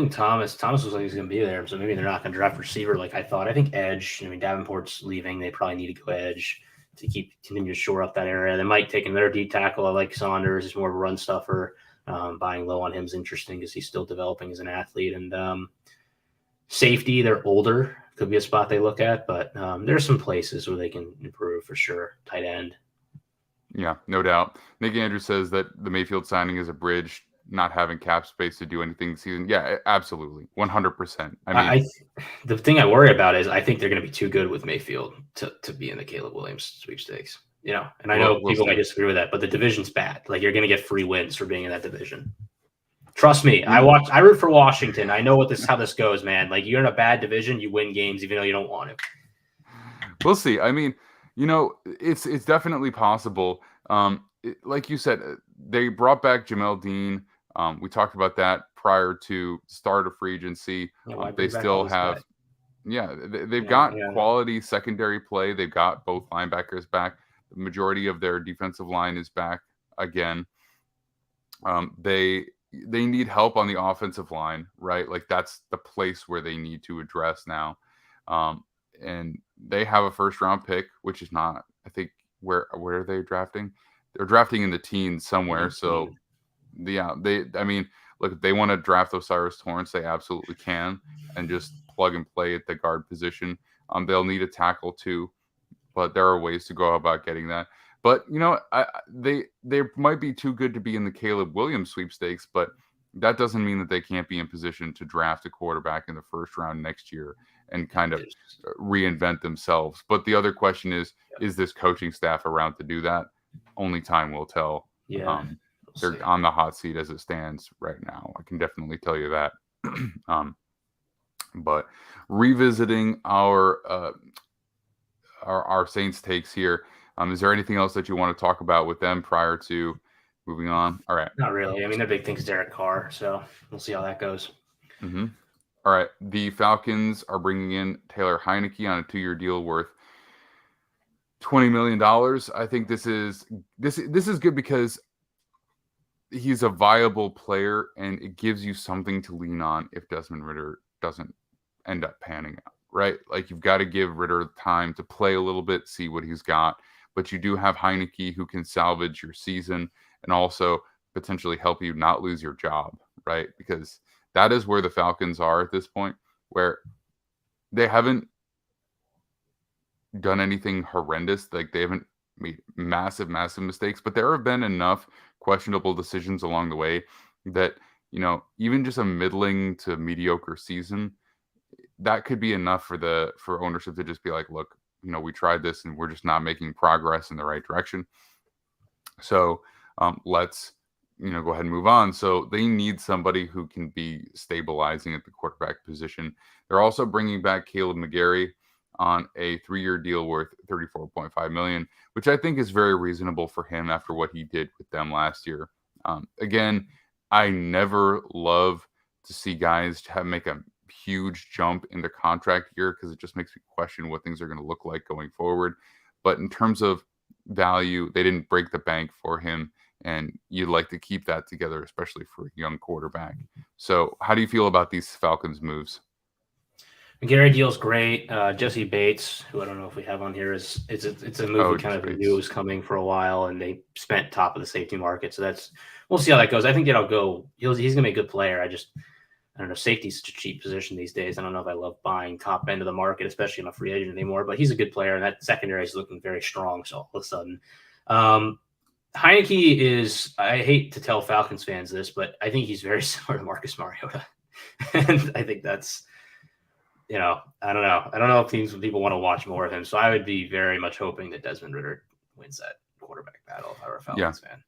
Thomas. Thomas looks like he's going to be there, so maybe they're not going to draft receiver like I thought. I think edge. Davenport's leaving. They probably need to go edge to continue to shore up that area. They might take another D tackle. I like Saunders. He's more of a run stuffer. Buying low on him is interesting because he's still developing as an athlete. And safety, they're older. Could be a spot they look at, but there's some places where they can improve for sure. Tight end. Yeah, no doubt. Nick Andrews says that the Mayfield signing is a bridge, not having cap space to do anything this season. Yeah, absolutely. 100%. I mean, the thing I worry about is I think they're going to be too good with Mayfield to be in the Caleb Williams sweepstakes. And I know people might disagree with that, but the division's bad. Like, you're going to get free wins for being in that division. Trust me. I root for Washington. I know how this goes, man. Like, you're in a bad division, you win games even though you don't want to. We'll see. I mean, it's definitely possible. Like you said, they brought back Jamel Dean. We talked about that prior to start of free agency. They still have, they've got quality secondary play. They've got both linebackers back. The majority of their defensive line is back again. They need help on the offensive line, right? Like, that's the place where they need to address now. And they have a first-round pick, which is not, I think, where are they drafting? They're drafting in the teens somewhere. So, look, if they want to draft Osiris Torrance, they absolutely can, and just plug and play at the guard position. They'll need a tackle too, but there are ways to go about getting that. But they might be too good to be in the Caleb Williams sweepstakes, but that doesn't mean that they can't be in position to draft a quarterback in the first round next year and kind of reinvent themselves. But the other question is this coaching staff around to do that? Only time will tell. Yeah. They're on the hot seat as it stands right now. I can definitely tell you that. But revisiting our Saints takes here, is there anything else that you want to talk about with them prior to moving on? All right. Not really. I mean, their big thing is Derek Carr, so we'll see how that goes. Mm-hmm. All right. The Falcons are bringing in Taylor Heineke on a 2-year deal worth $20 million. I think this is good because he's a viable player and it gives you something to lean on if Desmond Ridder doesn't end up panning out, right? Like, you've got to give Ridder time to play a little bit, see what he's got, but you do have Heineke who can salvage your season and also potentially help you not lose your job, right? Because that is where the Falcons are at this point, where they haven't done anything horrendous. Like, they haven't made massive mistakes, but there have been enough questionable decisions along the way that, even just a middling to mediocre season, that could be enough for ownership to just be like, look, we tried this and we're just not making progress in the right direction. So let's, go ahead and move on. So they need somebody who can be stabilizing at the quarterback position. They're also bringing back Caleb McGarry on a 3-year deal worth $34.5 million, which I think is very reasonable for him after what he did with them last year. Again, I never love to see guys make a huge jump in the contract year because it just makes me question what things are going to look like going forward. But in terms of value, they didn't break the bank for him, and you'd like to keep that together, especially for a young quarterback. So how do you feel about these Falcons moves? McGarry deal's great. Jesse Bates, who I don't know if we have on here, it's a move we kind of knew was coming for a while, and they spent top of the safety market. So we'll see how that goes. I think that'll go. He's gonna be a good player. I don't know. Safety's such a cheap position these days. I don't know if I love buying top end of the market, especially on a free agent anymore. But he's a good player, and that secondary is looking very strong. So all of a sudden, Heineke is. I hate to tell Falcons fans this, but I think he's very similar to Marcus Mariota, and I think that's. I don't know. I don't know if people want to watch more of him. So I would be very much hoping that Desmond Ridder wins that quarterback battle if I were a Falcons fan.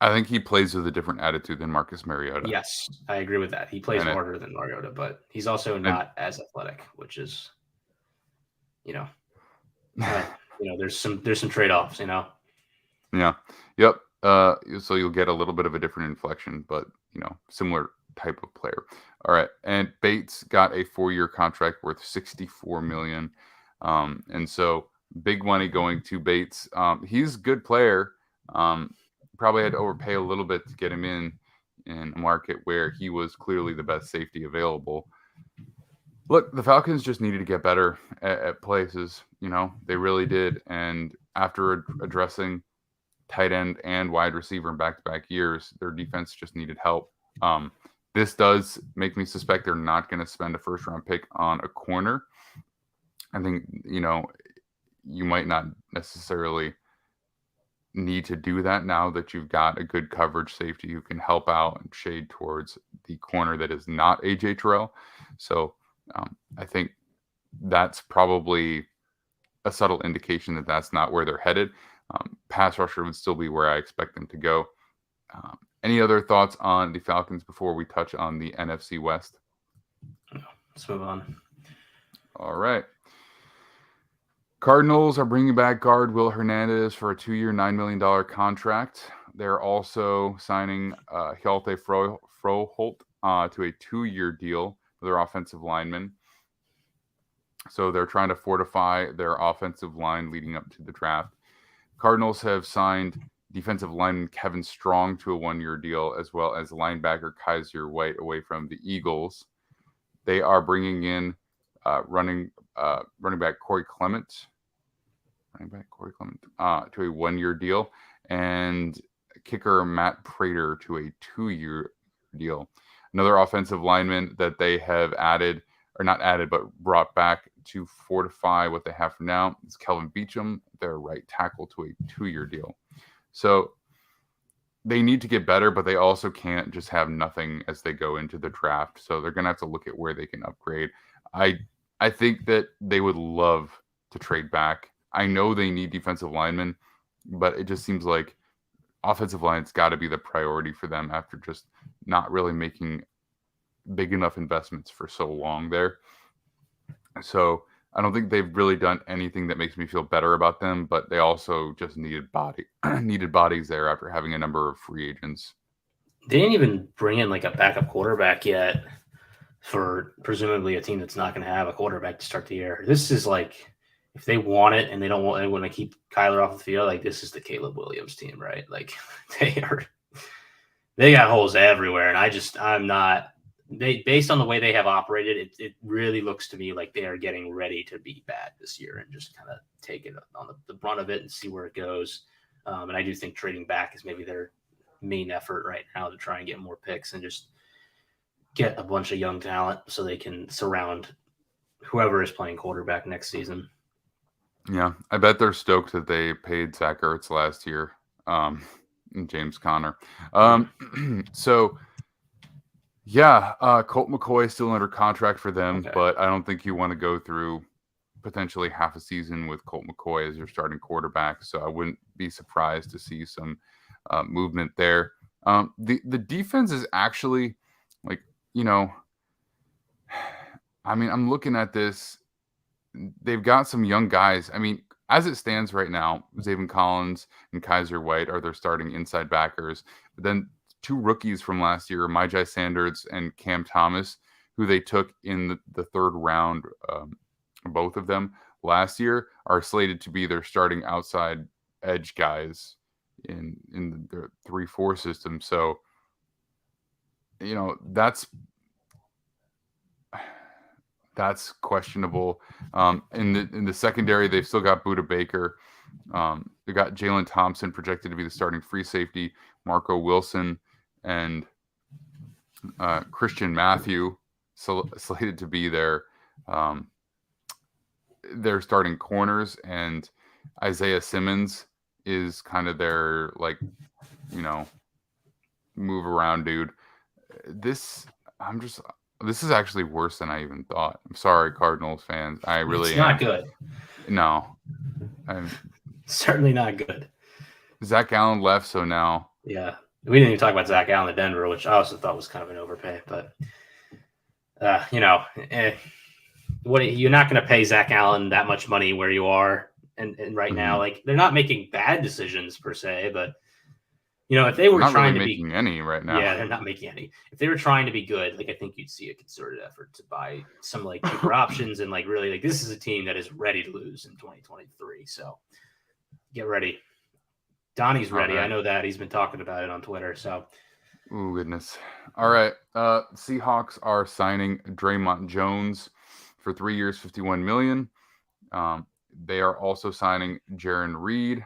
I think he plays with a different attitude than Marcus Mariota. Yes, I agree with that. He plays harder than Mariota, but he's also not as athletic, which is, there's some trade-offs, Yeah. Yep. So you'll get a little bit of a different inflection, but similar type of player. All right. And Bates got a 4-year contract worth $64 million. And so big money going to Bates. He's a good player. Probably had to overpay a little bit to get him in a market where he was clearly the best safety available. Look, the Falcons just needed to get better at places. They really did. And after addressing tight end and wide receiver in back-to-back years, their defense just needed help. This does make me suspect they're not going to spend a first-round pick on a corner. I think, you might not necessarily need to do that now that you've got a good coverage safety who can help out and shade towards the corner that is not AJ Terrell. So I think that's probably a subtle indication that that's not where they're headed. Pass rusher would still be where I expect them to go. Any other thoughts on the Falcons before we touch on the NFC West? Let's move on. All right. Cardinals are bringing back guard Will Hernandez for a 2-year, $9 million contract. They're also signing Hjalte Froholt to a 2-year deal for their offensive lineman. So they're trying to fortify their offensive line leading up to the draft. Cardinals have signed defensive lineman Kevin Strong to a 1-year deal, as well as linebacker Kaiser White away from the Eagles. They are bringing in running back Corey Clement to a 1-year deal, and kicker Matt Prater to a 2-year deal. Another offensive lineman that they have brought back to fortify what they have for now is Kelvin Beachum, their right tackle, to a 2-year deal. So they need to get better, but they also can't just have nothing as they go into the draft. So they're going to have to look at where they can upgrade. I think that they would love to trade back. I know they need defensive linemen, but it just seems like offensive line's got to be the priority for them after just not really making big enough investments for so long there. So I don't think they've really done anything that makes me feel better about them, but they also just needed bodies there after having a number of free agents. They didn't even bring in like a backup quarterback yet for presumably a team that's not going to have a quarterback to start the year. This is like, if they want it and they want to keep Kyler off the field, like this is the Caleb Williams team, right? Like they got holes everywhere. And I'm not, based on the way they have operated, it really looks to me like they are getting ready to be bad this year and just kind of take it on the brunt of it and see where it goes. And I do think trading back is maybe their main effort right now to try and get more picks and just get a bunch of young talent so they can surround whoever is playing quarterback next season. Yeah, I bet they're stoked that they paid Zach Ertz last year, and James Conner. So, yeah, Colt McCoy is still under contract for them, but I don't think you want to go through potentially half a season with Colt McCoy as your starting quarterback. So I wouldn't be surprised to see some movement there. The defense is actually like, I mean, I'm looking at this. They've got some young guys. I mean, as it stands right now, Zaven Collins and Kaiser White are their starting inside backers. But then two rookies from last year, Myjai Sanders and Cam Thomas, who they took in the third round, both of them last year, are slated to be their starting outside edge guys in the 3-4 system. So, that's questionable. In the secondary, they've still got Budda Baker. They got Jalen Thompson projected to be the starting free safety, Marco Wilson, and Christian Matthew slated to be their starting corners, and Isaiah Simmons is kind of their move around dude. This is actually worse than I even thought. I'm sorry, Cardinals fans. I really It's not good. No. Certainly not good. Zach Allen left, so now. Yeah. We didn't even talk about Zach Allen at Denver, which I also thought was kind of an overpay. But, you're not going to pay Zach Allen that much money where you are. And right now, like, they're not making bad decisions per se, but if they were trying to be making any right now. Yeah, they're not making any. If they were trying to be good, like I think you'd see a concerted effort to buy some like cheaper options and like really like this is a team that is ready to lose in 2023. So get ready. Donnie's ready. Right. I know that he's been talking about it on Twitter. So oh goodness. All right. Seahawks are signing Draymond Jones for 3 years, $51 million. They are also signing Jaron Reed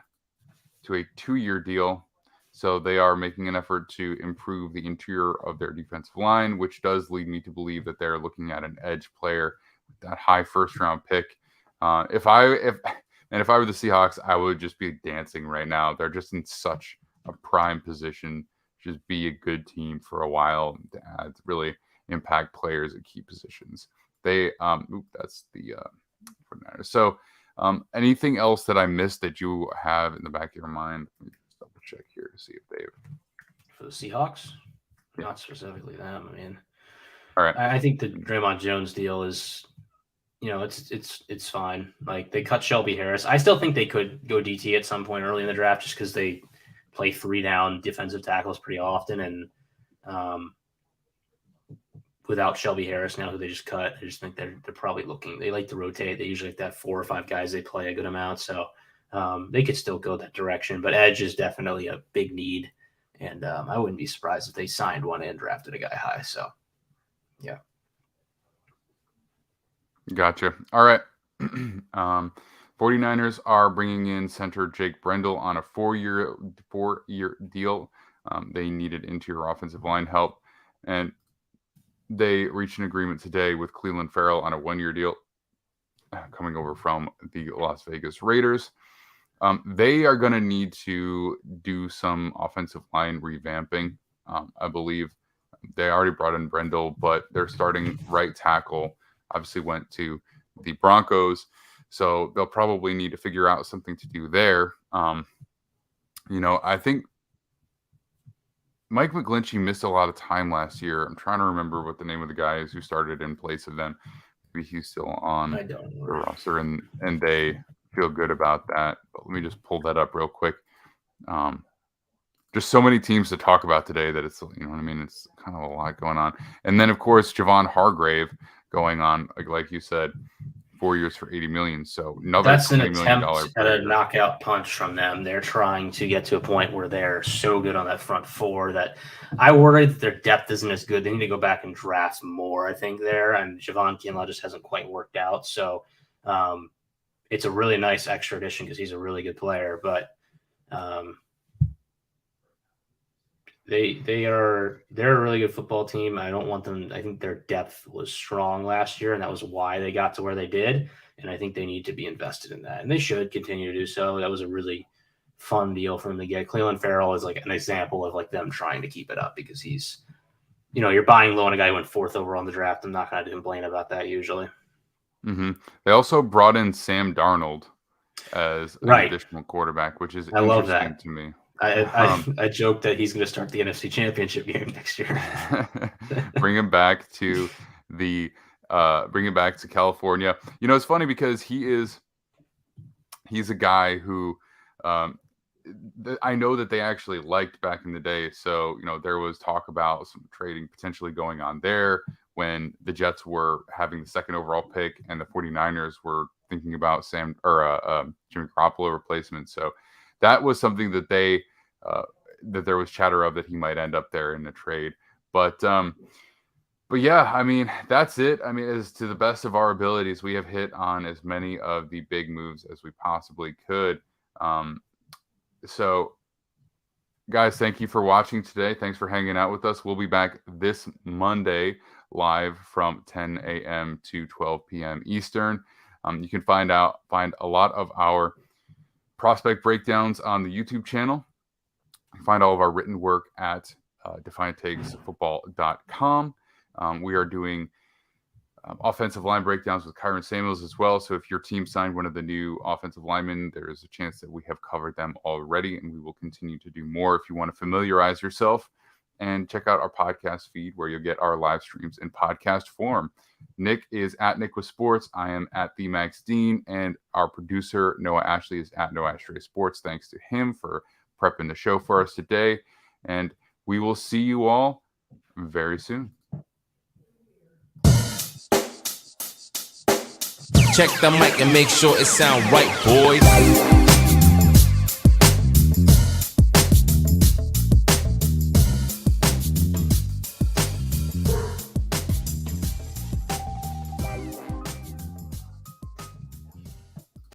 to a 2-year deal. So they are making an effort to improve the interior of their defensive line, which does lead me to believe that they're looking at an edge player with that high first-round pick. If I were the Seahawks, I would just be dancing right now. They're just in such a prime position to just be a good team for a while to really impact players at key positions. That's the 49ers. So anything else that I missed that you have in the back of your mind? Double check here to see if they've for the Seahawks, not specifically them. I mean, all right. I think the Draymond Jones deal is, it's fine. Like they cut Shelby Harris. I still think they could go DT at some point early in the draft just because they play 3-down defensive tackles pretty often, and without Shelby Harris now, who they just cut, I just think they're probably looking. They like to rotate. They usually like that 4 or 5 guys they play a good amount. So. They could still go that direction, but edge is definitely a big need, and I wouldn't be surprised if they signed one and drafted a guy high. So, yeah. Gotcha. All right. 49ers are bringing in center Jake Brendel on a 4-year deal. They needed interior offensive line help, and they reached an agreement today with Cleveland Farrell on a 1-year deal coming over from the Las Vegas Raiders. They are going to need to do some offensive line revamping. I believe they already brought in Brendel, but their starting right tackle obviously went to the Broncos. So they'll probably need to figure out something to do there. I think Mike McGlinchey missed a lot of time last year. I'm trying to remember what the name of the guy is who started in place of them. Maybe he's still on the roster, and they feel good about that. But let me just pull that up real quick. Just so many teams to talk about today that it's, you know what I mean? It's kind of a lot going on. And then, of course, Javon Hargrave going on, like you said, 4 years for $80 million. So that's an attempt at a knockout punch from them. They're trying to get to a point where they're so good on that front four that I worry that their depth isn't as good. They need to go back and draft more, I think, there. And Javon Kinlaw just hasn't quite worked out. So it's a really nice extra addition because he's a really good player. But they're a really good football team. I don't want them. I think their depth was strong last year, and that was why they got to where they did. And I think they need to be invested in that, and they should continue to do so. That was a really fun deal for them to get. Cleveland Farrell is like an example of like them trying to keep it up because he's, you're buying low on a guy who went 4th overall in the draft. I'm not going to complain about that usually. Mm-hmm. They also brought in Sam Darnold as an additional quarterback, which is interesting to me. I joke that he's going to start the NFC Championship game next year. Bring him back to California. It's funny because he's a guy who I know that they actually liked back in the day. So, there was talk about some trading potentially going on there when the Jets were having the 2nd overall pick and the 49ers were thinking about Jimmy Garoppolo replacement. So that was something that that there was chatter of, that he might end up there in the trade. But yeah, I mean, that's it. I mean, as to the best of our abilities, we have hit on as many of the big moves as we possibly could. So guys, thank you for watching today. Thanks for hanging out with us. We'll be back this Monday live from 10 a.m. to 12 p.m. Eastern. You can find a lot of our prospect breakdowns on the YouTube channel. You can find all of our written work at defianttakesfootball.com. We are doing offensive line breakdowns with Kyron Samuels as well. So if your team signed one of the new offensive linemen, there is a chance that we have covered them already, and we will continue to do more. If you want to familiarize yourself, and check out our podcast feed where you'll get our live streams in podcast form. Nick is at Nick with Sports. I am at the Max Dean, and our producer Noah Ashley is at Noah Ashley Sports. Thanks to him for prepping the show for us today, and we will see you all very soon. Check the mic and make sure it sound right, boys.